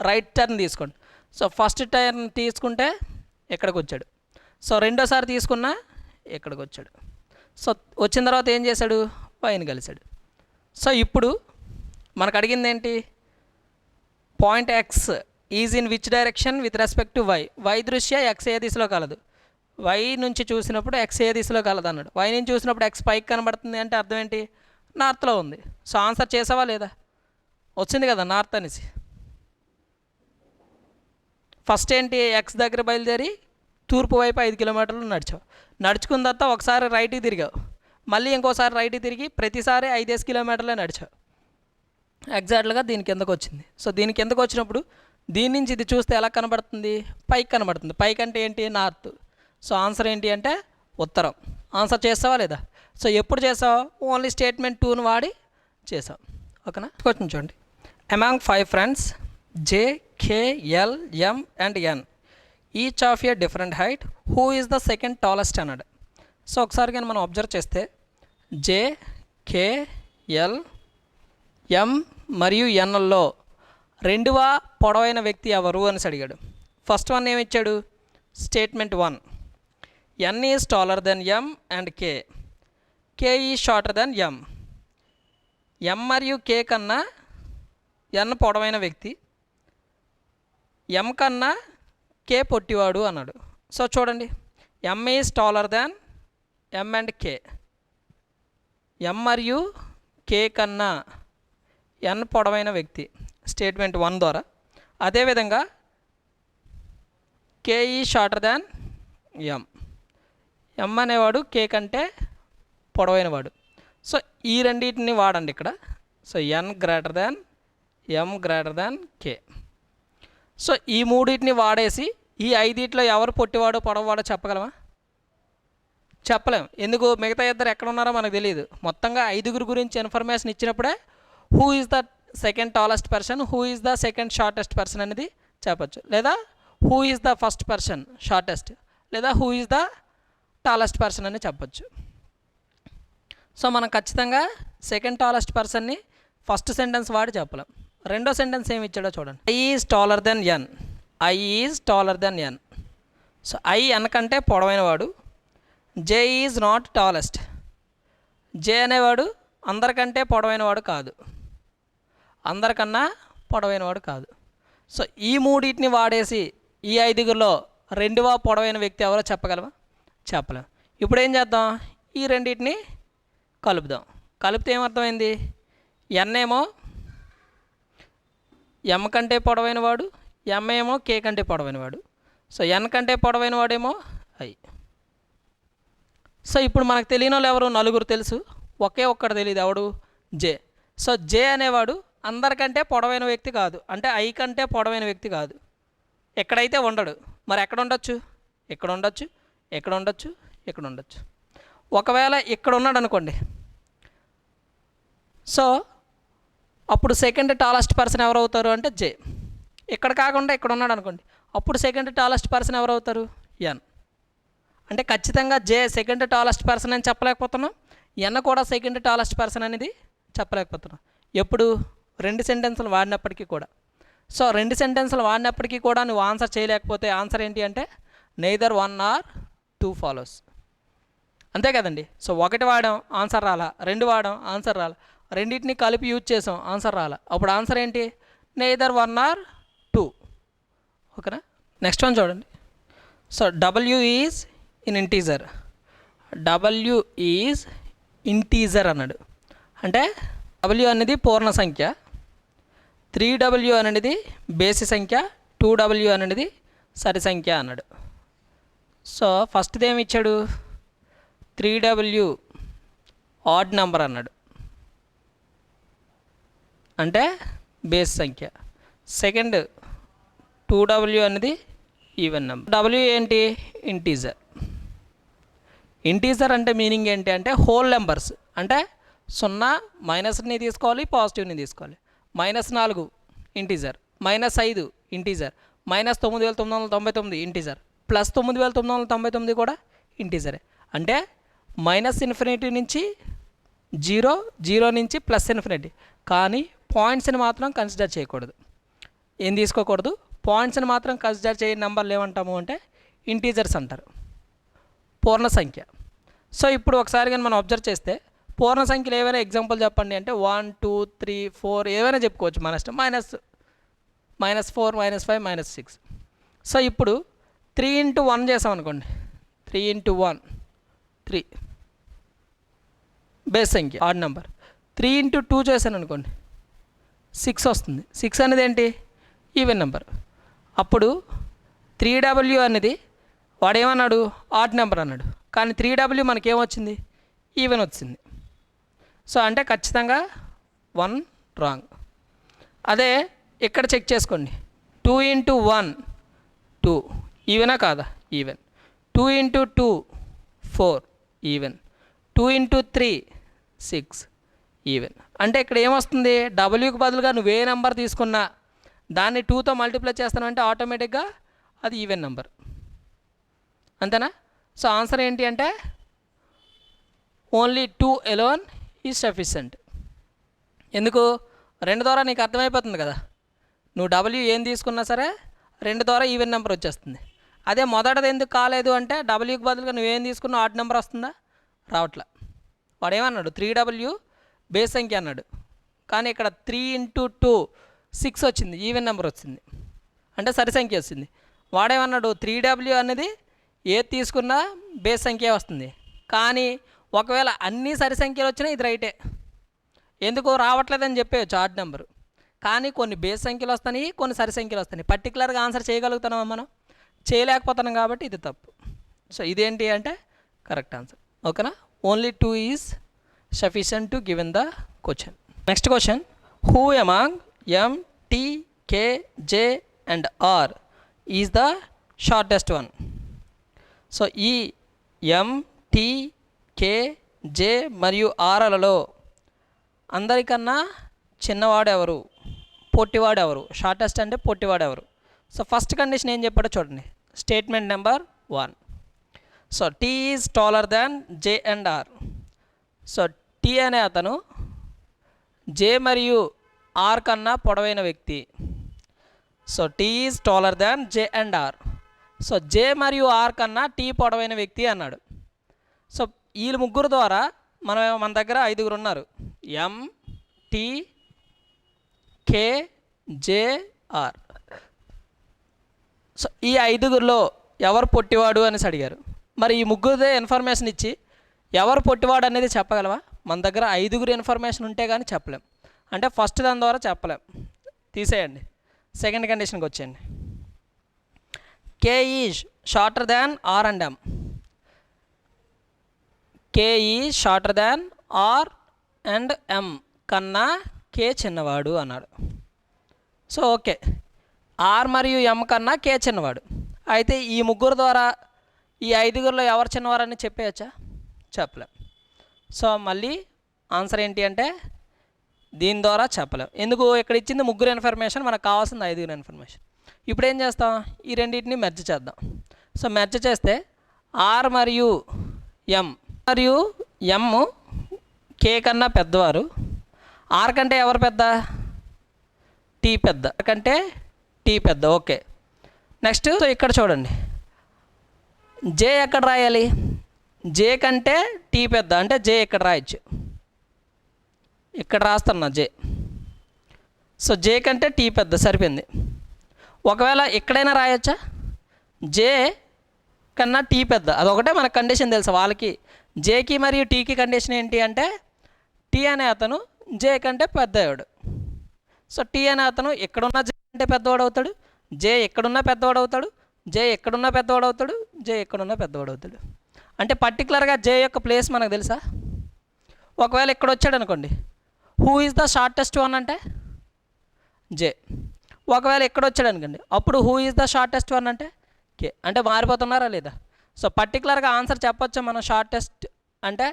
రైట్ టర్న్ తీసుకోండి. సో ఫస్ట్ టర్న్ తీసుకుంటే ఇక్కడికి వచ్చాడు. సో రెండోసారి తీసుకున్నా ఇక్కడికి వచ్చాడు. సో వచ్చిన తర్వాత ఏం చేశాడు? వైని కలిశాడు. సో ఇప్పుడు మనకు అడిగింది ఏంటి? Point X is in which direction with respect to Y. Y దృష్ట్యా ఎక్స్ ఏ దిశలో కలదు. వై నుంచి చూసినప్పుడు ఎక్స్ ఏ దిశలో కలదు అన్నాడు. వై నుంచి చూసినప్పుడు ఎక్స్ పైకి కనబడుతుంది అంటే అర్థం ఏంటి? నార్త్లో ఉంది. సో ఆన్సర్ చేసావా లేదా? వచ్చింది కదా నార్త్ అనేసి. ఫస్ట్ ఏంటి? ఎక్స్ దగ్గర బయలుదేరి తూర్పు వైపు 5 కిలోమీటర్లు నడిచావు. నడుచుకున్న తర్వాత ఒకసారి రైట్కి తిరిగావు, మళ్ళీ ఇంకోసారి రైట్కి తిరిగి ప్రతిసారి 5 కిలోమీటర్లే నడిచావు. ఎగ్జాక్ట్గా దీని కిందకు వచ్చింది. సో దీని కిందకు వచ్చినప్పుడు దీని నుంచి ఇది చూస్తే ఎలా కనబడుతుంది? పైకి కనబడుతుంది. పైకి అంటే ఏంటి? నార్త్. సో ఆన్సర్ ఏంటి అంటే ఉత్తరం. ఆన్సర్ చేస్తావా లేదా? సో ఎప్పుడు చేసావు? ఓన్లీ స్టేట్మెంట్ 2ను వాడి చేసావు. ఓకేనా? క్వశ్చన్ చూడండి. Among 5 friends J, K, L, M and N each of a different height, who is the second tallest అన్నాడు. సో ఒకసారి కానీ మనం అబ్జర్వ్ చేస్తే జే, కే, ఎల్, ఎం మరియు ఎన్లో రెండవ పొడవైన వ్యక్తి ఎవరు అని అడిగాడు. ఫస్ట్ వన్ ఏమి ఇచ్చాడు? Statement 1, N is taller then M and K, K is shorter then M. M మరియు కే కన్నా ఎన్ పొడవైన వ్యక్తి, ఎం కన్నా కే పొట్టివాడు అన్నాడు. సో చూడండి, M is taller than M and K. M మరియు కే కన్నా ఎన్ పొడవైన వ్యక్తి స్టేట్మెంట్ 1 ద్వారా. అదేవిధంగా కే ఈజ్ షార్టర్ దాన్ ఎం. ఎం అనేవాడు కే కంటే పొడవైనవాడు. సో ఈ రెండింటిని వాడండి ఇక్కడ. So N greater than M greater than K. So ఈ మూడింటిని వాడేసి ఈ 5 ఎవరు పొట్టివాడో పొడవవాడో చెప్పగలమా? చెప్పలేం. ఎందుకు? మిగతా ఇద్దరు ఎక్కడ ఉన్నారో మనకు తెలియదు. మొత్తంగా 5 గురించి ఇన్ఫర్మేషన్ ఇచ్చినప్పుడే who is the second tallest person, who is the second shortest person అనేది చెప్పచ్చు. లేదా who is the first person shortest, లేదా who is the tallest person అని చెప్పచ్చు. సో మనం ఖచ్చితంగా సెకండ్ టాలెస్ట్ పర్సన్ని ఫస్ట్ సెంటెన్స్ వాడి చెప్పలేం. రెండో సెంటెన్స్ ఏమి ఇచ్చాడో చూడండి. I is taller then N. I is taller then N. So I N కంటే పొడవైనవాడు. J is not tallest. J అనేవాడు అందరికంటే పొడవైనవాడు కాదు, అందరికన్నా పొడవైనవాడు కాదు. సో ఈ మూడింటిని వాడేసి ఈ 5లో రెండవ పొడవైన వ్యక్తి ఎవరో చెప్పగలవా? చెప్పలేం. ఇప్పుడు ఏం చేద్దాం? ఈ రెండింటిని కలుపుదాం. కలిపితే ఏమర్థమైంది? ఎన్ ఏమో ఎం కంటే పొడవైనవాడు, ఎం ఏమో కే కంటే పొడవైనవాడు. సో ఎన్ కంటే పొడవైనవాడేమో ఐ. సో ఇప్పుడు మనకు తెలియని వాళ్ళు ఎవరు? 4 తెలుసు, ఒకే ఒక్కడు తెలియదు. ఎవడు? జే. సో జే అనేవాడు అందరికంటే పొడవైన వ్యక్తి కాదు, అంటే ఐ కంటే పొడవైన వ్యక్తి కాదు. ఎక్కడైతే ఉండడు. మరి ఎక్కడ ఉండొచ్చు? ఇక్కడ ఉండొచ్చు, ఎక్కడ ఉండొచ్చు, ఇక్కడ ఉండొచ్చు. ఒకవేళ ఇక్కడ ఉన్నాడు అనుకోండి, సో అప్పుడు సెకండ్ టాలెస్ట్ పర్సన్ ఎవరు అవుతారు అంటే జే. ఇక్కడ కాకుండా ఇక్కడ ఉన్నాడు అనుకోండి, అప్పుడు సెకండ్ టాలెస్ట్ పర్సన్ ఎవరు అవుతారు? ఎన్. అంటే ఖచ్చితంగా జే సెకండ్ టాలెస్ట్ పర్సన్ అని చెప్పలేకపోతున్నాం, ఎన్ కూడా సెకండ్ టాలెస్ట్ పర్సన్ అనేది చెప్పలేకపోతున్నాం. ఎప్పుడు? 2 సెంటెన్సులు వాడినప్పటికీ కూడా. సో 2 సెంటెన్సులు వాడినప్పటికీ కూడా నువ్వు ఆన్సర్ చేయలేకపోతే ఆన్సర్ ఏంటి అంటే నెయిదర్ 1 ఆర్ 2 ఫాలోస్. అంతే కదండి. సో 1 వాడాం, ఆన్సర్ రాలా. 2 వాడాం, ఆన్సర్ రాలా. రెండింటిని కలిపి యూజ్ చేసాం, ఆన్సర్ రాలా. అప్పుడు ఆన్సర్ ఏంటి? Neither 1 or 2. ఓకేనా? నెక్స్ట్ వన్ చూడండి. So W is in integer. W is integer అన్నాడు. అంటే డబ్ల్యూ అనేది పూర్ణ సంఖ్య, 3W అనేది బేసి సంఖ్య, 2W అనేది సరి సంఖ్య అన్నాడు. సో ఫస్ట్ది ఏమి ఇచ్చాడు? 3W ఆడ్ నెంబర్ అన్నాడు, అంటే బేస్ సంఖ్య. సెకండ్ 2W అనేది ఈవెన్ నెంబర్. W ఏంటి? ఇంటీజర్. ఇంటీజర్ అంటే మీనింగ్ ఏంటి అంటే హోల్ నెంబర్స్. అంటే 0 మైనస్ని తీసుకోవాలి, పాజిటివ్ని తీసుకోవాలి. -4 ఇంటీజర్, -5 ఇంటీజర్, -9999 ఇంటీజర్, +9999 కూడా ఇంటీజరే. అంటే -∞ నుంచి 0, 0 నుంచి +∞. కానీ పాయింట్స్ని మాత్రం కన్సిడర్ చేయకూడదు. ఏం తీసుకోకూడదు? పాయింట్స్ని మాత్రం కన్సిడర్ చేయని నెంబర్లు ఏమంటాము అంటే ఇంటీజర్స్ అంటారు, పూర్ణ సంఖ్య. సో ఇప్పుడు ఒకసారి కానీ మనం అబ్జర్వ్ చేస్తే పూర్ణ సంఖ్యలు ఏవైనా ఎగ్జాంపుల్ చెప్పండి అంటే 1 2 3 4 ఏవైనా చెప్పుకోవచ్చు మన ఇష్టం, -4 -5 -6. సో ఇప్పుడు 3 × 1 చేసాం అనుకోండి, 3 × 1 3 బేస్ సంఖ్య ఆడ్ నెంబర్. 3 × 2 చేశాను అనుకోండి 6 వస్తుంది. 6 అనేది ఏంటి? Even number. అప్పుడు 3W అనేది వాడు ఏమన్నాడు? ఆడ్ నెంబర్ అన్నాడు. కానీ 3W మనకేమొచ్చింది? ఈవెన్ వచ్చింది. సో అంటే ఖచ్చితంగా 1 రాంగ్. అదే ఇక్కడ చెక్ చేసుకోండి, 2 × 1 2 ఈవెనా కాదా? ఈవెన్. 2 × 2 4 ఈవెన్. 2 × 3 6 ఈవెన్. అంటే ఇక్కడ ఏమొస్తుంది? డబ్ల్యూకి బదులుగా నువ్వు ఏ నెంబర్ తీసుకున్నా దాన్ని 2తో మల్టిప్లై చేస్తానంటే ఆటోమేటిక్గా అది ఈవెన్ నెంబర్, అంతేనా? సో ఆన్సర్ ఏంటి అంటే ఓన్లీ 2 alone ఈజ్ సఫిషియంట్. ఎందుకు? 2 ద్వారా నీకు అర్థమైపోతుంది కదా, నువ్వు డబ్ల్యూ ఏం తీసుకున్నా సరే 2 ద్వారా ఈవెన్ నెంబర్ వచ్చేస్తుంది. అదే మొదటిది ఎందుకు కాలేదు అంటే డబ్ల్యూకి బదులుగా నువ్వేం తీసుకున్నా ఆడ్ నెంబర్ వస్తుందా? రావట్లా. వాడు ఏమన్నాడు? 3W బేస్ సంఖ్య అన్నాడు, కానీ ఇక్కడ 3 × 2 6 వచ్చింది, ఈవెన్ నెంబర్ వచ్చింది, అంటే సరి సంఖ్య వచ్చింది. వాడేమన్నాడు? 3W అనేది ఏది తీసుకున్నా బేస్ సంఖ్య వస్తుంది, కానీ ఒకవేళ అన్ని సరి సంఖ్యలు వచ్చినా ఇది రైటే. ఎందుకు రావట్లేదని చెప్పేయచ్చు ఆడ్ నెంబరు, కానీ కొన్ని బేస్ సంఖ్యలు వస్తాయి, కొన్ని సరి సంఖ్యలు వస్తాయి. పర్టికులర్గా ఆన్సర్ చేయగలుగుతున్నామా? మనం చేయలేకపోతున్నాం, కాబట్టి ఇది తప్పు. సో ఇదేంటి అంటే కరెక్ట్ ఆన్సర్. ఓకేనా? Only 2 is sufficient to given the question. Next question, who among M, T, K, J and R is the shortest one? So ఈ M, T, K, J మరియు Rలలో అందరికన్నా చిన్నవాడు ఎవరు, పొట్టివాడు ఎవరు? షార్టెస్ట్ అంటే పొట్టివాడు ఎవరు? సో ఫస్ట్ కండిషన్ ఏం చెప్పాడో చూడండి, statement number 1. So T is taller than J and R. So T అనే అతను J మరియు R కన్నా పొడవైన వ్యక్తి. So T is taller than J and R. So J మరియు R కన్నా T పొడవైన వ్యక్తి అన్నాడు. సో వీళ్ళు ముగ్గురు ద్వారా మన దగ్గర 5 ఉన్నారు, M, T, K, J, R. So ఈ 5లో ఎవరు పొట్టివాడు అనేసి అడిగారు. మరి ఈ ముగ్గురుదే ఇన్ఫర్మేషన్ ఇచ్చి ఎవరు పొట్టివాడు అనేది చెప్పగలవా? మన దగ్గర 5 ఇన్ఫర్మేషన్ ఉంటే కానీ చెప్పలేం. అంటే ఫస్ట్ దాని ద్వారా చెప్పలేం, తీసేయండి. సెకండ్ కండిషన్కి వచ్చేయండి. K is shorter than R and M. K is shorter than R and M కన్నా K చిన్నవాడు అన్నాడు. సో ఓకే, R మరియు M కన్నా K చిన్నవాడు. అయితే ఈ ముగ్గురు ద్వారా ఈ 5లో ఎవరు చిన్నవారని చెప్పేయచ్చా? చెప్పలేం. సో మళ్ళీ ఆన్సర్ ఏంటి అంటే దీని ద్వారా చెప్పలేం. ఎందుకు? ఇక్కడ ఇచ్చింది ముగ్గురు ఇన్ఫర్మేషన్, మనకు కావాల్సింది 5 ఇన్ఫర్మేషన్. ఇప్పుడు ఏం చేస్తాం? ఈ రెండింటిని మెర్జ్ చేద్దాం. సో మెర్జ్ చేస్తే R మరియు M మరియు M K కన్నా పెద్దవారు. R కంటే ఎవరు పెద్ద? T పెద్ద. కంటే T పెద్ద. ఓకే, నెక్స్ట్ సో ఇక్కడ చూడండి, J ఎక్కడ రాయాలి? J కంటే T పెద్ద అంటే J ఇక్కడ రాయొచ్చు, ఇక్కడ రాస్తున్నా J. సో J కంటే T పెద్ద, సరిపోయింది. ఒకవేళ ఎక్కడైనా రాయొచ్చా? J కన్నా T పెద్ద, అదొకటే మనకు కండిషన్ తెలుసు. వాళ్ళకి Jకి మరియు Tకి కండిషన్ ఏంటి అంటే T అనే అతను J కంటే పెద్దవాడు. సో T అనే అతను ఎక్కడున్న J కంటే పెద్దవాడు అవుతాడు, J ఎక్కడున్నా పెద్దవాడు అవుతాడు, J ఎక్కడున్నా పెద్దవాడు అవుతాడు, J ఎక్కడున్నా పెద్దవాడు అవుతాడు. అంటే పర్టికులర్గా J యొక్క ప్లేస్ మనకు తెలుసా? ఒకవేళ ఇక్కడ వచ్చాడు అనుకోండి, who is the shortest one అంటే J. ఒకవేళ ఎక్కడ వచ్చాడు అనుకోండి, అప్పుడు who is the shortest one అంటే K. అంటే మారిపోతున్నారా లేదా? సో పర్టికులర్గా ఆన్సర్ చెప్పొచ్చు మనం, షార్టెస్ట్ అంటే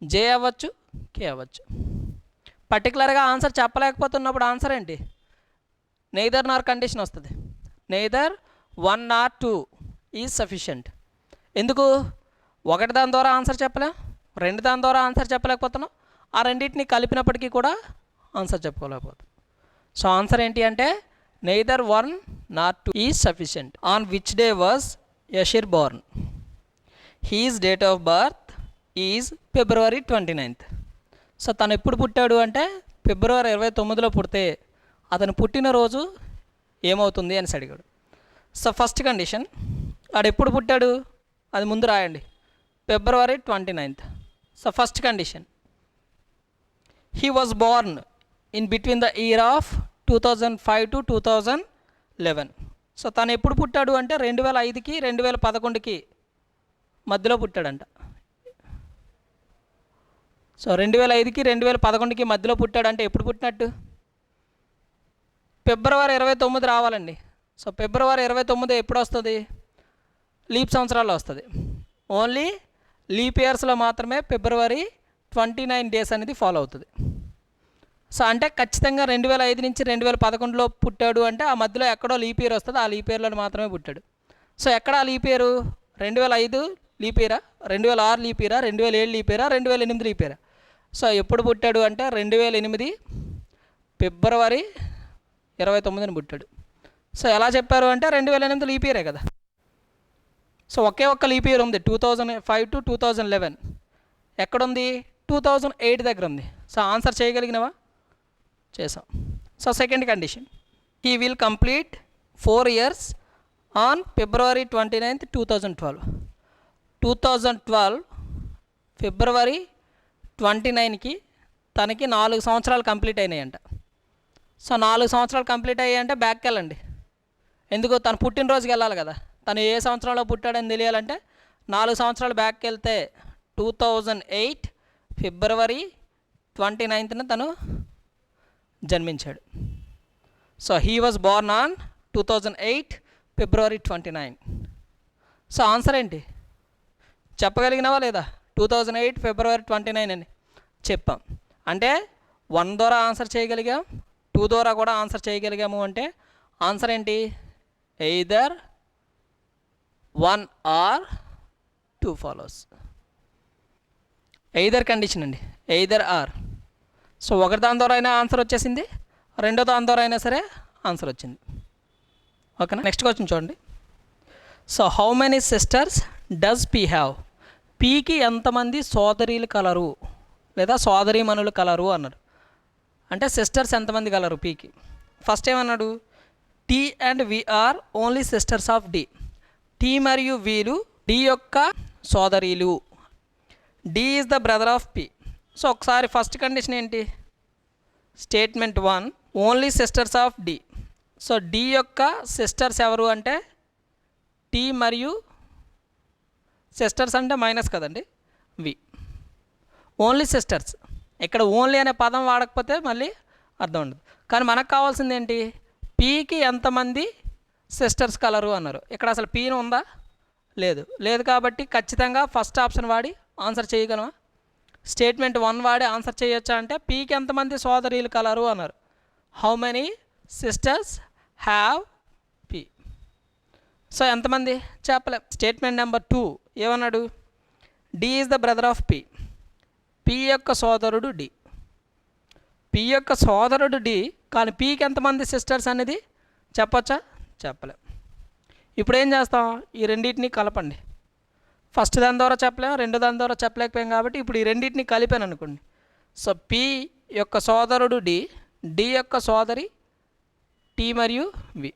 J అవ్వచ్చు, K అవ్వచ్చు. పర్టికులర్గా ఆన్సర్ చెప్పలేకపోతున్నప్పుడు ఆన్సర్ ఏంటి? నెయిదర్ నార్ కండిషన్ వస్తుంది. Neither 1 or 2 is sufficient. ఎందుకు? ఒకటి దాని ద్వారా ఆన్సర్ చెప్పలేం, 2 దాని ద్వారా ఆన్సర్ చెప్పలేకపోతున్నాం, ఆ రెండింటిని కలిపినప్పటికీ కూడా ఆన్సర్ చెప్పుకోలేకపోతాం. సో ఆన్సర్ ఏంటి అంటే neither one nor two is sufficient. On which day was Yashir born? His date of birth is February 29th. So తను ఎప్పుడు పుట్టాడు అంటే ఫిబ్రవరి 29లో పుడితే అతను పుట్టినరోజు ఏమవుతుంది అని అడిగాడు. సో ఫస్ట్ కండిషన్, వాడు ఎప్పుడు పుట్టాడు అది ముందు రాయండి, February 29th. So first condition, he was born in between the year of 2005 to 2011. So తను ఎప్పుడు పుట్టాడు అంటే 2005కి 2011కి మధ్యలో పుట్టాడంట. సో 2005కి 2011కి మధ్యలో పుట్టాడంటే ఎప్పుడు పుట్టినట్టు? February 29 రావాలండి. సో February 29 ఎప్పుడు వస్తుంది? లీప్ సంవత్సరాల్లో వస్తుంది. ఓన్లీ లీప్ ఇయర్స్లో మాత్రమే February 29 డేస్ అనేది ఫాలో అవుతుంది. సో అంటే ఖచ్చితంగా 2005 నుంచి 2011లో పుట్టాడు అంటే ఆ మధ్యలో ఎక్కడో లీప్ ఇయర్ వస్తుంది, ఆ లీప్ ఇయర్లో మాత్రమే పుట్టాడు. సో ఎక్కడ ఆ లీప్ ఇయర్? 2005 లీప్ ఇయరా, 2006 లీప్ ఇయరా, 2007 లీప్ ఇయరా, 2008 లీప్ ఇయరా? సో ఎప్పుడు పుట్టాడు అంటే 2008 February 29ని పుట్టాడు. సో ఎలా చెప్పారు అంటే 2008 లీప్ ఇయరే కదా. సో ఒకే ఒక్క లీప్ ఇయర్ ఉంది 2005 to 2011. ఎక్కడుంది? 2008 దగ్గర ఉంది. సో ఆన్సర్ చేయగలిగినవా? చేసాం. So second condition, he will complete 4 years on February 29th, 2012. 2012 February 29కి తనకి 4 సంవత్సరాలు కంప్లీట్ అయినాయంట. సో 4 సంవత్సరాలు కంప్లీట్ అయ్యాయంటే బ్యాక్కి వెళ్ళండి. ఎందుకు? తను పుట్టినరోజుకి వెళ్ళాలి కదా. తను ఏ సంవత్సరంలో పుట్టాడని తెలియాలంటే 4 సంవత్సరాలు బ్యాక్కి వెళ్తే 2008 February 29న తను జన్మించాడు. So he was Born on 2008 February 29. So answer ఏంటి చెప్పగలిగినావా లేదా? 2008 February 29 అని చెప్పాం. అంటే 1 ద్వారా ఆన్సర్ చేయగలిగాం, 2 ద్వారా కూడా ఆన్సర్ చేయగలిగాము. అంటే ఆన్సర్ ఏంటి? Either 1 or 2 follows. Either condition అండి, ఎయిదర్ ఆర్. సో ఒకటి దాని ద్వారా అయినా ఆన్సర్ వచ్చేసింది, రెండో దాని ద్వారా అయినా సరే ఆన్సర్ వచ్చింది. ఓకేనా? నెక్స్ట్ క్వశ్చన్ చూడండి. So how many sisters does P have? పీకి ఎంతమంది సోదరీలు కలరు లేదా సోదరీమణులు కలరు అన్నారు. అంటే సిస్టర్స్ ఎంతమంది కలరు పీకి? ఫస్ట్ ఏమన్నాడు? T and V are only sisters of D. T మరియు వీలు డి యొక్క సోదరీలు. D is the brother of P. So ఒకసారి ఫస్ట్ కండిషన్ ఏంటి? Statement 1 only sisters of D. So D యొక్క సిస్టర్స్ ఎవరు అంటే టీ మరియు సిస్టర్స్ అంటే మైనస్ కదండి, వి. Only sisters. ఇక్కడ ఓన్లీ అనే పదం వాడకపోతే మళ్ళీ అర్థం ఉండదు. కానీ మనకు కావాల్సింది ఏంటి? పీకి ఎంతమంది సిస్టర్స్ కలరు అన్నారు. ఇక్కడ అసలు పీని ఉందా? లేదు. లేదు కాబట్టి ఖచ్చితంగా ఫస్ట్ ఆప్షన్ వాడి ఆన్సర్ చేయగలమా? స్టేట్మెంట్ 1 వాడి ఆన్సర్ చేయొచ్చా అంటే పీకి ఎంతమంది సోదరీలు కలరు అన్నారు. How many sisters have P? So ఎంతమంది చెప్పలే. స్టేట్మెంట్ నెంబర్ 2 ఏమన్నాడు? D is the brother of P. P యొక్క సోదరుడు డి. పీ యొక్క సోదరుడు డి, కానీ పీకి ఎంతమంది సిస్టర్స్ అనేది చెప్పచ్చా? చెప్పలే. ఇప్పుడు ఏం చేస్తాం? ఈ రెండింటిని కలపండి. ఫస్ట్ దాని ద్వారా చెప్పలేం, రెండో దాని ద్వారా చెప్పలేకపోయాం కాబట్టి ఇప్పుడు ఈ రెండింటిని కలిపాను అనుకోండి. సో పీ యొక్క సోదరుడు డి, డి యొక్క సోదరి టీ మరియు వి.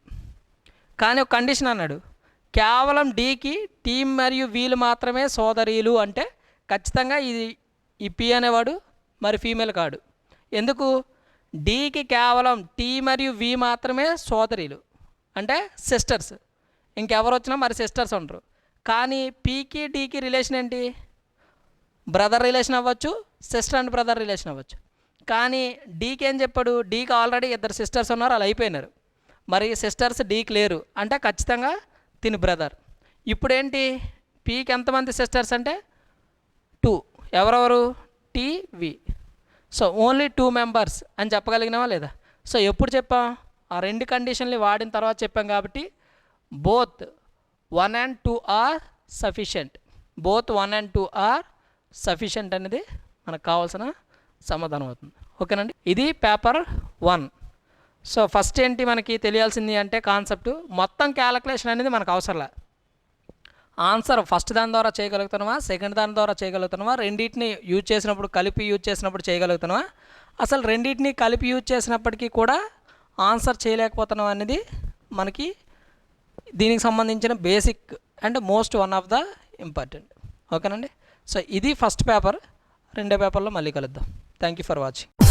కానీ ఒక కండిషన్ అన్నాడు, కేవలం డీకి టీ మరియు వీలు మాత్రమే సోదరీలు అంటే ఖచ్చితంగా ఈ పి అనేవాడు మరి ఫీమేల్ కాడు. ఎందుకు? డీకి కేవలం టీ మరియు వి మాత్రమే సోదరీలు అంటే సిస్టర్స్, ఇంకెవరు వచ్చినా మరి సిస్టర్స్ ఉండరు. కానీ పీకి డీకి రిలేషన్ ఏంటి? బ్రదర్ రిలేషన్ అవ్వచ్చు, సిస్టర్ అండ్ బ్రదర్ రిలేషన్ అవ్వచ్చు. కానీ డీకి ఏం చెప్పాడు? డీకి ఆల్రెడీ 2 సిస్టర్స్ ఉన్నారు, అలా అయిపోయినారు. మరి సిస్టర్స్ డీకి లేరు అంటే ఖచ్చితంగా తిని బ్రదర్. ఇప్పుడేంటి? పీకి ఎంతమంది సిస్టర్స్ అంటే 2. ఎవరెవరు? T V. So only 2 members అని చెప్పగలిగినావా లేదా? సో ఎప్పుడు చెప్పాం? ఆ 2 కండిషన్లు వాడిన తర్వాత చెప్పాం కాబట్టి both 1 and 2 are sufficient. Both 1 and 2 are sufficient అనేది మనకు కావాల్సిన సమాధానం అవుతుంది. ఓకేనండి, ఇది పేపర్ 1. సో ఫస్ట్ ఏంటి మనకి తెలియాల్సింది అంటే కాన్సెప్ట్, మొత్తం క్యాలిక్యులేషన్ అనేది మనకు అవసరంలా. ఆన్సర్ ఫస్ట్ దాని ద్వారా చేయగలుగుతున్నావా, సెకండ్ దాని ద్వారా చేయగలుగుతున్నావా, రెండింటిని యూజ్ చేసినప్పుడు కలిపి యూజ్ చేసినప్పుడు చేయగలుగుతున్నావా, అసలు రెండింటిని కలిపి యూజ్ చేసినప్పటికీ కూడా ఆన్సర్ చేయలేకపోతున్నాం అనేది మనకి దీనికి సంబంధించిన basic and most one of the important. ఓకేనండి. సో ఇది ఫస్ట్ పేపర్. రెండో పేపర్లో మళ్ళీ కలుద్దాం. Thank you for watching.